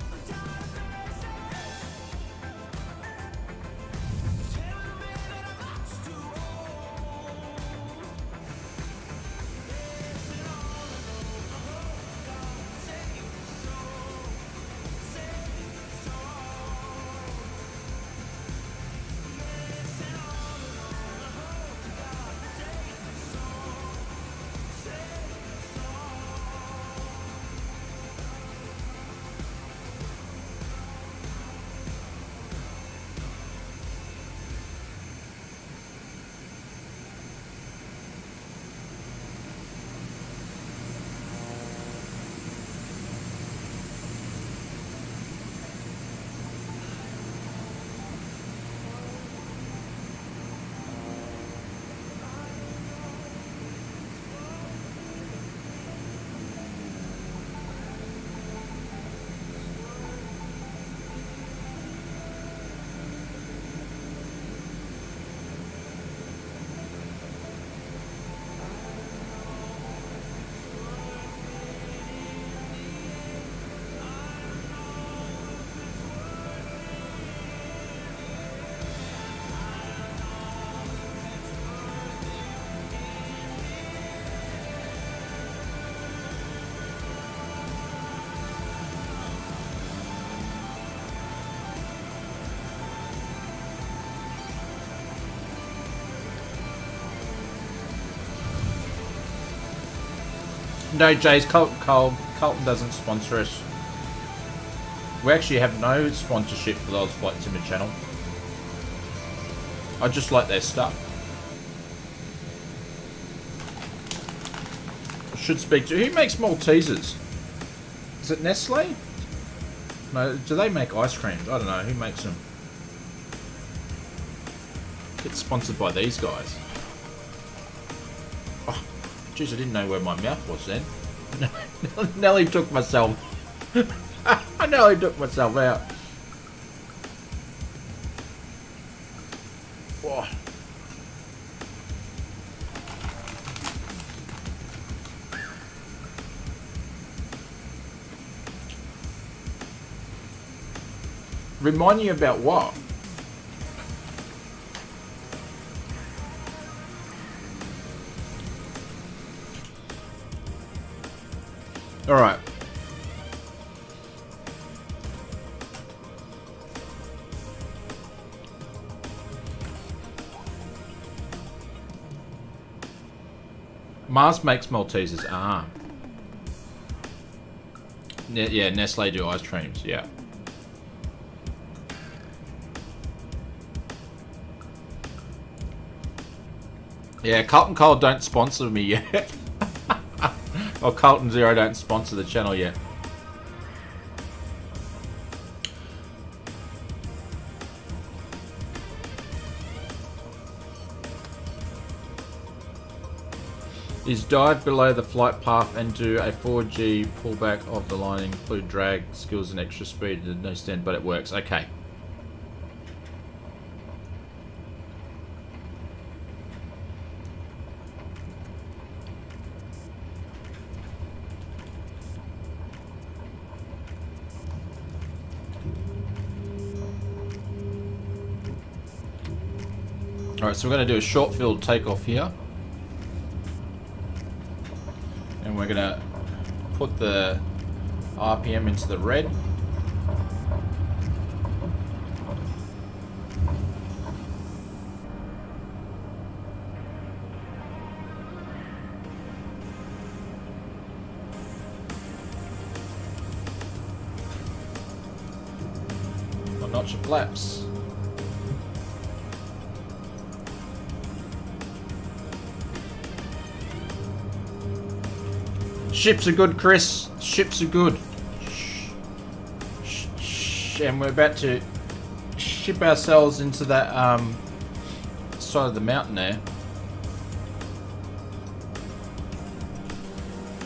No, Jays, Carlton doesn't sponsor us. We actually have no sponsorship for the Oz Flight Timber channel. I just like their stuff. I should speak to... Who makes Maltesers? Is it Nestle? No, do they make ice creams? I don't know. Who makes them? It's sponsored by these guys. Oh, jeez, I didn't know where my mouth was then. Nelly took myself. I nearly took myself out. Whoa. Remind you about what? All right. Mars makes Maltesers. Ah. Yeah, Nestle do ice creams. Yeah. Yeah, Carlton Cole don't sponsor me yet. Or Carlton Zero don't sponsor the channel yet. Is dive below the flight path and do a 4G pullback of the line, include drag, skills and extra speed to no stand, but it works. Okay. Alright, so we're going to do a short field takeoff here. And we're going to put the RPM into the red. notch of flaps. Ships are good, Chris. Ships are good. And we're about to ship ourselves into that side of the mountain there.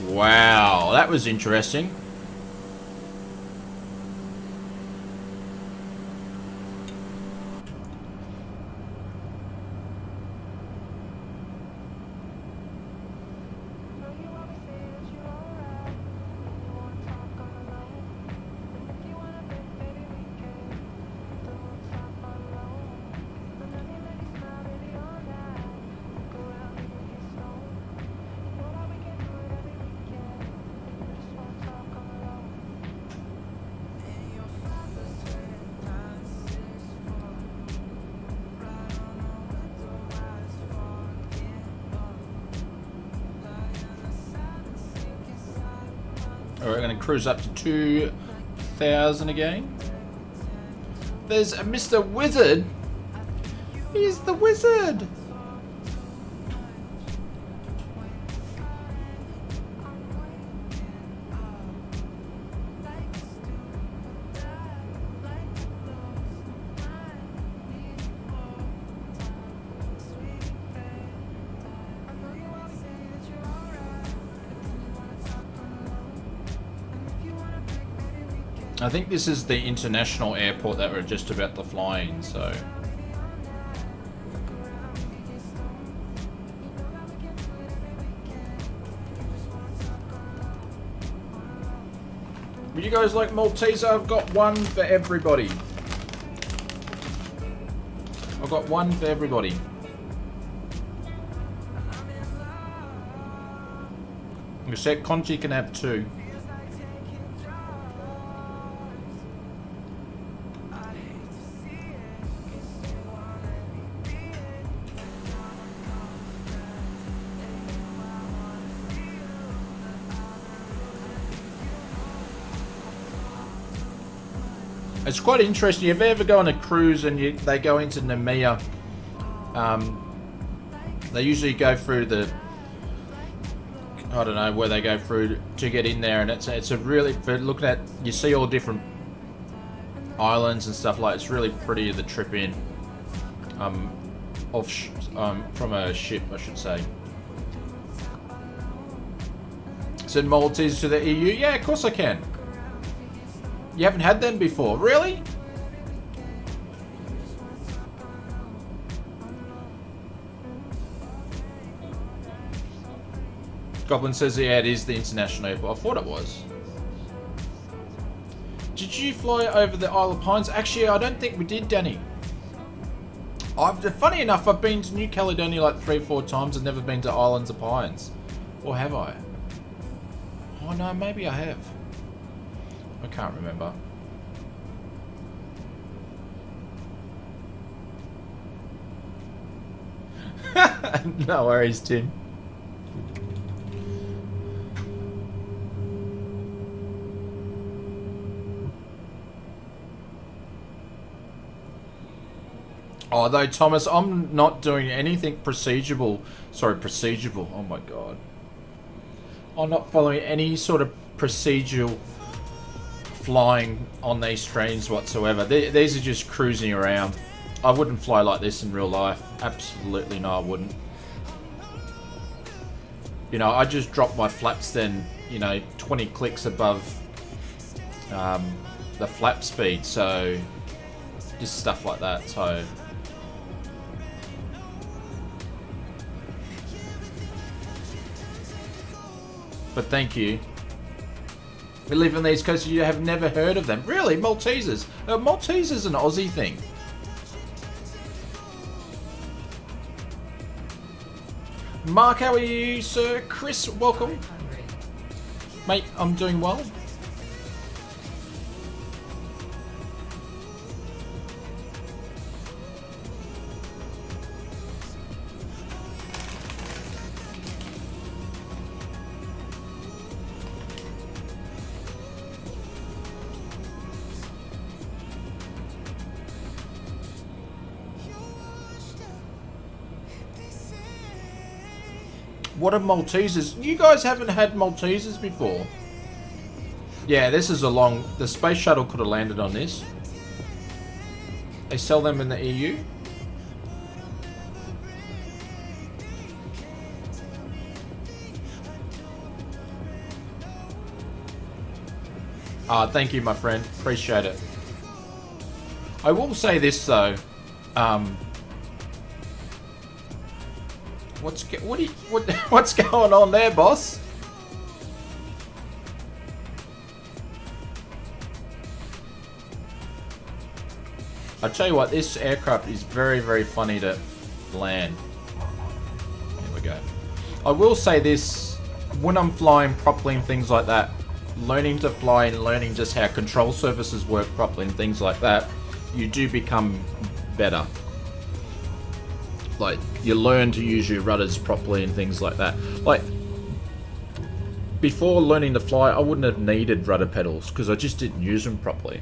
Wow, that was interesting. Alright, we're going to cruise up to 2,000 again. There's a Mr. Wizard. He's the wizard. I think this is the international airport that we're just about to fly in, so... Would you guys like Malteser? I've got one for everybody. I've got one for everybody. You said Conchi can have two. It's quite interesting. If you ever go on a cruise and they go into Nemea, they usually go through the, I don't know where they go through to get in there, and it's a really, for looking at, you see all different islands and stuff like. It's really pretty, the trip in, from a ship, I should say. Send Maltese to the EU? Yeah, of course I can. You haven't had them before, really? Goblin says, yeah, it is the international airport. I thought it was. Did you fly over the Isle of Pines? Actually, I don't think we did, Danny. Funny enough, I've been to New Caledonia like 3 or 4 times and never been to Islands of Pines. Or have I? Oh no, maybe I have. I can't remember. No worries, Tim. Although, Thomas, I'm not doing anything procedural. Sorry, procedural. Oh my god. I'm not following any sort of procedural flying on these streams whatsoever. These are just cruising around. I wouldn't fly like this in real life. Absolutely no, I wouldn't. You know, I just drop my flaps then, you know, 20 clicks above the flap speed. So, just stuff like that. So, but thank you. We live on the East Coast, you have never heard of them. Really? Maltesers? Maltesers an Aussie thing. Mark, how are you, sir? Chris, welcome. Mate, I'm doing well. What are Maltesers? You guys haven't had Maltesers before. Yeah, this is a long... The space shuttle could have landed on this. They sell them in the EU. Ah, thank you, my friend. Appreciate it. I will say this though. What's going on there, boss? I'll tell you what, this aircraft is very, very funny to land. Here we go. I will say this, when I'm flying properly and things like that, learning to fly and learning just how control surfaces work properly and things like that, you do become better. Like, you learn to use your rudders properly and things like that. Like, before learning to fly, I wouldn't have needed rudder pedals because I just didn't use them properly.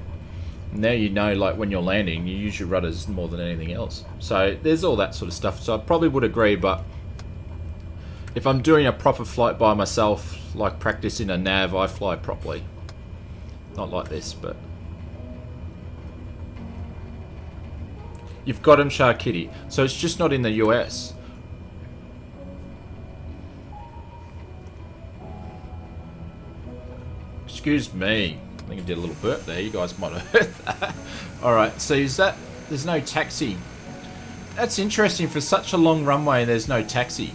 Now you know, like, when you're landing, you use your rudders more than anything else. So there's all that sort of stuff. So I probably would agree, but if I'm doing a proper flight by myself, like practicing a nav, I fly properly. Not like this, but... You've got him, Shark Kitty. So it's just not in the US. Excuse me. I think I did a little burp there. You guys might have heard that. Alright, so is that... There's no taxi. That's interesting. For such a long runway, there's no taxi.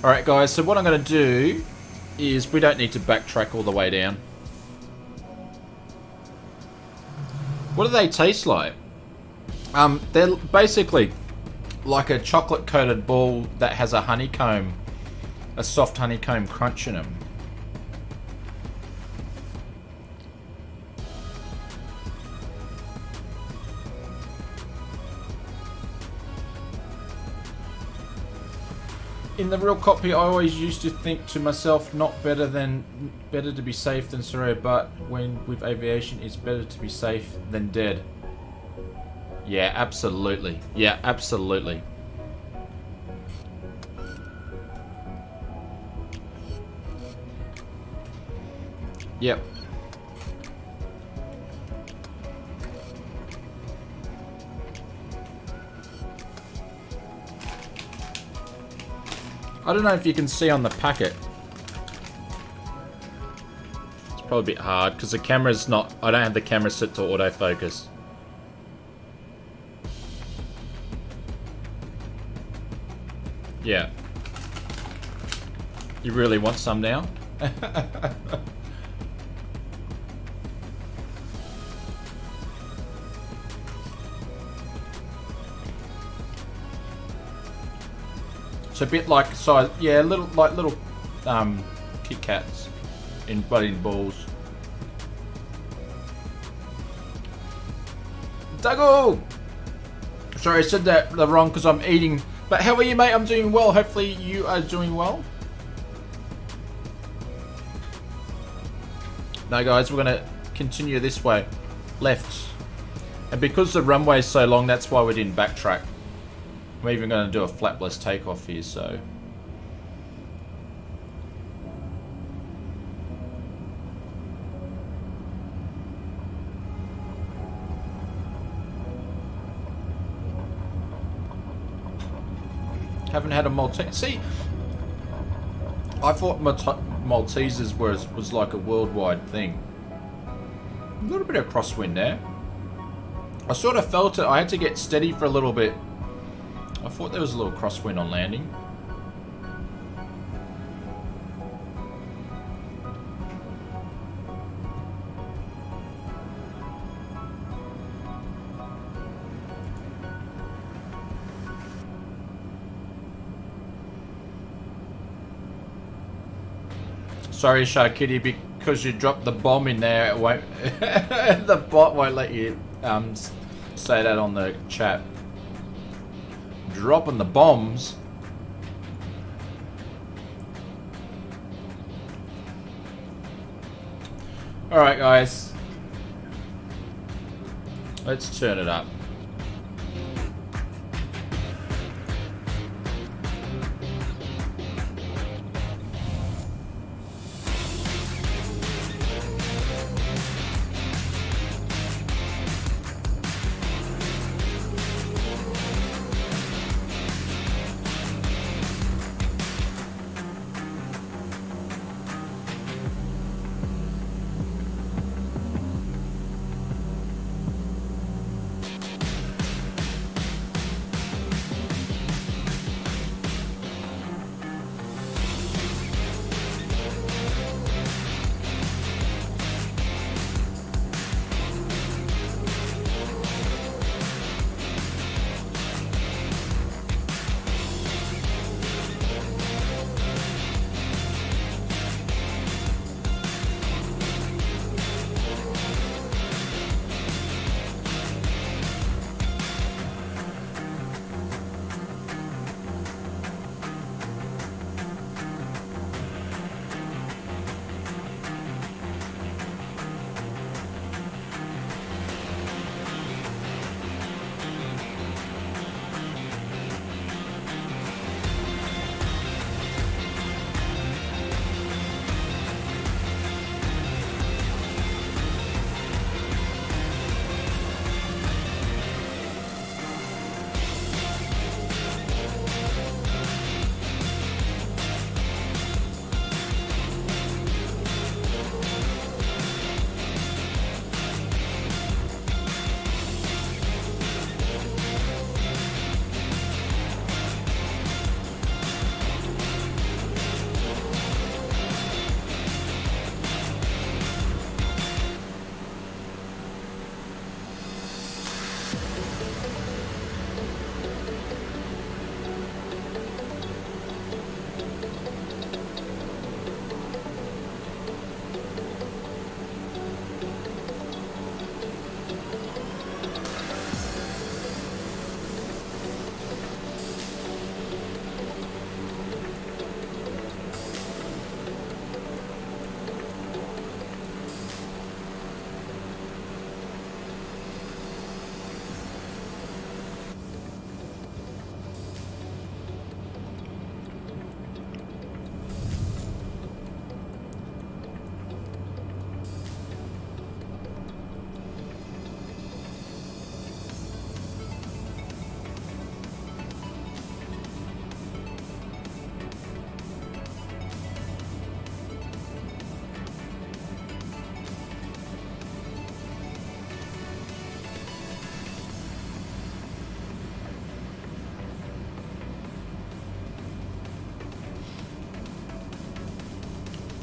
Alright guys, so what I'm going to do is we don't need to backtrack all the way down. What do they taste like? They're basically like a chocolate coated ball that has a honeycomb, a soft honeycomb crunch in them. In the real cockpit, I always used to think to myself, not better to be safe than sorry, but when with aviation, it's better to be safe than dead. Yeah, absolutely. Yeah, absolutely. Yep. I don't know if you can see on the packet. It's probably a bit hard because the camera's not... I don't have the camera set to autofocus. Yeah. You really want some now? It's a bit like size, yeah, little Kit Kats in balls. Dougal! Sorry, I said that wrong because I'm eating. But how are you, mate? I'm doing well. Hopefully you are doing well. No, guys, we're gonna continue this way, left, and because the runway is so long, that's why we didn't backtrack. I'm even going to do a flapless takeoff here, so... Haven't had a Maltese... See, I thought Maltesers was like a worldwide thing. A little bit of crosswind there. I sort of felt it. I had to get steady for a little bit. I thought there was a little crosswind on landing. Sorry, Shark Kitty, because you dropped the bomb in there, it won't. The bot won't let you say that on the chat. Dropping the bombs. Alright guys, let's turn it up.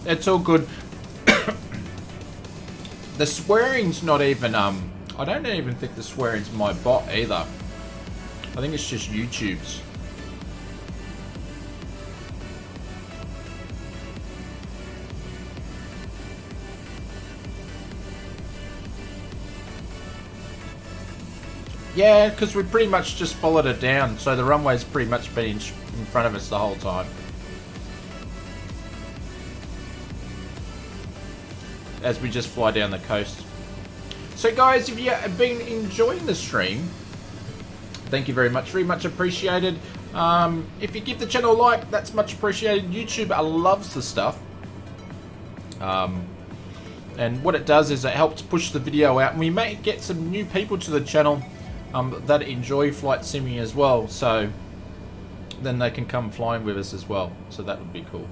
It's all good. The swearing's not even, I don't even think the swearing's my bot either. I think it's just YouTube's. Yeah, because we pretty much just followed it down, so the runway's pretty much been in front of us the whole time. As we just fly down the coast. So guys, if you have been enjoying the stream, thank you very much appreciated. If you give the channel a like, that's much appreciated. YouTube loves the stuff. And what it does is it helps push the video out, and we may get some new people to the channel that enjoy flight simming as well, so then they can come flying with us as well, so that would be cool.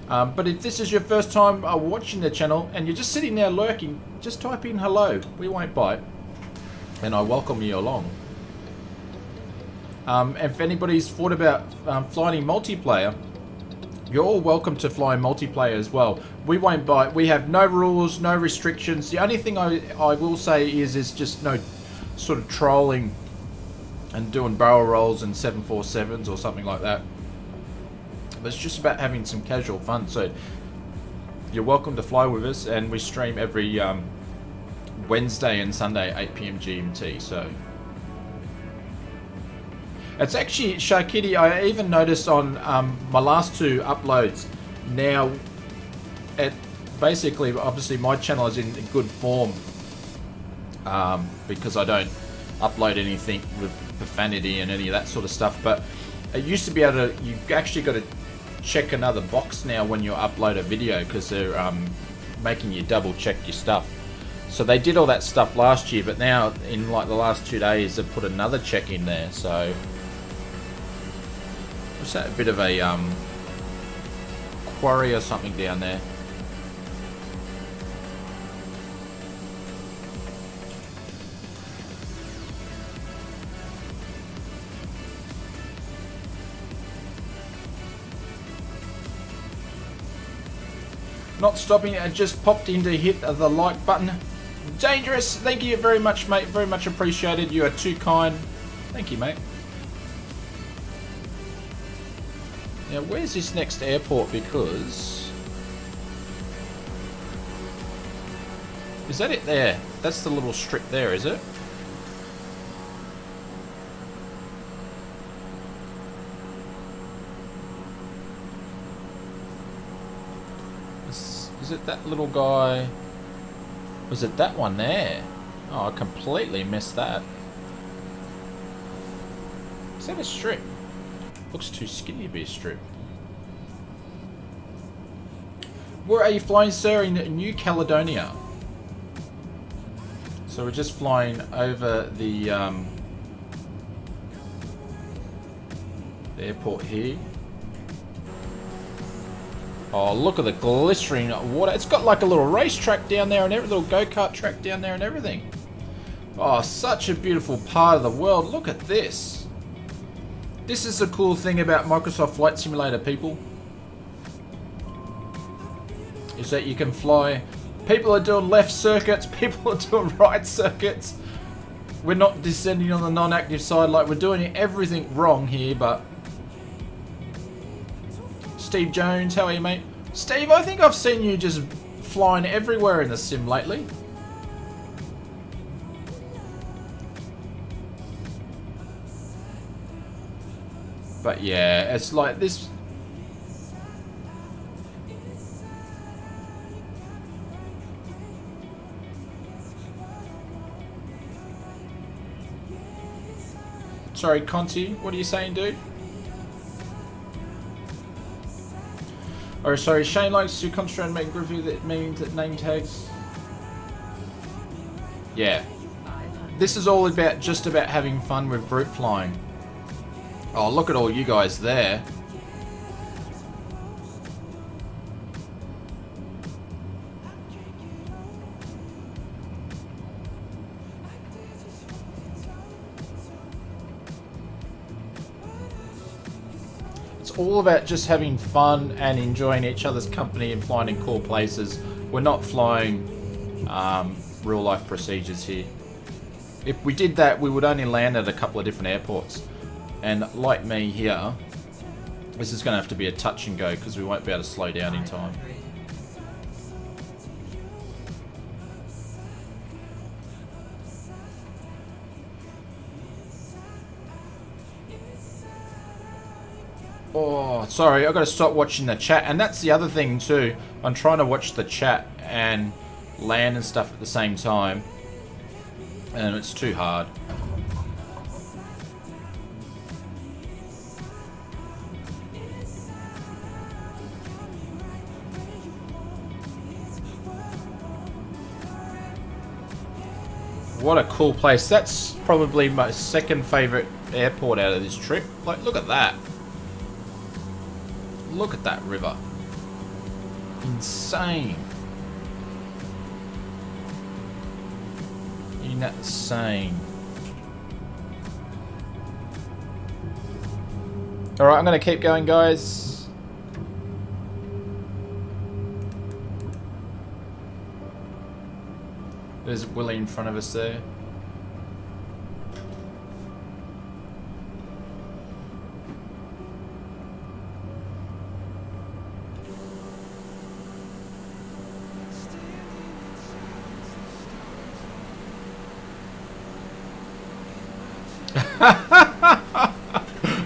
But if this is your first time watching the channel and you're just sitting there lurking, just type in hello, we won't bite, and I welcome you along. If anybody's thought about flying multiplayer, you're all welcome to fly multiplayer as well. We won't bite, we have no rules, no restrictions. The only thing I will say is just no sort of trolling and doing barrel rolls and 747s or something like that. But it's just about having some casual fun, so you're welcome to fly with us, and we stream every Wednesday and Sunday 8 PM GMT. So it's actually, Sharkitty, I even noticed on my last two uploads now, it basically, obviously my channel is in good form because I don't upload anything with profanity and any of that sort of stuff, but it used to be able to, you've actually got to check another box now when you upload a video, because they're making you double check your stuff. So they did all that stuff last year, but now in like the last 2 days they've put another check in there. So what's that, a bit of a quarry or something down there? Not stopping, and just popped in to hit the like button. Dangerous, thank you very much, mate. Very much appreciated. You are too kind. Thank you, mate. Now, where's this next airport? Because is that it there? That's the little strip there, is it? Is it that little guy? Was it that one there? Oh, I completely missed that. Is that a strip? Looks too skinny to be a strip. Where are you flying, sir? In New Caledonia. So we're just flying over the airport here. Oh, look at the glistering water. It's got like a little racetrack down there and every little go-kart track down there and everything. Oh, such a beautiful part of the world. Look at this. This is the cool thing about Microsoft Flight Simulator, people. Is that you can fly. People are doing left circuits. People are doing right circuits. We're not descending on the non-active side, like we're doing everything wrong here, but... Steve Jones, how are you, mate? Steve, I think I've seen you just flying everywhere in the sim lately. But yeah, it's like this... Sorry, Conti, what are you saying, dude? Or sorry, Shane likes to concentrate on making review that means that name tags. Yeah. This is all about just about having fun with group flying. Oh, look at all you guys there. All about just having fun and enjoying each other's company and flying in cool places. We're not flying real life procedures here. If we did that, we would only land at a couple of different airports. And like me here, this is going to have to be a touch and go because we won't be able to slow down in time. Oh, sorry, I've got to stop watching the chat. And that's the other thing too. I'm trying to watch the chat and land and stuff at the same time. And it's too hard. What a cool place. That's probably my second favorite airport out of this trip. Like, look at that. Look at that river. Insane. Insane. Alright, I'm going to keep going, guys. There's Willie in front of us there.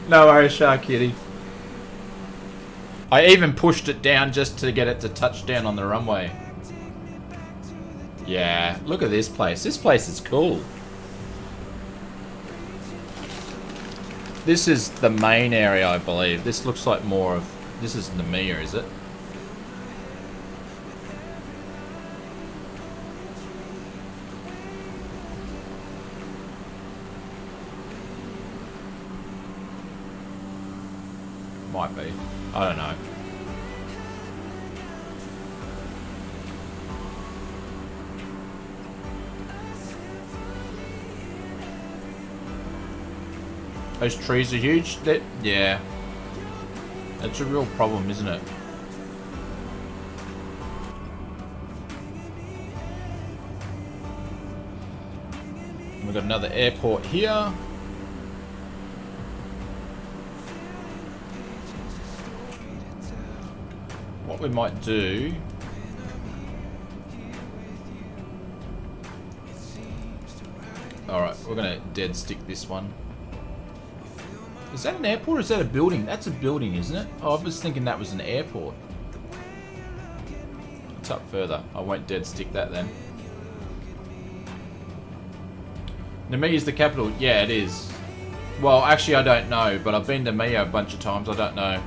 No worries, Shark Kitty. I even pushed it down just to get it to touch down on the runway. Yeah, look at this place. This place is cool. This is the main area, I believe. This looks like more of... This isn't the Mia, is it? Might be. I don't know. Those trees are huge. Yeah. That's a real problem, isn't it? We've got another airport here. What we might do... Alright, we're going to dead stick this one. Is that an airport or is that a building? That's a building, isn't it? Oh, I was thinking that was an airport. It's up further. I won't dead stick that then. Namia is the capital. Yeah, it is. Well, actually, I don't know, but I've been to Mia a bunch of times. I don't know.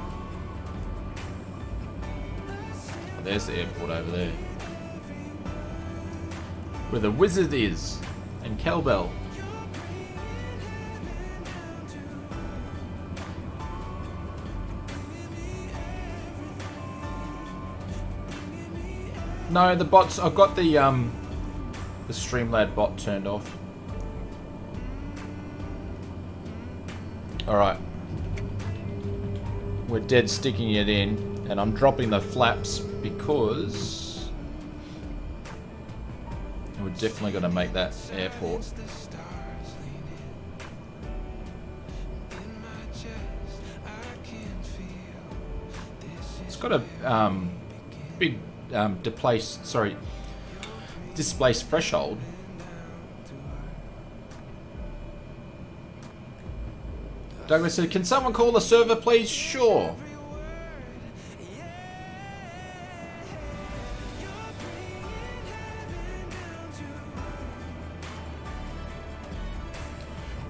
There's the airport over there. Where the wizard is. And Cowbell. No, the bots. I've got the Streamlab bot turned off. All right, we're dead sticking it in, and I'm dropping the flaps because we're definitely going to make that airport. got a big displace threshold. Douglas said, "Can someone call the server, please?" Sure.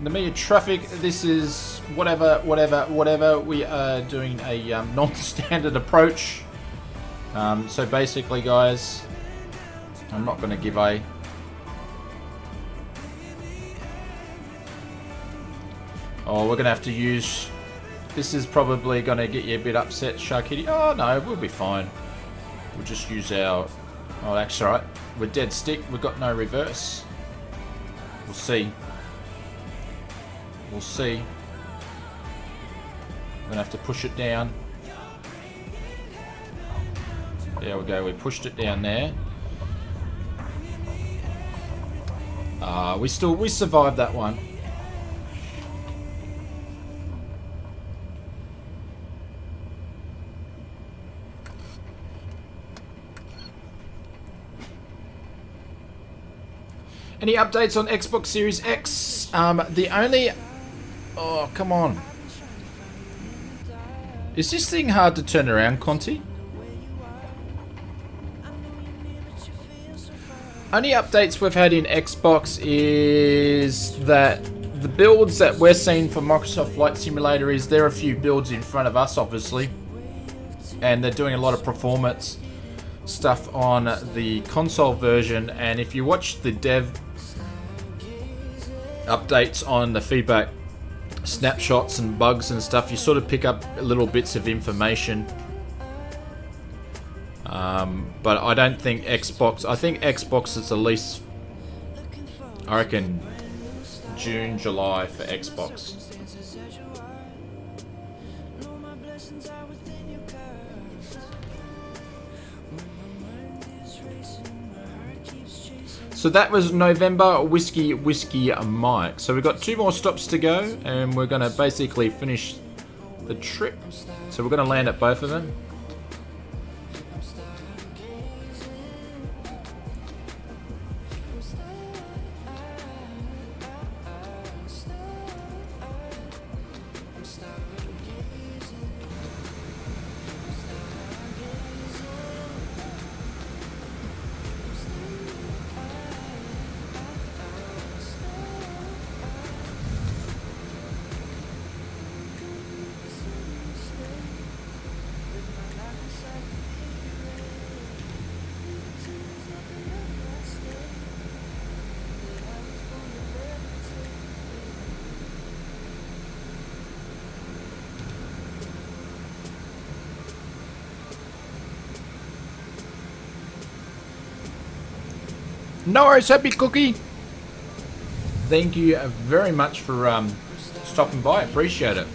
The media traffic, this is whatever. We are doing a non-standard approach. So basically, guys, I'm not going to give a... Oh, we're going to have to use... This is probably going to get you a bit upset, Sharkitty. Oh, no, we'll be fine. We'll just use our... Oh, that's all right. We're dead stick. We've got no reverse. We'll see. We'll see. I'm going to have to push it down. There we go. We pushed it down there. We survived that one. Any updates on Xbox Series X? The only... Oh, come on. Is this thing hard to turn around, Conti? Only updates we've had in Xbox is that the builds that we're seeing for Microsoft Flight Simulator is there are a few builds in front of us, obviously. And they're doing a lot of performance stuff on the console version. And if you watch the dev updates on the feedback snapshots and bugs and stuff, you sort of pick up little bits of information. But I don't think Xbox... I think Xbox is at least... I reckon June, July for Xbox. So that was November Whiskey Mike. So we've got 2 more stops to go, and we're going to basically finish the trip. So we're going to land at both of them. No worries, Happy Cookie. Thank you very much for stopping by. Appreciate it.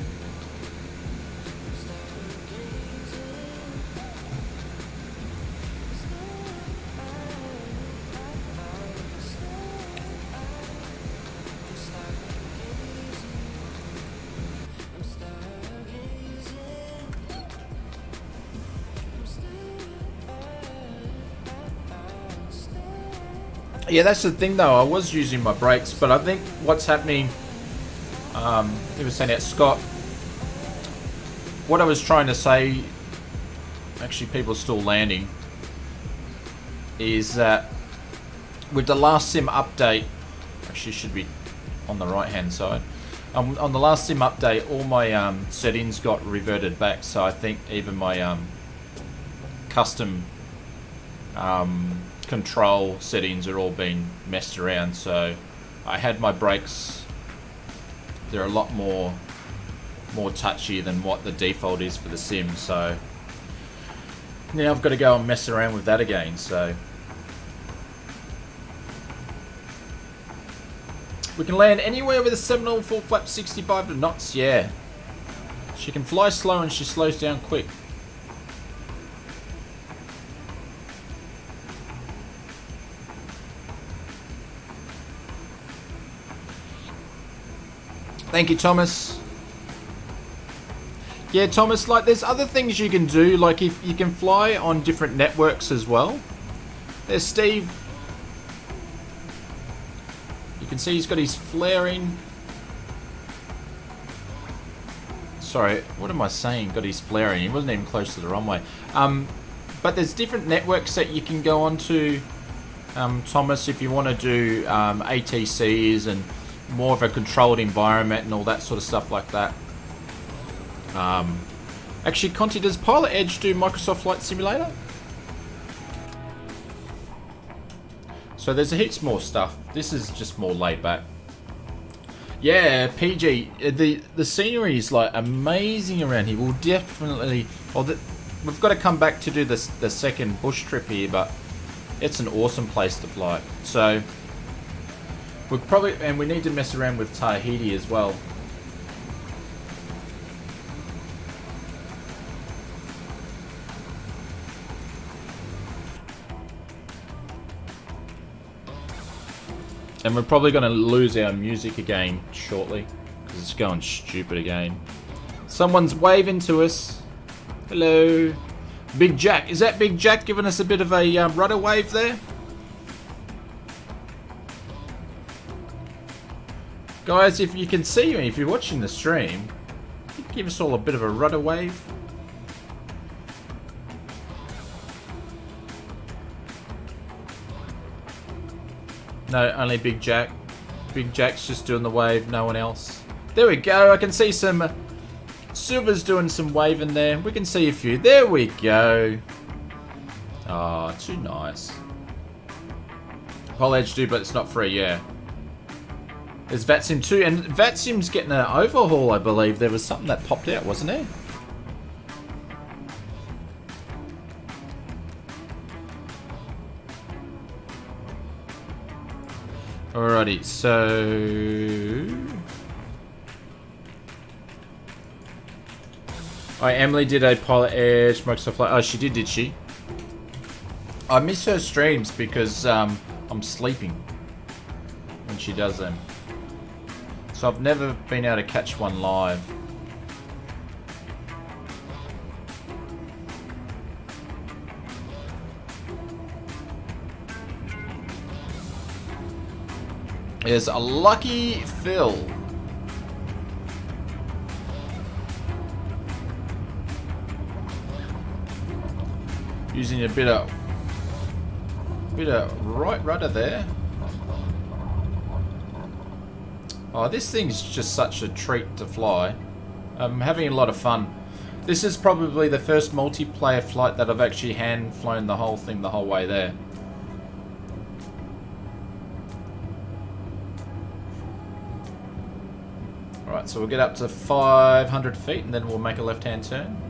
Yeah, that's the thing though, I was using my brakes, but I think what's happening, he was saying that Scott, what I was trying to say, actually people are still landing, is that with the last sim update, actually should be on the right hand side, on the last sim update all my settings got reverted back, so I think even my custom control settings are all being messed around. So I had my brakes, they're a lot more touchy than what the default is for the sim, so now I've got to go and mess around with that again. So we can land anywhere with a Seminole full flap 65 knots. Yeah, she can fly slow and she slows down quick. Thank you, Thomas. Yeah, Thomas, like there's other things you can do, like if you can fly on different networks as well. There's Steve. You can see he's got his flaring. Sorry, what am I saying? Got his flaring. He wasn't even close to the runway. But there's different networks that you can go on to, Thomas, if you want to do ATCs and more of a controlled environment and all that sort of stuff like that. Actually, Conti, does Pilot Edge do Microsoft Flight Simulator? So there's heaps more stuff. This is just more laid back. Yeah, PG, the scenery is like amazing around here. We'll definitely, we've got to come back to do the second bush trip here, but it's an awesome place to fly. So we need to mess around with Tahiti as well. And we're probably going to lose our music again shortly, because it's going stupid again. Someone's waving to us. Hello. Big Jack. Is that Big Jack giving us a bit of a rudder wave there? Guys, if you can see me, if you're watching the stream, give us all a bit of a rudder wave. No, only Big Jack. Big Jack's just doing the wave, no one else. There we go, I can see some... Silver's doing some waving there. We can see a few. There we go. Oh, too nice. Whole Edge do, but it's not free, yeah. There's VATSIM too, and VATSIM's getting an overhaul, I believe. There was something that popped out, wasn't there? Alrighty, so... Emily did a Pilot Edge, Microsoft Flight. Oh, she did she? I miss her streams because I'm sleeping when she does them. So I've never been able to catch one live. There's a lucky Phil. Using a bit of right rudder there. Oh, this thing's just such a treat to fly. I'm having a lot of fun. This is probably the first multiplayer flight that I've actually hand flown the whole thing the whole way there. Alright, so we'll get up to 500 feet and then we'll make a left-hand turn.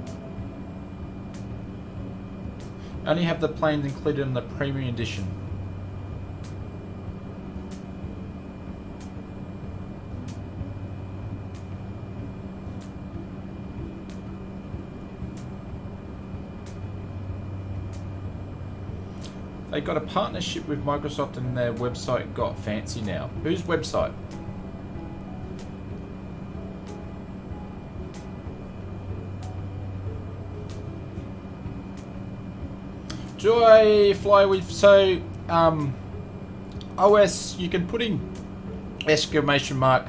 Only have the planes included in the premium edition. They got a partnership with Microsoft and their website got fancy now. Whose website? Do I fly with, so, OS, you can put in exclamation mark,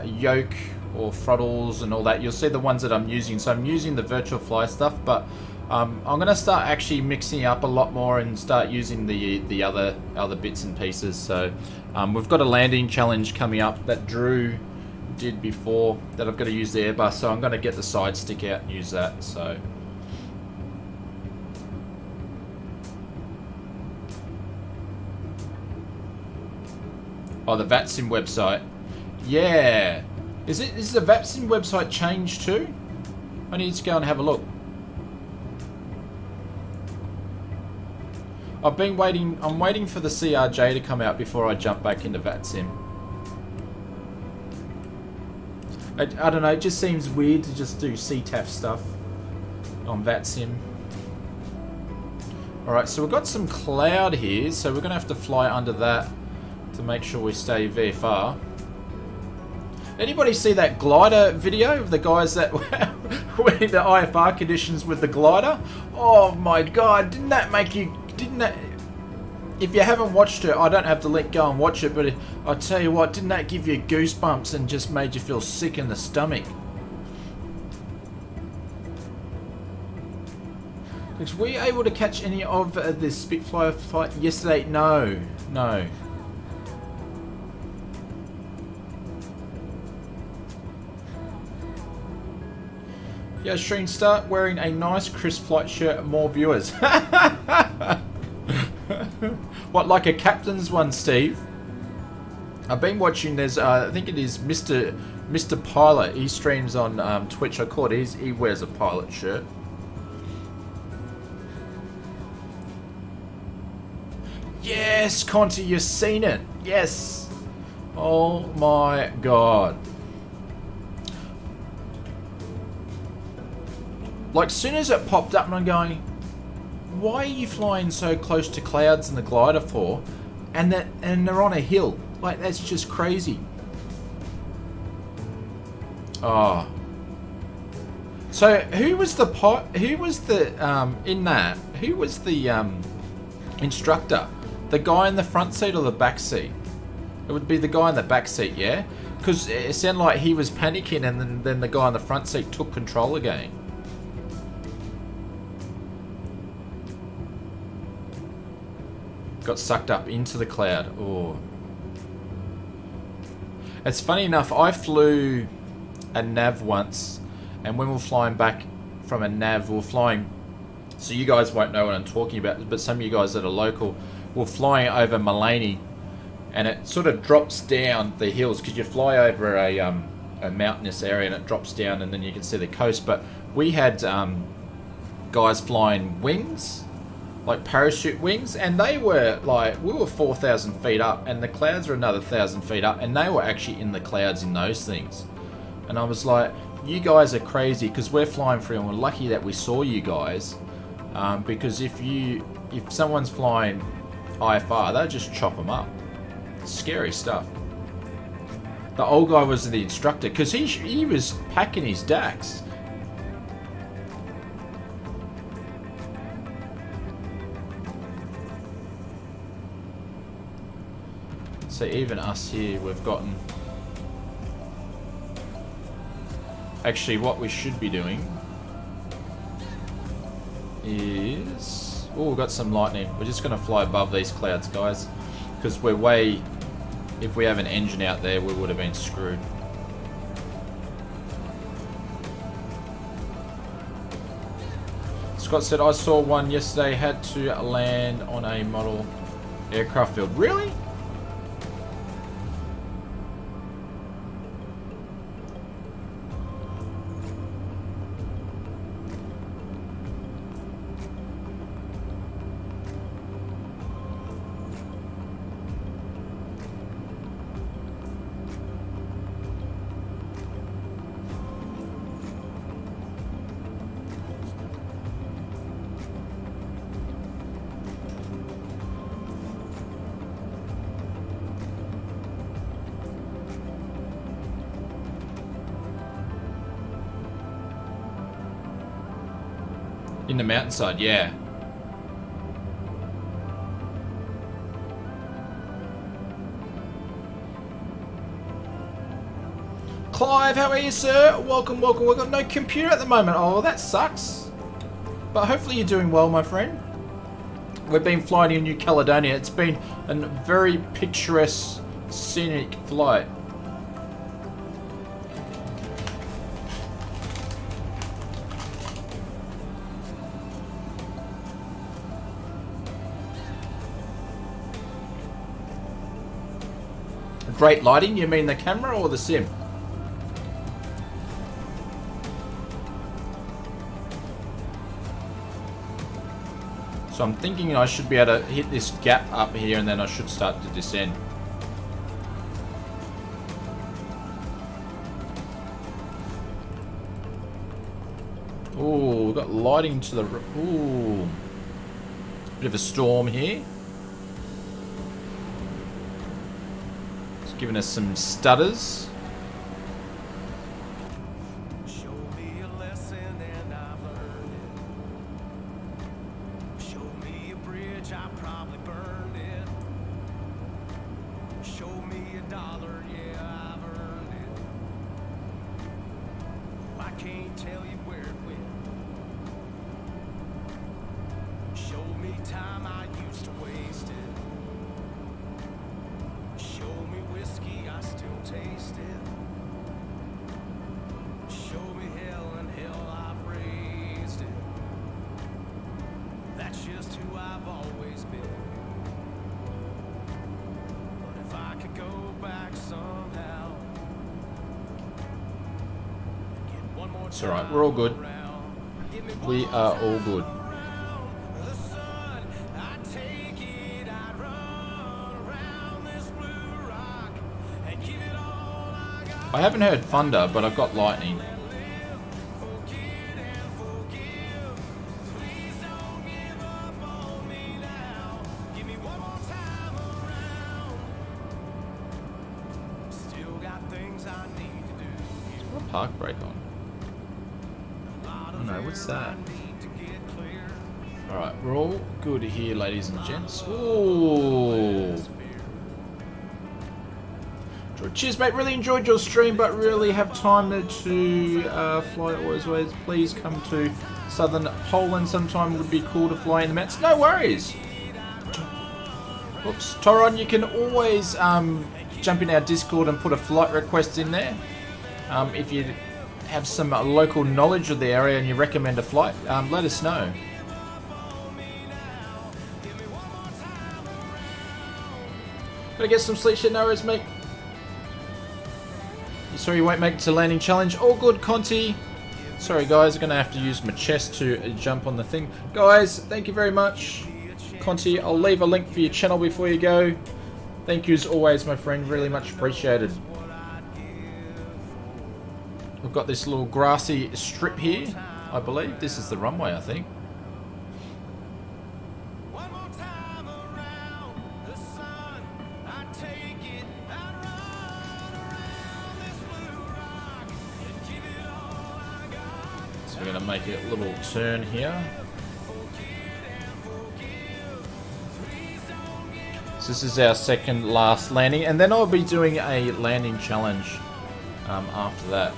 yoke or throttles and all that. You'll see the ones that I'm using. So I'm using the virtual fly stuff, but I'm going to start actually mixing up a lot more and start using the other bits and pieces. So we've got a landing challenge coming up that Drew did before that I've got to use the Airbus. So I'm going to get the side stick out and use that. So. Oh, the VATSIM website. Yeah. Is the VATSIM website changed too? I need to go and have a look. I'm waiting for the CRJ to come out before I jump back into VATSIM. I don't know, it just seems weird to just do CTAF stuff on VATSIM. Alright, so we've got some cloud here, so we're going to have to fly under that to make sure we stay VFR. Anybody see that glider video of the guys that with the IFR conditions with the glider. Oh my god, didn't that make you... Didn't that... If you haven't watched it, I don't have the link, go and watch it, but I'll tell you what, didn't that give you goosebumps and just made you feel sick in the stomach? Were you able to catch any of the Spitfire fight yesterday? No. No. Yeah, Sheen, start wearing a nice crisp flight shirt, more viewers. What, like a captain's one, Steve? I've been watching, there's, I think it is Mr. Pilot. He streams on Twitch. I caught he wears a pilot shirt. Yes, Conti, you've seen it. Yes. Oh my god. Like, as soon as it popped up and I'm going, why are you flying so close to clouds in the glider for? And they're on a hill. Like, that's just crazy. Oh. So who was the instructor? The guy in the front seat or the back seat? It would be the guy in the back seat, yeah? Because it sounded like he was panicking and then the guy in the front seat took control again. Got sucked up into the cloud. Oh. It's funny enough, I flew a nav once, and when we were flying back from a nav, we were flying, so you guys won't know what I'm talking about, but some of you guys that are local, we're flying over Mullaney, and it sort of drops down the hills, because you fly over a mountainous area and it drops down and then you can see the coast, but we had guys flying wings, like parachute wings, and they were like, we were 4,000 feet up and the clouds were another 1,000 feet up, and they were actually in the clouds in those things. And I was like, you guys are crazy, because we're flying free and we're lucky that we saw you guys, because if someone's flying IFR, they'll just chop them up. Scary stuff. The old guy was the instructor, because he was packing his DAX. So even us here, we've gotten... Actually, what we should be doing is... Oh, we've got some lightning. We're just going to fly above these clouds, guys. Because we're way... If we have an engine out there, we would have been screwed. Scott said, I saw one yesterday, had to land on a model aircraft field. Really? In the mountainside, yeah. Clive, how are you, sir? Welcome, welcome. We've got no computer at the moment. Oh, that sucks. But hopefully you're doing well, my friend. We've been flying in New Caledonia. It's been a very picturesque, scenic flight. Great lighting, you mean the camera or the sim? So I'm thinking I should be able to hit this gap up here and then I should start to descend. Ooh, we've got lighting to the... Ooh. Bit of a storm here. Giving us some stutters. Show me a lesson dollar, yeah, I've earned it. I can't tell you where it went. Show me time I used to waste it. Show me whiskey I still taste it. Show me hell and hell I've raised it. That's just who I've always been. But if I could go back somehow and get one more It's alright, we're all good. We are all good. I haven't heard thunder, but I've got lightning. What park brake on? Oh no, what's that? Alright, we're all good here, ladies and gents. Ooh. Cheers, mate. Really enjoyed your stream, but really have time to fly always. Please come to southern Poland sometime. It would be cool to fly in the Mets. No worries. Oops. Toron, you can always jump in our Discord and put a flight request in there. If you have some local knowledge of the area and you recommend a flight, let us know. Gotta get some sleep, shit, no worries, mate. Sorry you won't make it to landing challenge. All good, Conti. Sorry guys, I'm gonna have to use my chest to jump on the thing. Guys, thank you very much. Conti, I'll leave a link for your channel before you go. Thank you as always, my friend. Really much appreciated. We've got this little grassy strip here, I believe. This is the runway, I think. So we're going to make a little turn here. So this is our second last landing, and then I'll be doing a landing challenge after that.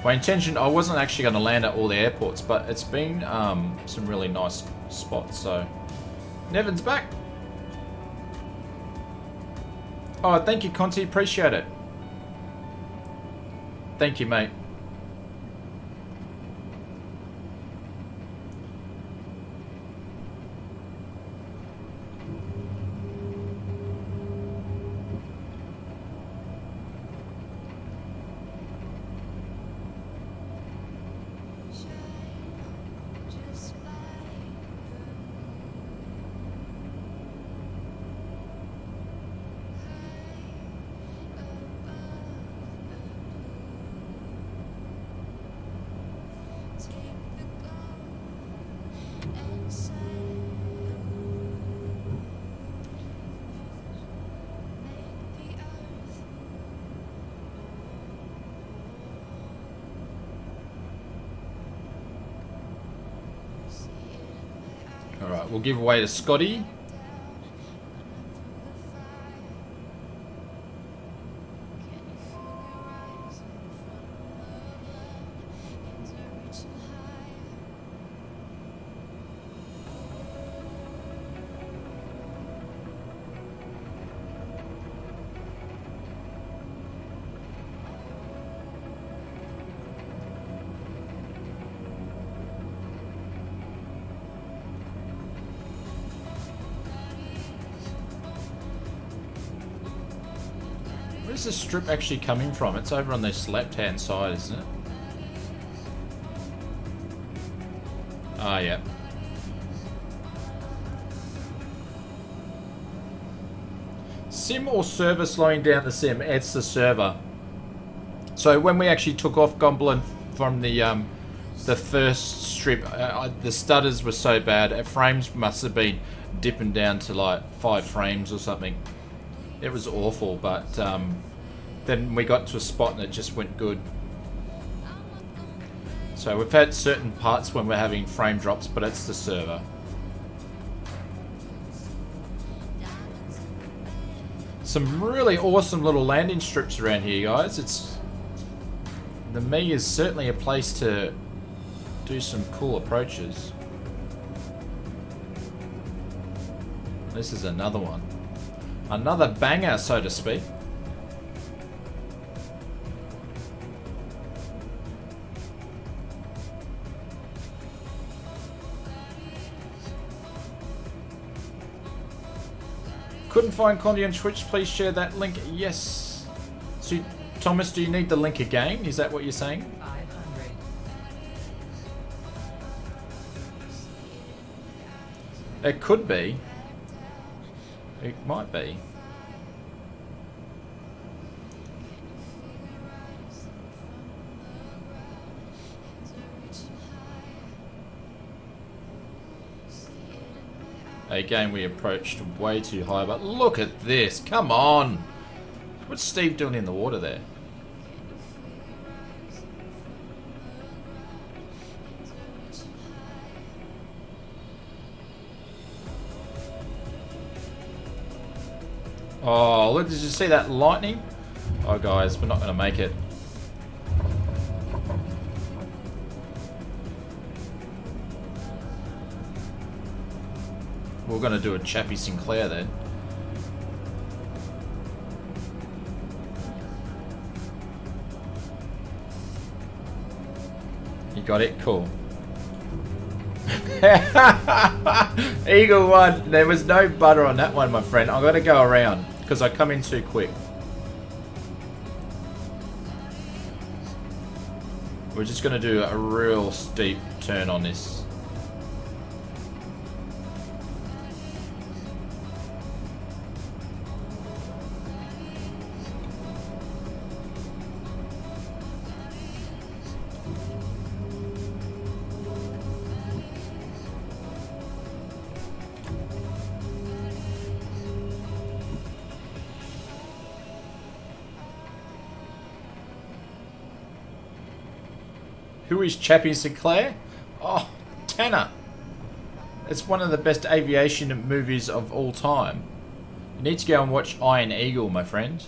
My intention, I wasn't actually going to land at all the airports, but it's been some really nice spots, so... Nevin's back! Oh, thank you, Conti, appreciate it. Thank you, mate. Alright, we'll give away to Scotty. Where's the strip actually coming from? It's over on this left-hand side, isn't it? Ah, yeah. Sim or server slowing down the sim? It's the server. So when we actually took off Gomblin from the first strip, the stutters were so bad. Frames must have been dipping down to like 5 frames or something. It was awful, but then we got to a spot and it just went good. So we've had certain parts when we're having frame drops, but it's the server. Some really awesome little landing strips around here, guys. The Me is certainly a place to do some cool approaches. This is another one. Another banger, so to speak. Couldn't find Condi on Twitch. Please share that link. Yes. So, Thomas, do you need the link again? Is that what you're saying? 500. It could be. It might be. Again, we approached way too high, but look at this. Come on. What's Steve doing in the water there? Oh, look, did you see that lightning? Oh, guys, we're not going to make it. We're going to do a Chappie Sinclair then. You got it? Cool. Eagle one. There was no butter on that one, my friend. I'm going to go around because I come in too quick. We're just going to do a real steep turn on this. Who is Chappie Sinclair? Oh, Tanner. It's one of the best aviation movies of all time. You need to go and watch Iron Eagle, my friend.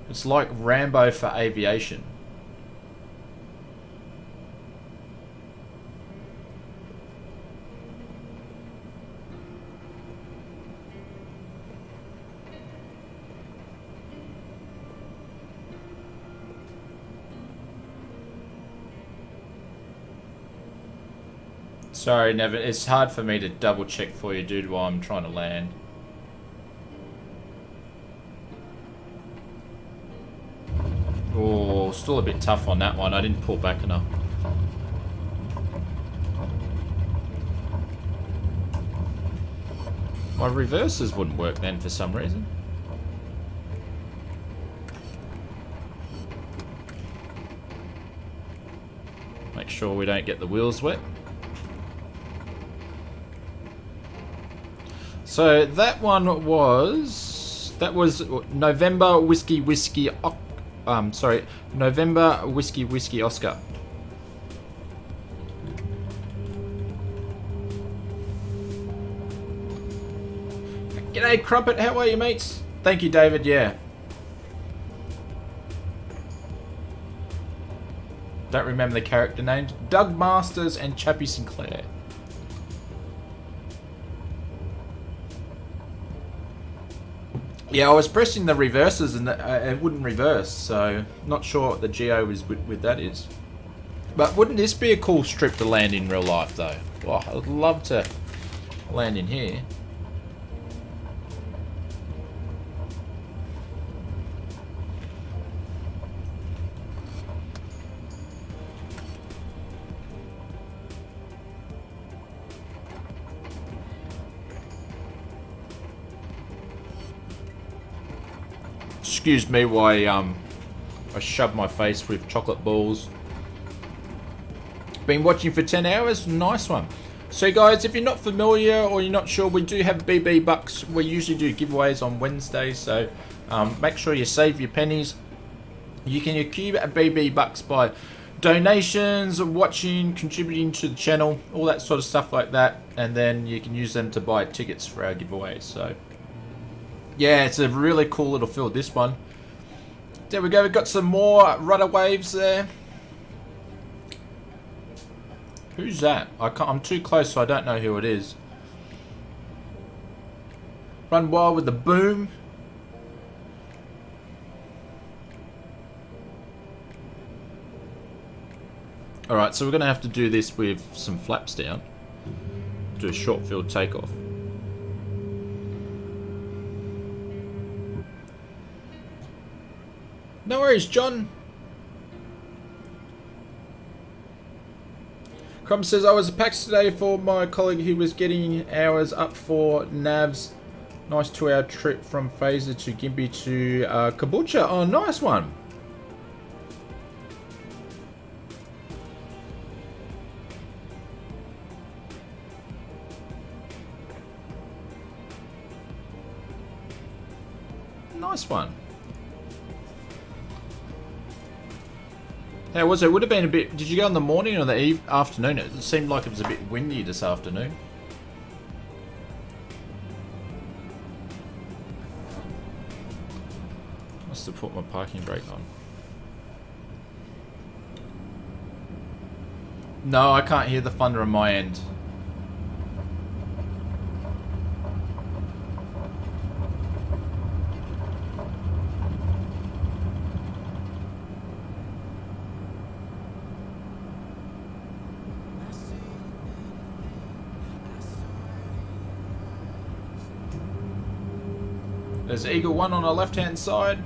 It's like Rambo for aviation. Sorry, Nevin. It's hard for me to double check for you, dude, while I'm trying to land. Oh, still a bit tough on that one. I didn't pull back enough. My reverses wouldn't work then for some reason. Make sure we don't get the wheels wet. So that one was November Whiskey November Whiskey Oscar. G'day Crumpet, how are you, mates? Thank you, David. Yeah. Don't remember the character names. Doug Masters and Chappie Sinclair. Yeah, I was pressing the reverses and it wouldn't reverse, so not sure what the geo is with that is. But wouldn't this be a cool strip to land in real life, though? Oh, I would love to land in here. Excuse me while I shove my face with chocolate balls. Been watching for 10 hours? Nice one. So guys, if you're not familiar or you're not sure, we do have BB Bucks. We usually do giveaways on Wednesdays, so make sure you save your pennies. You can accrue BB Bucks by donations, watching, contributing to the channel, all that sort of stuff like that, and then you can use them to buy tickets for our giveaways. So Yeah, it's a really cool little field, this one. There we go, we've got some more rudder waves there. Who's that? I'm too close, so I don't know who it is. Run wild with the boom. Alright, so we're going to have to do this with some flaps down. Do a short field takeoff. No worries, John. Crumb says, I was at PAX today for my colleague who was getting hours up for NAV's nice 2-hour trip from Phaser to Gympie to Caboolture. Oh, nice one. Nice one. How was it? Would have been a bit... Did you go in the morning or the afternoon? It seemed like it was a bit windy this afternoon. Must have put my parking brake on. No, I can't hear the thunder on my end. There's Eagle 1 on the left-hand side.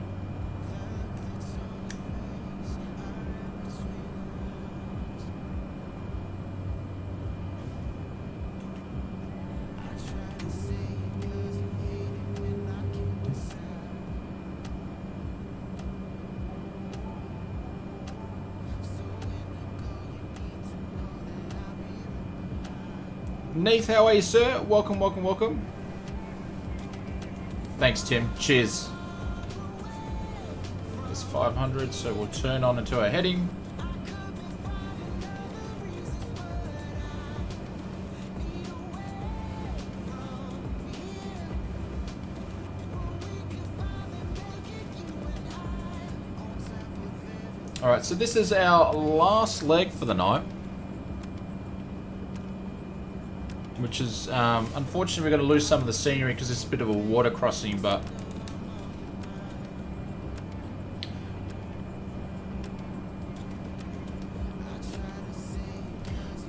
Neath, how are you, sir? Welcome, welcome, welcome. Thanks, Tim. Cheers. There's 500, so we'll turn on into our heading. Alright, so this is our last leg for the night. Which is, unfortunately we're going to lose some of the scenery because it's a bit of a water crossing, but...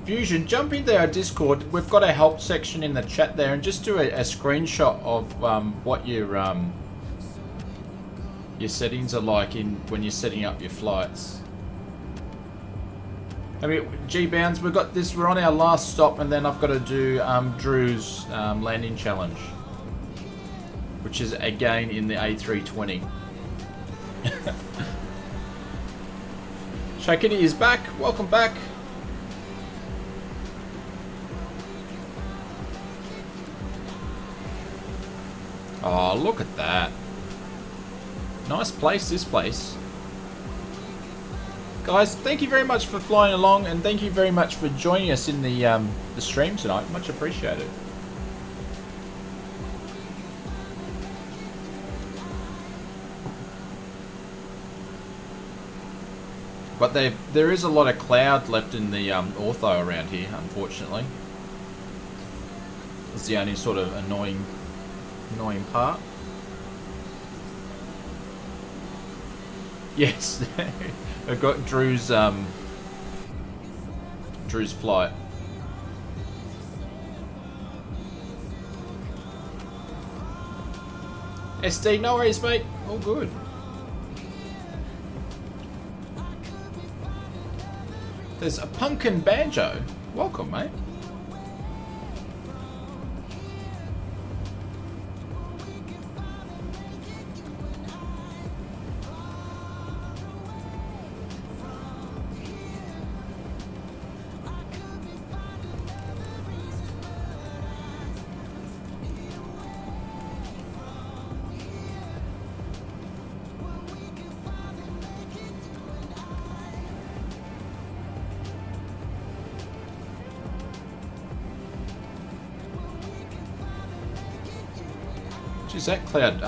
Fusion, jump into our Discord. We've got a help section in the chat there, and just do a screenshot of what your settings are like when you're setting up your flights. I mean, G-Bounds, we've got this, we're on our last stop, and then I've got to do Drew's landing challenge, which is again in the A320. Shakini is back, welcome back. Oh, look at that. Nice place, this place. Guys, thank you very much for flying along, and thank you very much for joining us in the stream tonight. Much appreciated. But there is a lot of cloud left in the ortho around here, unfortunately. It's the only sort of annoying part. Yes. I've got Drew's flight. SD, no worries, mate. All good. There's a pumpkin banjo. Welcome, mate. Geez, that cloud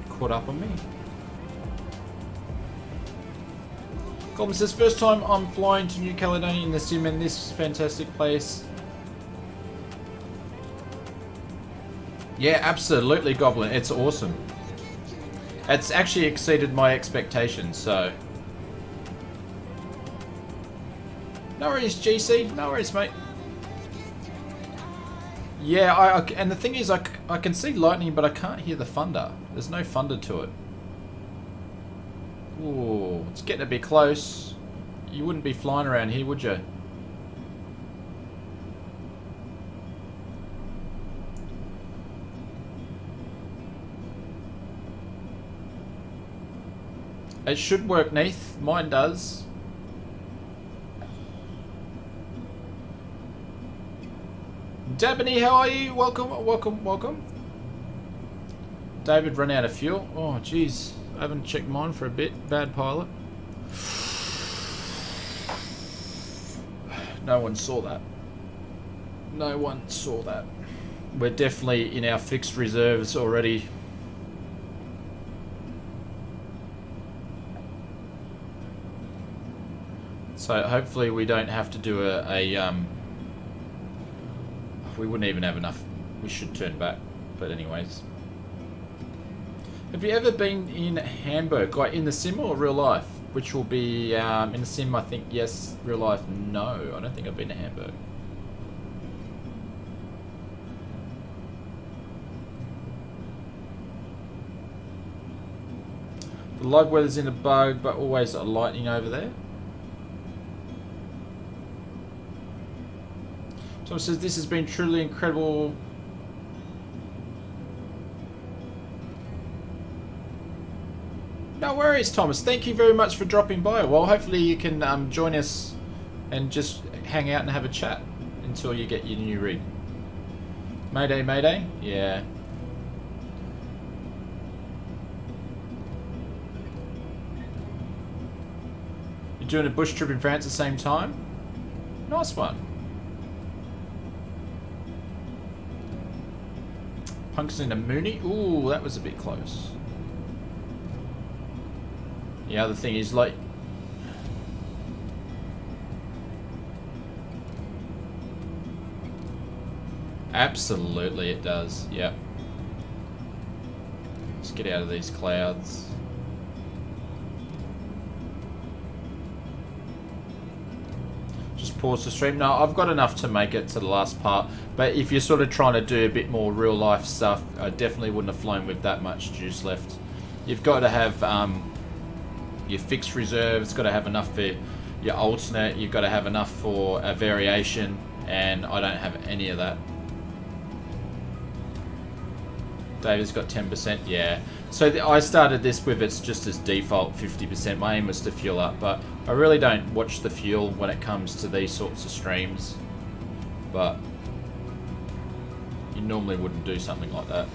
caught up on me. Goblin says, first time I'm flying to New Caledonia in the sim in this fantastic place. Yeah, absolutely, Goblin. It's awesome. It's actually exceeded my expectations, so. No worries, GC. No worries, mate. Yeah, and the thing is, I can see lightning, but I can't hear the thunder. There's no thunder to it. Ooh, it's getting a bit close. You wouldn't be flying around here, would you? It should work, Neath. Mine does. Dabney, how are you? Welcome, welcome, welcome. David ran out of fuel. Oh, jeez. I haven't checked mine for a bit. Bad pilot. No one saw that. No one saw that. We're definitely in our fixed reserves already. So hopefully we don't have to do we wouldn't even have enough. We should turn back. But anyways. Have you ever been in Hamburg? Like in the sim or real life? Which will be in the sim, I think, yes. Real life, no. I don't think I've been to Hamburg. The live weather's in a bug, but always a lightning over there. Tom says, this has been truly incredible. No worries, Thomas. Thank you very much for dropping by. Well, hopefully you can join us and just hang out and have a chat until you get your new rig. Mayday, mayday? Yeah. You're doing a bush trip in France at the same time? Nice one. Punks in a Mooney? Ooh, that was a bit close. The other thing is, like, absolutely it does. Yep. Let's get out of these clouds. Just pause the stream. No, I've got enough to make it to the last part. But if you're sort of trying to do a bit more real life stuff, I definitely wouldn't have flown with that much juice left. You've got to have your fixed reserve. It's got to have enough for your alternate. You've got to have enough for a variation, and I don't have any of that. David's got 10%. Yeah. So I started this with it's just as default 50%. My aim was to fuel up, but I really don't watch the fuel when it comes to these sorts of streams. But you normally wouldn't do something like that.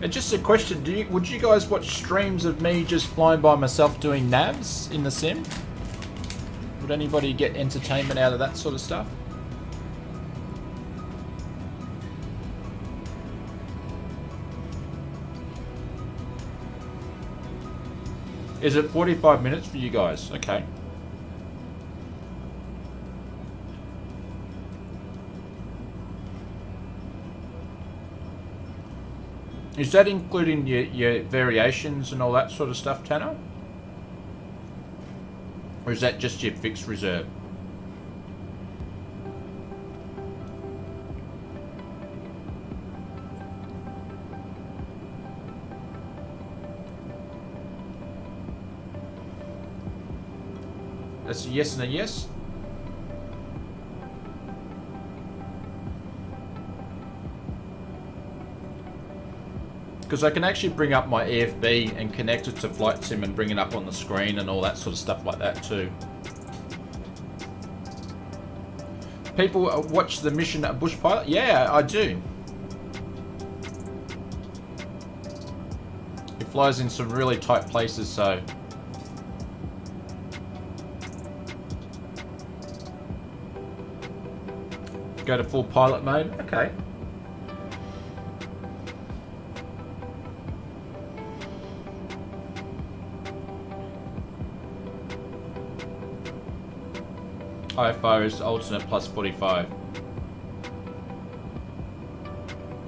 And just a question, would you guys watch streams of me just flying by myself doing navs in the sim? Would anybody get entertainment out of that sort of stuff? Is it 45 minutes for you guys? Okay. Is that including your variations and all that sort of stuff, Tanner? Or is that just your fixed reserve? That's a yes and a yes. Because I can actually bring up my EFB and connect it to Flight Sim and bring it up on the screen and all that sort of stuff like that too. People watch the mission at Bush Pilot? Yeah, I do. It flies in some really tight places, so... Go to full pilot mode. Okay. IFR is alternate plus 45.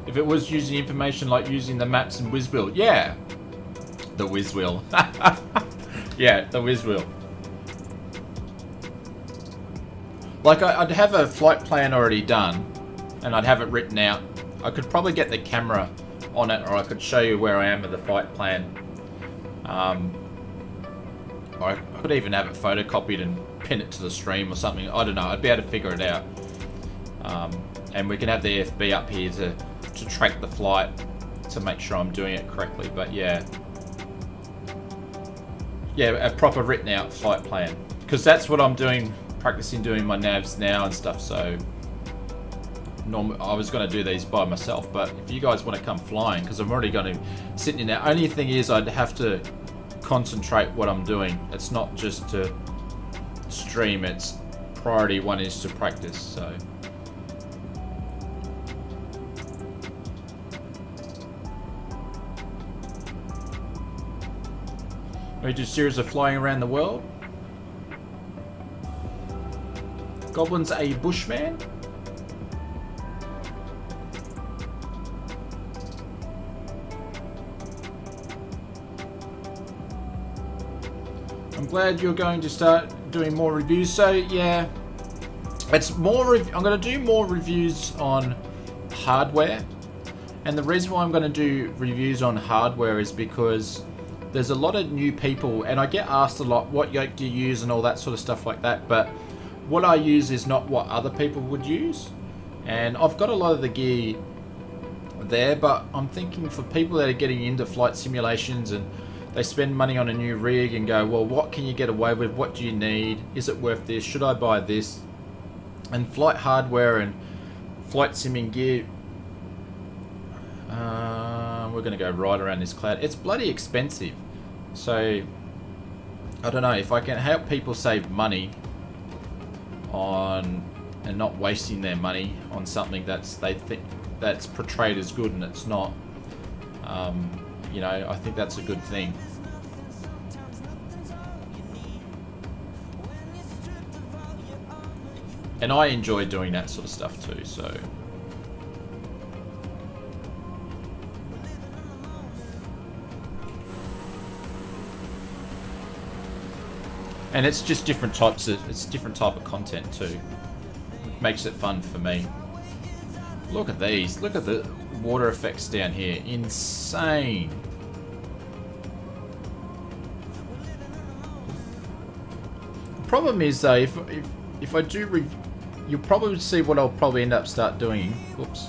If it was using information like using the maps and WizWheel, yeah. The WizWheel. Yeah, the WizWheel. Like, I'd have a flight plan already done, and I'd have it written out. I could probably get the camera on it, or I could show you where I am with the flight plan. Or I could even have it photocopied and pin it to the stream or something. I don't know. I'd be able to figure it out. And we can have the FB up here to track the flight to make sure I'm doing it correctly. But yeah. Yeah, a proper written out flight plan. Because that's what I'm doing. Practicing doing my navs now and stuff, so I was going to do these by myself, but if you guys want to come flying, because I'm already going to sit in there. Only thing is I'd have to concentrate what I'm doing. It's not just to stream, it's priority one is to practice, so. We do a series of flying around the world. Goblin's a bushman. I'm glad you're going to start doing more reviews. So yeah, it's more. I'm going to do more reviews on hardware, and the reason why I'm going to do reviews on hardware is because there's a lot of new people, and I get asked a lot, what yoke do you use and all that sort of stuff like that, but what I use is not what other people would use, and I've got a lot of the gear there, but I'm thinking for people that are getting into flight simulations and they spend money on a new rig and go, well, what can you get away with? What do you need? Is it worth this? Should I buy this? And flight hardware and flight simming gear, we're going to go right around this cloud. It's bloody expensive. So, I don't know, if I can help people save money on and not wasting their money on something that's they think that's portrayed as good and it's not, you know, I think that's a good thing. And I enjoy doing that sort of stuff too, so. And it's just different types of, it's different type of content too. Makes it fun for me. Look at these. Look at the water effects down here. Insane. The problem is though, if I do you'll probably see what I'll probably end up start doing. Whoops.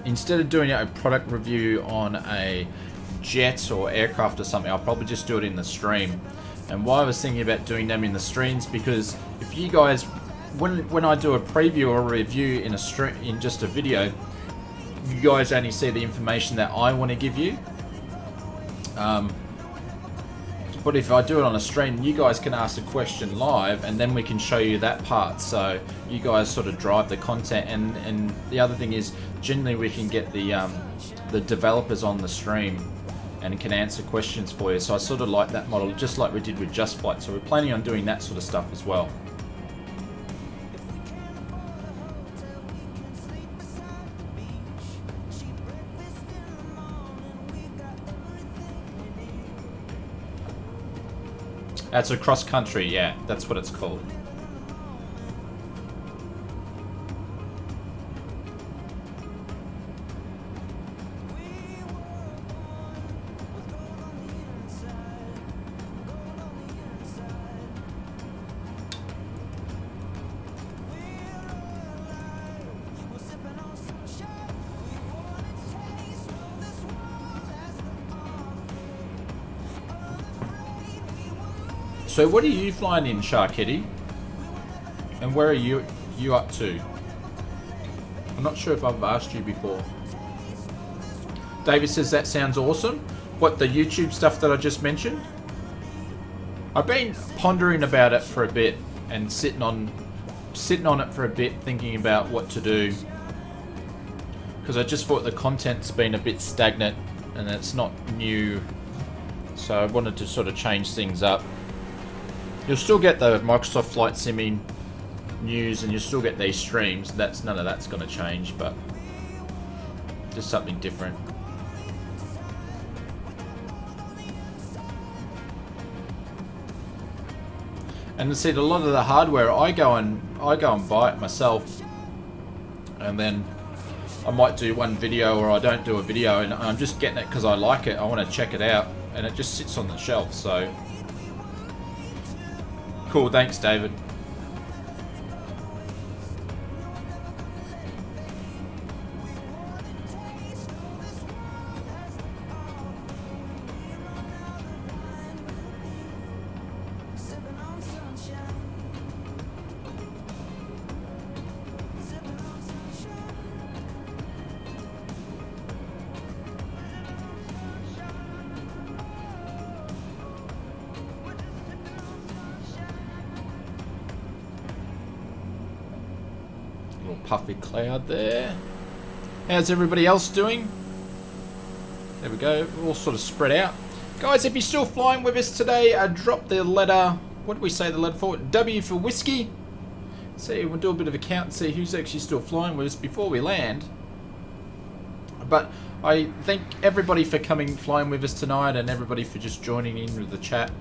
Instead of doing a product review on a jet or aircraft or something, I'll probably just do it in the stream. And why I was thinking about doing them in the streams, because if you guys, when I do a preview or a review in a stream, in just a video, you guys only see the information that I want to give you. But if I do it on a stream, you guys can ask a question live, and then we can show you that part. So you guys sort of drive the content, and the other thing is, generally we can get the developers on the stream and can answer questions for you. So I sort of like that model, just like we did with Just Flight. So we're planning on doing that sort of stuff as well. That's a cross country, yeah, that's what it's called. So what are you flying in, Sharkheady? And where are you up to? I'm not sure if I've asked you before. David says that sounds awesome. What, the YouTube stuff that I just mentioned? I've been pondering about it for a bit and sitting on it for a bit, thinking about what to do. Because I just thought the content's been a bit stagnant and it's not new. So I wanted to sort of change things up. You'll still get the Microsoft Flight Simming news and you'll still get these streams. None of that's going to change, but just something different. And see, a lot of the hardware I go and buy it myself, and then I might do one video or I don't do a video, and I'm just getting it because I like it. I want to check it out, and it just sits on the shelf. So cool, thanks, David. Puffy cloud there. How's everybody else doing? There we go. We're all sort of spread out. Guys, if you're still flying with us today, drop the letter. What do we say the letter for? W for whiskey. See, we'll do a bit of a count and see who's actually still flying with us before we land. But I thank everybody for flying with us tonight, and everybody for just joining in with the chat,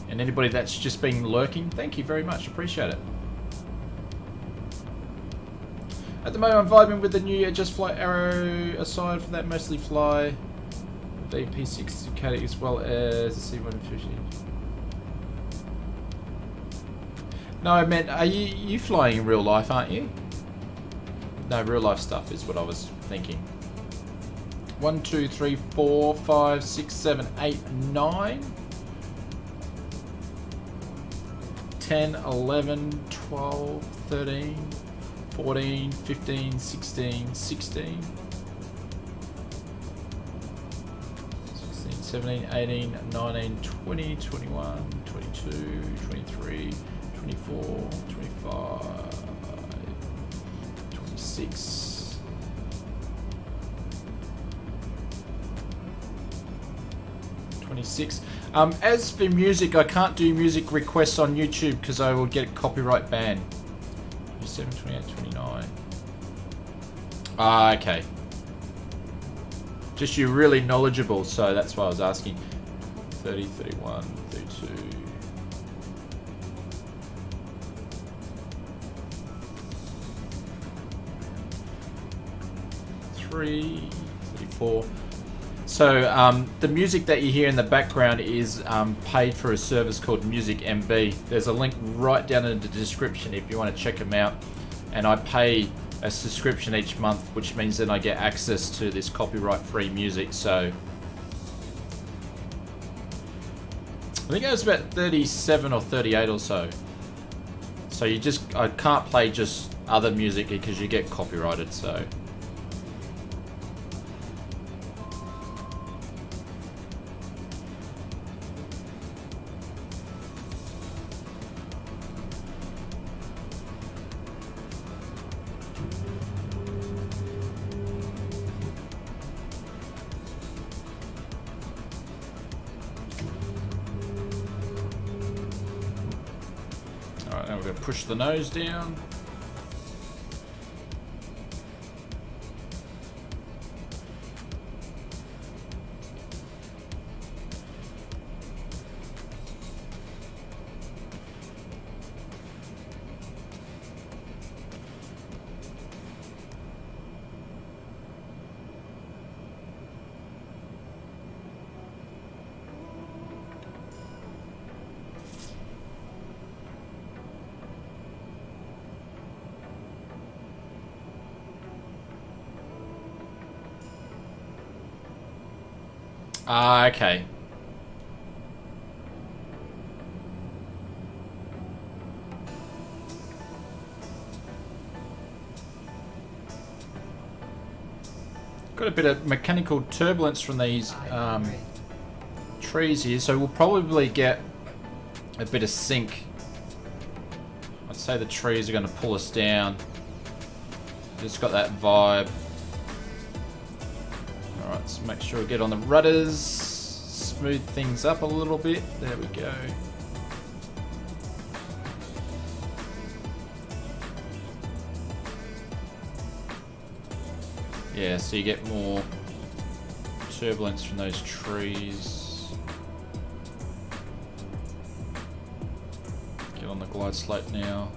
and anybody that's just been lurking. Thank you very much. Appreciate it. At the moment, I'm vibing with the new Just Fly Arrow. Aside from that, mostly fly the P6 Ducati as well as the C150. No, I meant, are you flying in real life, aren't you? No, real life stuff is what I was thinking. 1, 2, 3, 4, 5, 6, 7, 8, 9. 10, 11, 12, 13. 14, 15, 16, 16, 17, 18, 19, 20, 21, 22, 23, 24, 25, 26, 26. As for music, I can't do music requests on YouTube because I will get a copyright ban. 27, 28, 29. Ah, okay. Just you're really knowledgeable, so that's why I was asking. 30, 31, 32. 33, 34. So the music that you hear in the background is paid for a service called Music MB. There's a link right down in the description if you want to check them out. And I pay a subscription each month, which means then I get access to this copyright-free music. So I think it was about 37 or 38 or so. So I can't play just other music because you get copyrighted. So. Push the nose down. Ah, okay. Got a bit of mechanical turbulence from these trees here, so we'll probably get a bit of sink. I'd say the trees are going to pull us down. Just got that vibe. Alright, let's make sure we get on the rudders. Smooth things up a little bit. There we go. Yeah, so you get more turbulence from those trees. Get on the glide slope now.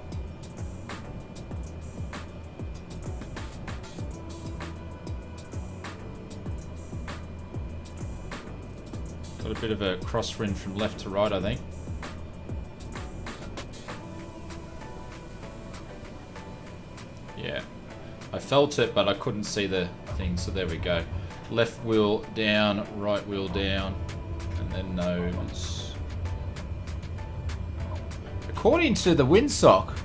Got a bit of a crosswind from left to right, I think. Yeah. I felt it, but I couldn't see the thing, so there we go. Left wheel down, right wheel down, and then nose. According to the windsock,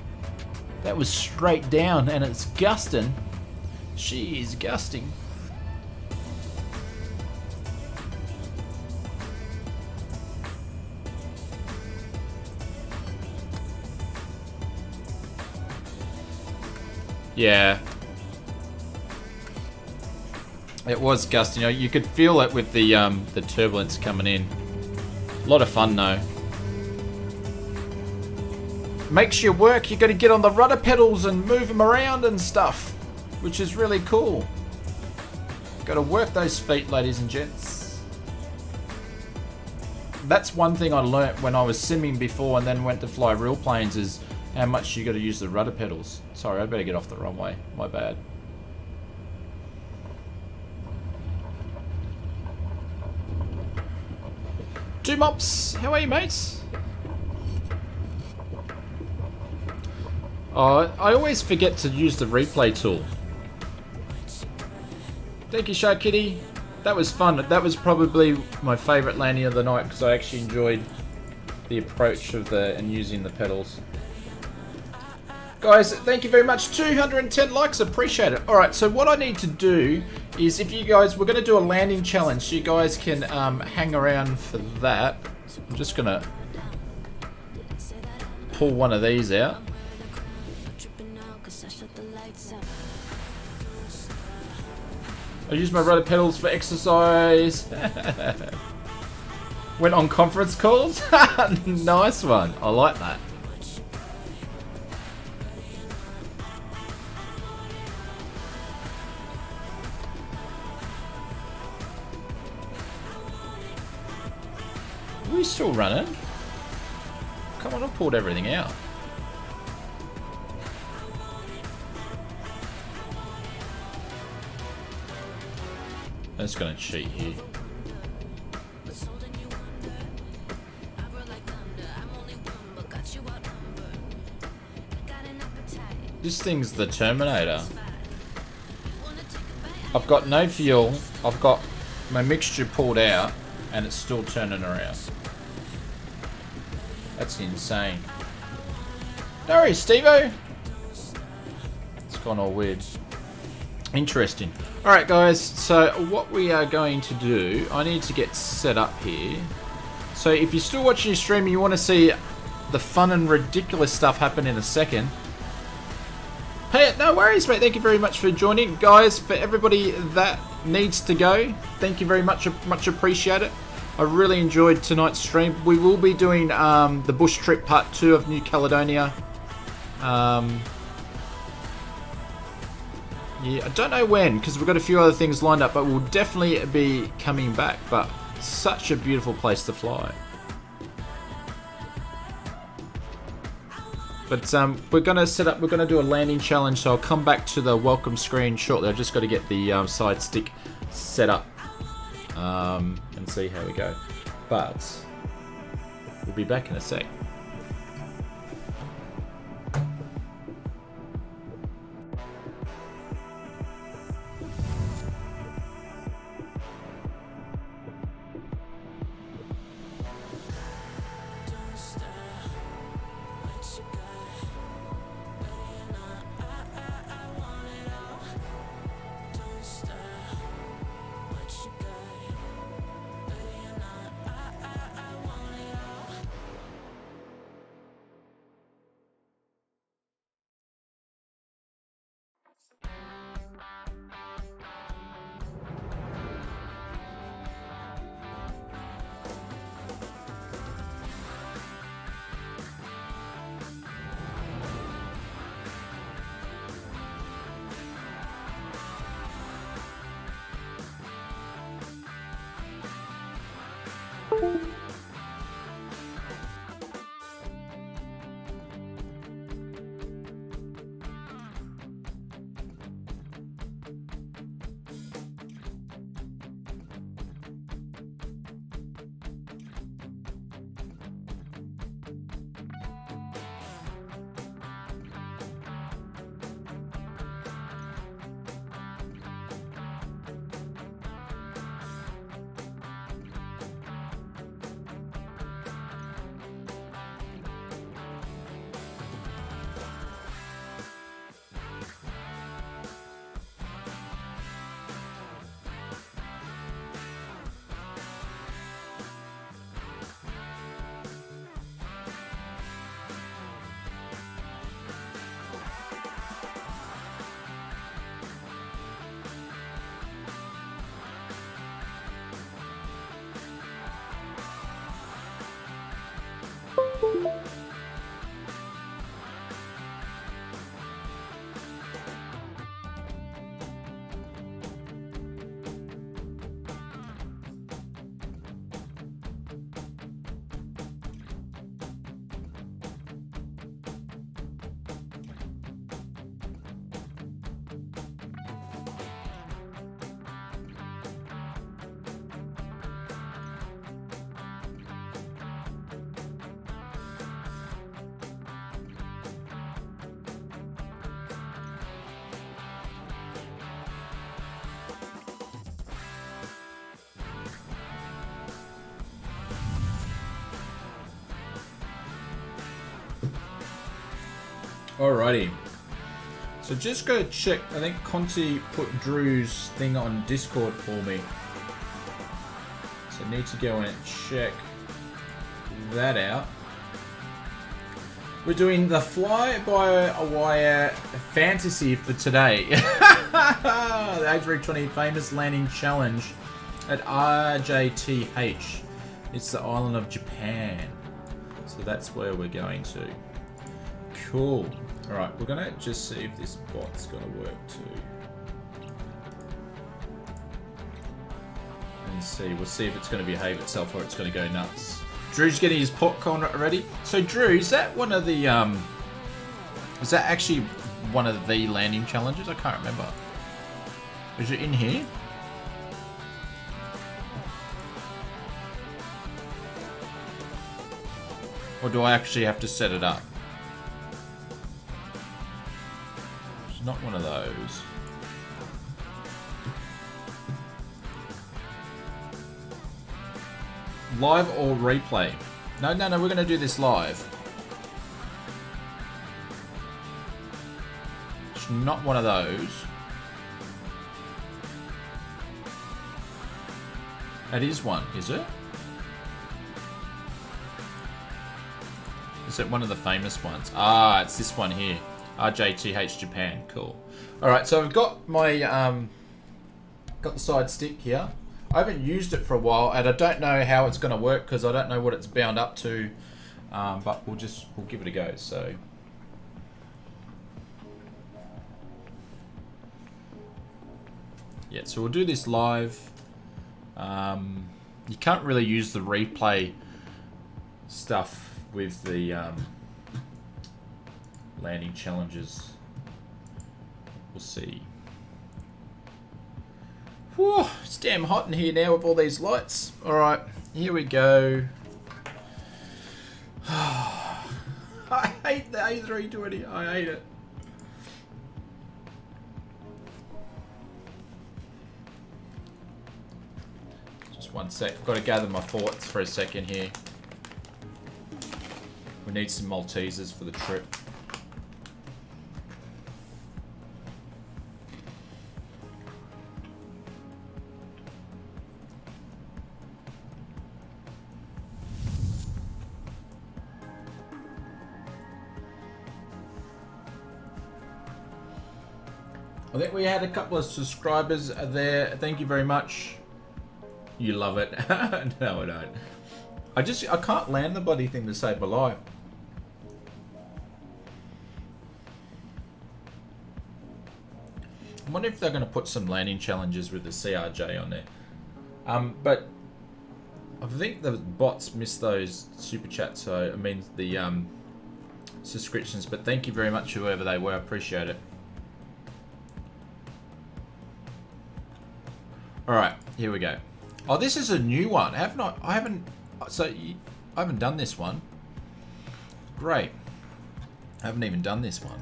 that was straight down, and it's gusting. She is gusting. Yeah. It was gusting. You know, you could feel it with the turbulence coming in. A lot of fun though. Makes you work. You got to get on the rudder pedals and move them around and stuff, which is really cool. Got to work those feet, ladies and gents. That's one thing I learnt when I was simming before and then went to fly real planes, is how much you got to use the rudder pedals. Sorry, I better get off the runway. My bad. Two mops, how are you, mates? Oh, I always forget to use the replay tool. Thank you, Shark Kitty. That was fun. That was probably my favourite landing of the night because I actually enjoyed the approach of and using the pedals. Guys, thank you very much. 210 likes, appreciate it. Alright, so what I need to do is, if you guys, we're going to do a landing challenge, so you guys can hang around for that. I'm just going to pull one of these out. I use my rudder pedals for exercise. Went on conference calls. Nice one. I like that. Are we still running? Come on, I've pulled everything out. I'm just gonna cheat here. This thing's the Terminator. I've got no fuel, I've got my mixture pulled out, and it's still turning around. That's insane. No worries, Steve-O. It's gone all weird. Interesting. Alright guys, so what we are going to do, I need to get set up here. So if you're still watching your stream and you want to see the fun and ridiculous stuff happen in a second, hey, no worries mate, thank you very much for joining. Guys, for everybody that needs to go, thank you very much, much appreciate it. I really enjoyed tonight's stream. We will be doing the bush trip part 2 of New Caledonia. Yeah, I don't know when, because we've got a few other things lined up, but we'll definitely be coming back. But such a beautiful place to fly. But we're going to set up, we're going to do a landing challenge, so I'll come back to the welcome screen shortly. I've just got to get the side stick set up and see how we go. But we'll be back in a sec. Alrighty. So just go check. I think Conti put Drew's thing on Discord for me. So I need to go and check that out. We're doing the fly-by-wire fantasy for today. The A320 famous landing challenge at RJTH. It's the island of Japan. So that's where we're going to. Cool. Alright, we're going to just see if this bot's going to work too. And see, we'll see if it's going to behave itself or it's going to go nuts. Drew's getting his popcorn ready. So Drew, is that one of the is that actually one of the landing challenges? I can't remember. Is it in here? Or do I actually have to set it up? It's not one of those. Live or replay? No, we're going to do this live. It's not one of those. That is one, is it? Is it one of the famous ones? Ah, it's this one here. RJTH Japan. Cool. Alright, so I've got my got the side stick here. I haven't used it for a while, and I don't know how it's going to work because I don't know what it's bound up to. But we'll give it a go. So, yeah, so we'll do this live. You can't really use the replay stuff with the landing challenges. We'll see. Whew, it's damn hot in here now with all these lights. Alright, here we go. I hate the A320. I hate it. Just one sec. I've got to gather my thoughts for a second here. We need some Maltesers for the trip. I think we had a couple of subscribers there. Thank you very much. You love it. No, I don't. I can't land the bloody thing to save my life. I wonder if they're going to put some landing challenges with the CRJ on there. But I think the bots missed those super chats, so I mean the subscriptions. But thank you very much, whoever they were. I appreciate it. Alright, here we go. Oh, this is a new one. I haven't done this one. Great. I haven't even done this one.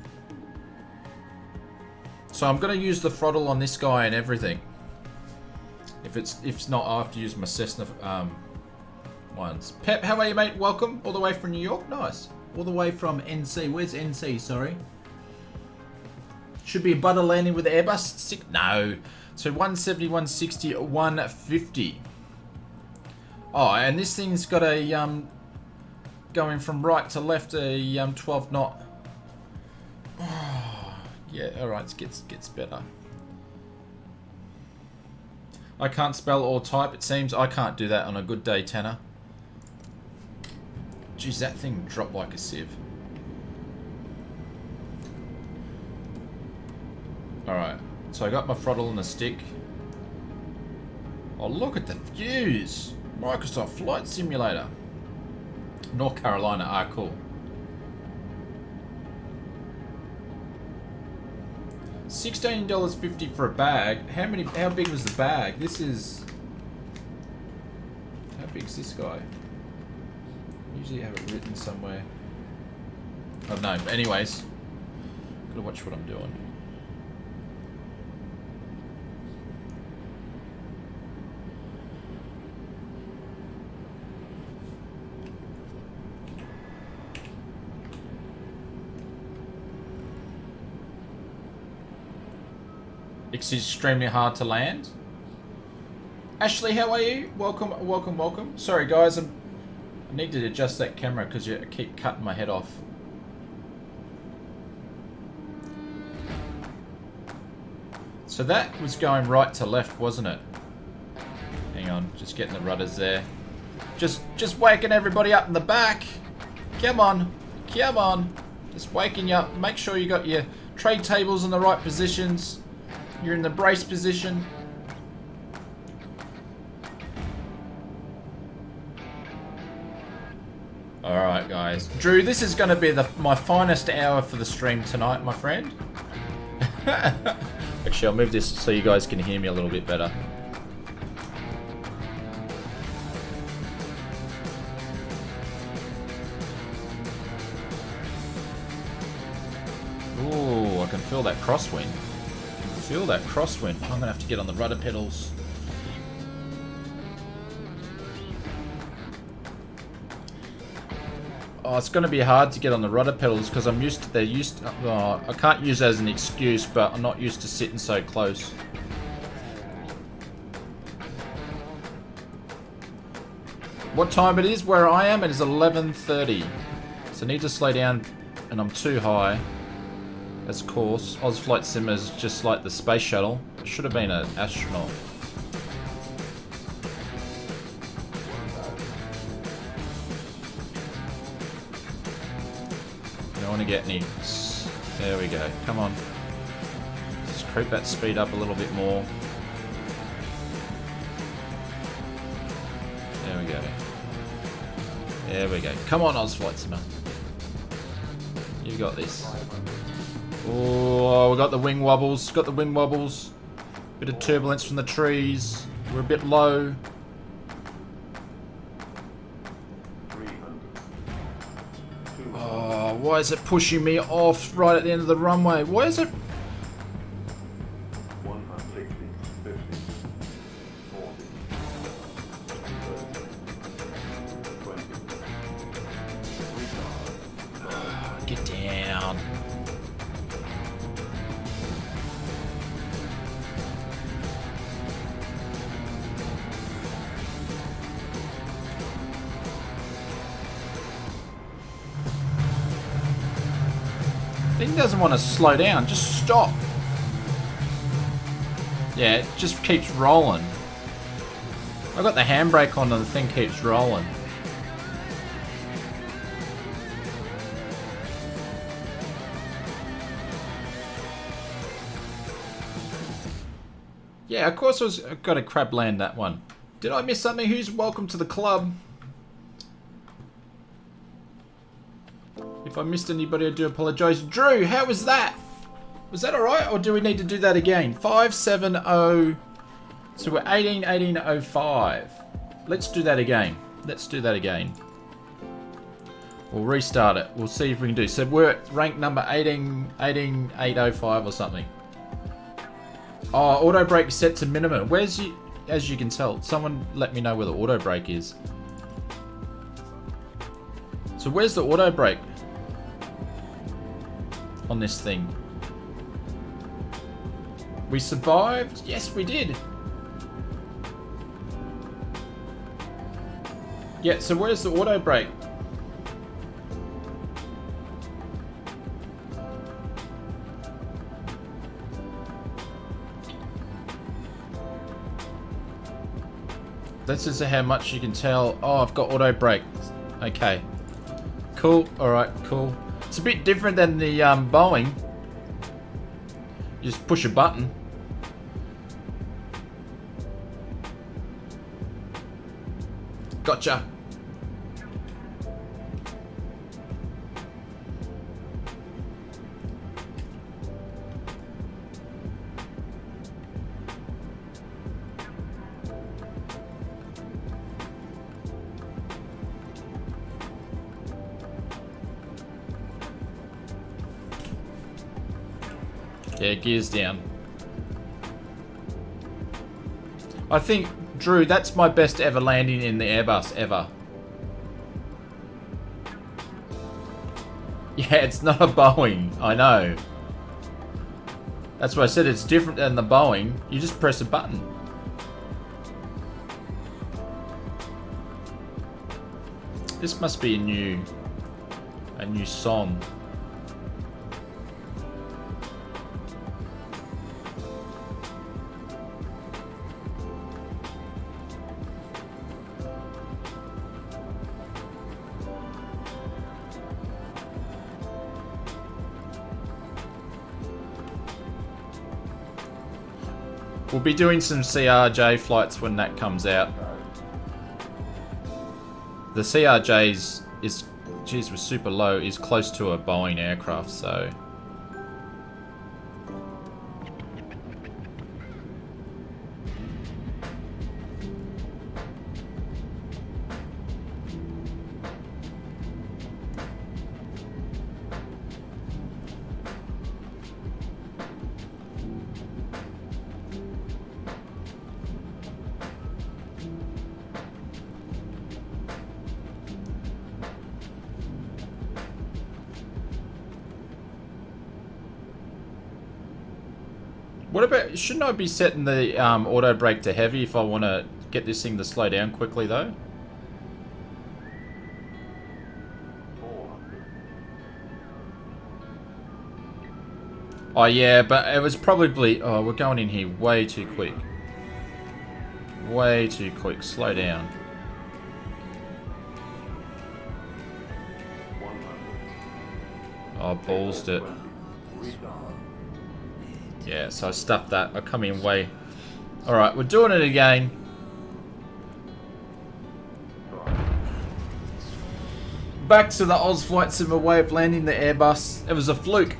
So I'm going to use the throttle on this guy and everything. If it's not, I'll have to use my Cessna ones. Pep, how are you, mate? Welcome. All the way from New York. Nice. All the way from NC. Where's NC? Sorry. Should be a butter landing with the Airbus. No. So 170, 160, 150. Oh, and this thing's got a going from right to left a 12 knot. Oh, yeah, all right, it gets better. I can't spell or type. It seems I can't do that on a good day, Tanner. Jeez, that thing dropped like a sieve. All right. So I got my throttle on the stick. Oh, look at the views. Microsoft Flight Simulator. North Carolina. Ah, cool. $16.50 for a bag. How big was the bag? This is... How big's this guy? Usually have it written somewhere. I don't know. But anyways. Gotta watch what I'm doing. It's extremely hard to land. Ashley, how are you? Welcome, welcome, welcome. Sorry guys, I need to adjust that camera because you keep cutting my head off. So that was going right to left, wasn't it? Hang on, just getting the rudders there. Just waking everybody up in the back. Come on, come on. Just waking you up. Make sure you got your trade tables in the right positions. You're in the brace position. Alright guys. Drew, this is going to be my finest hour for the stream tonight, my friend. Actually, I'll move this so you guys can hear me a little bit better. Ooh, I can feel that crosswind. Feel that crosswind. I'm going to have to get on the rudder pedals. Oh, it's going to be hard to get on the rudder pedals because I'm used to, I can't use it as an excuse, but I'm not used to sitting so close. What time it is where I am? It is 11:30. So I need to slow down and I'm too high. As course, Ozflight Simmer's just like the space shuttle. It should have been an astronaut. Don't want to get any. There we go. Come on. Just creep that speed up a little bit more. There we go. There we go. Come on, Ozflight Simmer. You got this. Oh, we got the wing wobbles. Got the wing wobbles. Bit of turbulence from the trees. We're a bit low. Oh, why is it pushing me off right at the end of the runway? Why is it? 160, 50, 40, 20. Get down. Thing doesn't want to slow down, just stop. Yeah, it just keeps rolling. I've got the handbrake on and the thing keeps rolling. Yeah, of course I've got to crab land that one. Did I miss something? Who's welcome to the club? If I missed anybody, I do apologise. Drew, how was that? Was that alright, or do we need to do that again? 570. So we're 18:05. Let's do that again. Let's do that again. We'll restart it. We'll see if we can do. So we're at rank number 18805 or something. Oh, auto brake set to minimum. Where's you? As you can tell, someone let me know where the auto brake is. So where's the auto brake on this thing? We survived? Yes, we did. Yeah, so where's the auto brake? This is how much you can tell. Oh, I've got auto brake. Okay. Cool. Alright, cool. It's a bit different than the Boeing. You just push a button. Gotcha. Yeah, gears down. I think, Drew, that's my best ever landing in the Airbus ever. Yeah, it's not a Boeing, I know. That's why I said it's different than the Boeing. You just press a button. This must be a new song. We'll be doing some CRJ flights when that comes out. The CRJ's is, geez, was super low, is close to a Boeing aircraft, so. What about, shouldn't I be setting the auto brake to heavy if I want to get this thing to slow down quickly though? 400. Oh yeah, but it was probably, oh, we're going in here way too quick. Way too quick, slow down. 100. Oh, ballsed it. Restart. Yeah, so I stuffed that. I come in way. Alright, we're doing it again. Back to the Oz Flight Sim way of landing the Airbus. It was a fluke.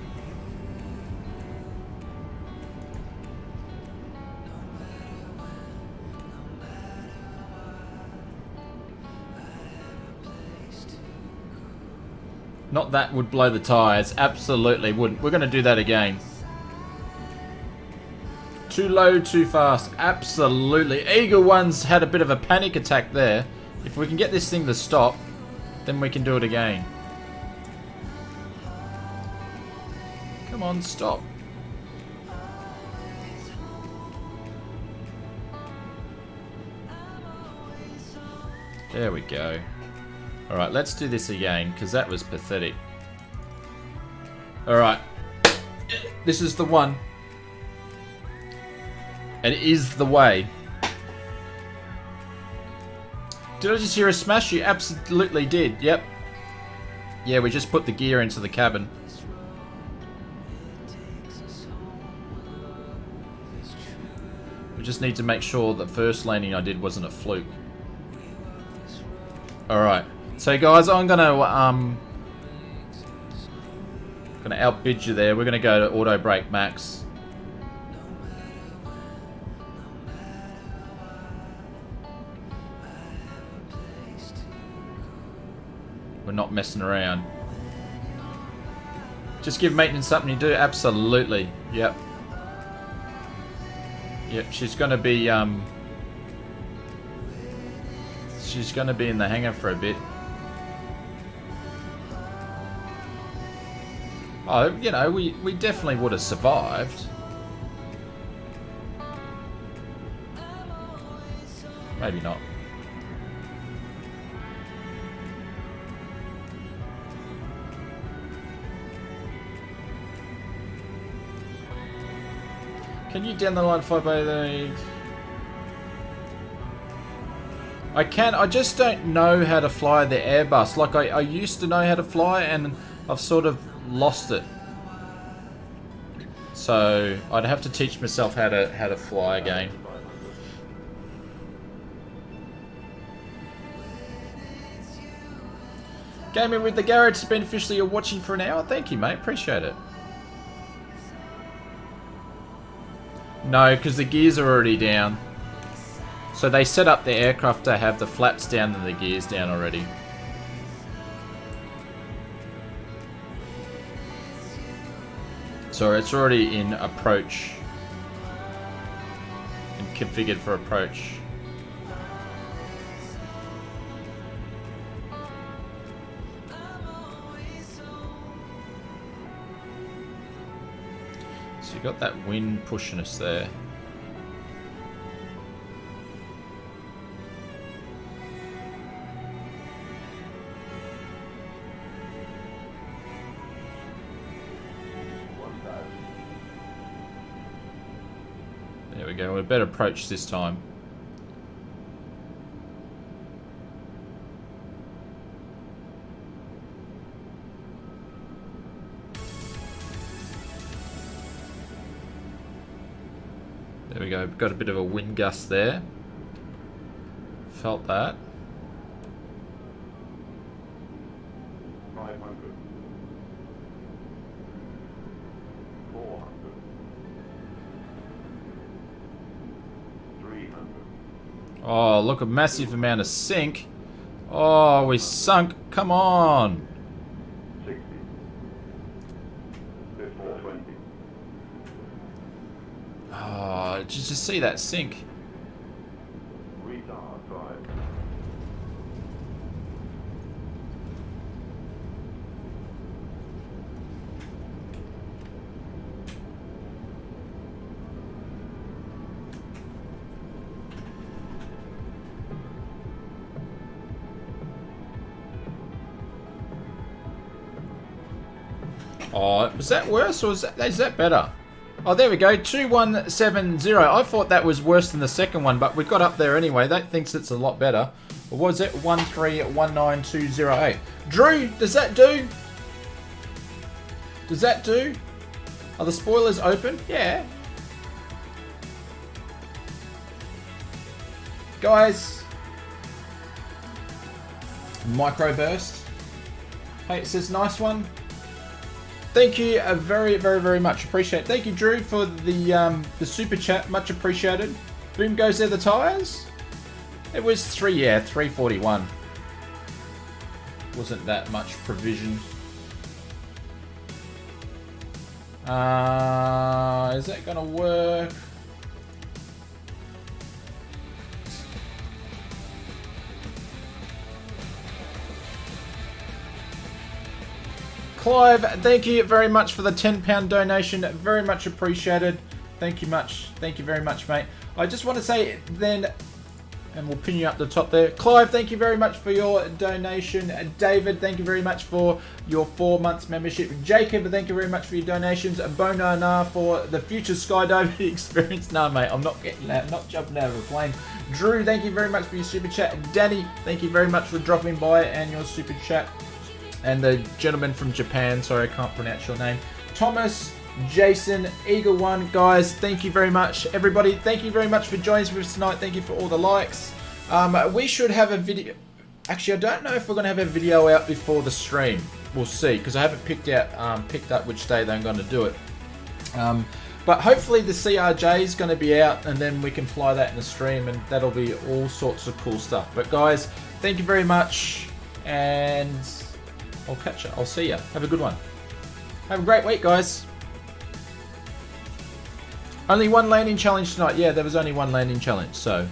Not that would blow the tyres. Absolutely wouldn't. We're going to do that again. Too low, too fast. Absolutely. Eagle One's had a bit of a panic attack there. If we can get this thing to stop, then we can do it again. Come on, stop. There we go. Alright, let's do this again, because that was pathetic. Alright. This is the one. It is the way. Did I just hear a smash? You absolutely did. Yep. Yeah, we just put the gear into the cabin. We just need to make sure the first landing I did wasn't a fluke. Alright. So guys, I'm gonna outbid you there. We're gonna go to auto brake max. We're not messing around. Just give maintenance something to do. Absolutely. Yep. Yep. She's gonna be in the hangar for a bit. Oh, you know, we definitely would have survived. Maybe not. Can you down the line fly by the... I can, I just don't know how to fly the Airbus. Like I used to know how to fly and I've sort of lost it. So I'd have to teach myself how to fly again. Gaming with the Garage has been officially watching for an hour. Thank you, mate. Appreciate it. No, because the gears are already down. So they set up the aircraft to have the flaps down and the gears down already. So it's already in approach and configured for approach. So you got that wind pushing us there. There we go. We're better approach this time. There we go, got a bit of a wind gust there. Felt that. 500. 400. 300. Oh, look, a massive amount of sink. Oh, we sunk. Come on. 60. 420. Oh, did you just see that sink? Retard 5. Oh, was that worse or is that better? Oh, there we go, 2170. I thought that was worse than the second one, but we got up there anyway. That thinks it's a lot better. What was it? 1319208. Drew, does that do? Does that do? Are the spoilers open? Yeah. Guys. Microburst. Hey, it says nice one. Thank you very, very, very much. Appreciate it. Thank you, Drew, for the super chat. Much appreciated. Boom goes there the tires. It was 341. Wasn't that much provision. Is that gonna work? Clive, thank you very much for the £10 donation. Very much appreciated. Thank you much. Thank you very much, mate. I just want to say then, and we'll pin you up the top there. Clive, thank you very much for your donation. David, thank you very much for your 4 months membership. Jacob, thank you very much for your donations. Bonana for the future skydiving experience. No, mate, I'm not getting that. Not jumping out of a plane. Drew, thank you very much for your super chat. Danny, thank you very much for dropping by and your super chat. And the gentleman from Japan, sorry I can't pronounce your name. Thomas, Jason, Eagle One, guys, thank you very much. Everybody, thank you very much for joining us with us tonight. Thank you for all the likes. We should have a video. Actually, I don't know if we're going to have a video out before the stream. We'll see, because I haven't picked up which day they're going to do it. But hopefully the CRJ is going to be out, and then we can fly that in the stream, and that'll be all sorts of cool stuff. But guys, thank you very much, and I'll catch you. I'll see you. Have a good one. Have a great week, guys. Only one landing challenge tonight. Yeah, there was only one landing challenge, so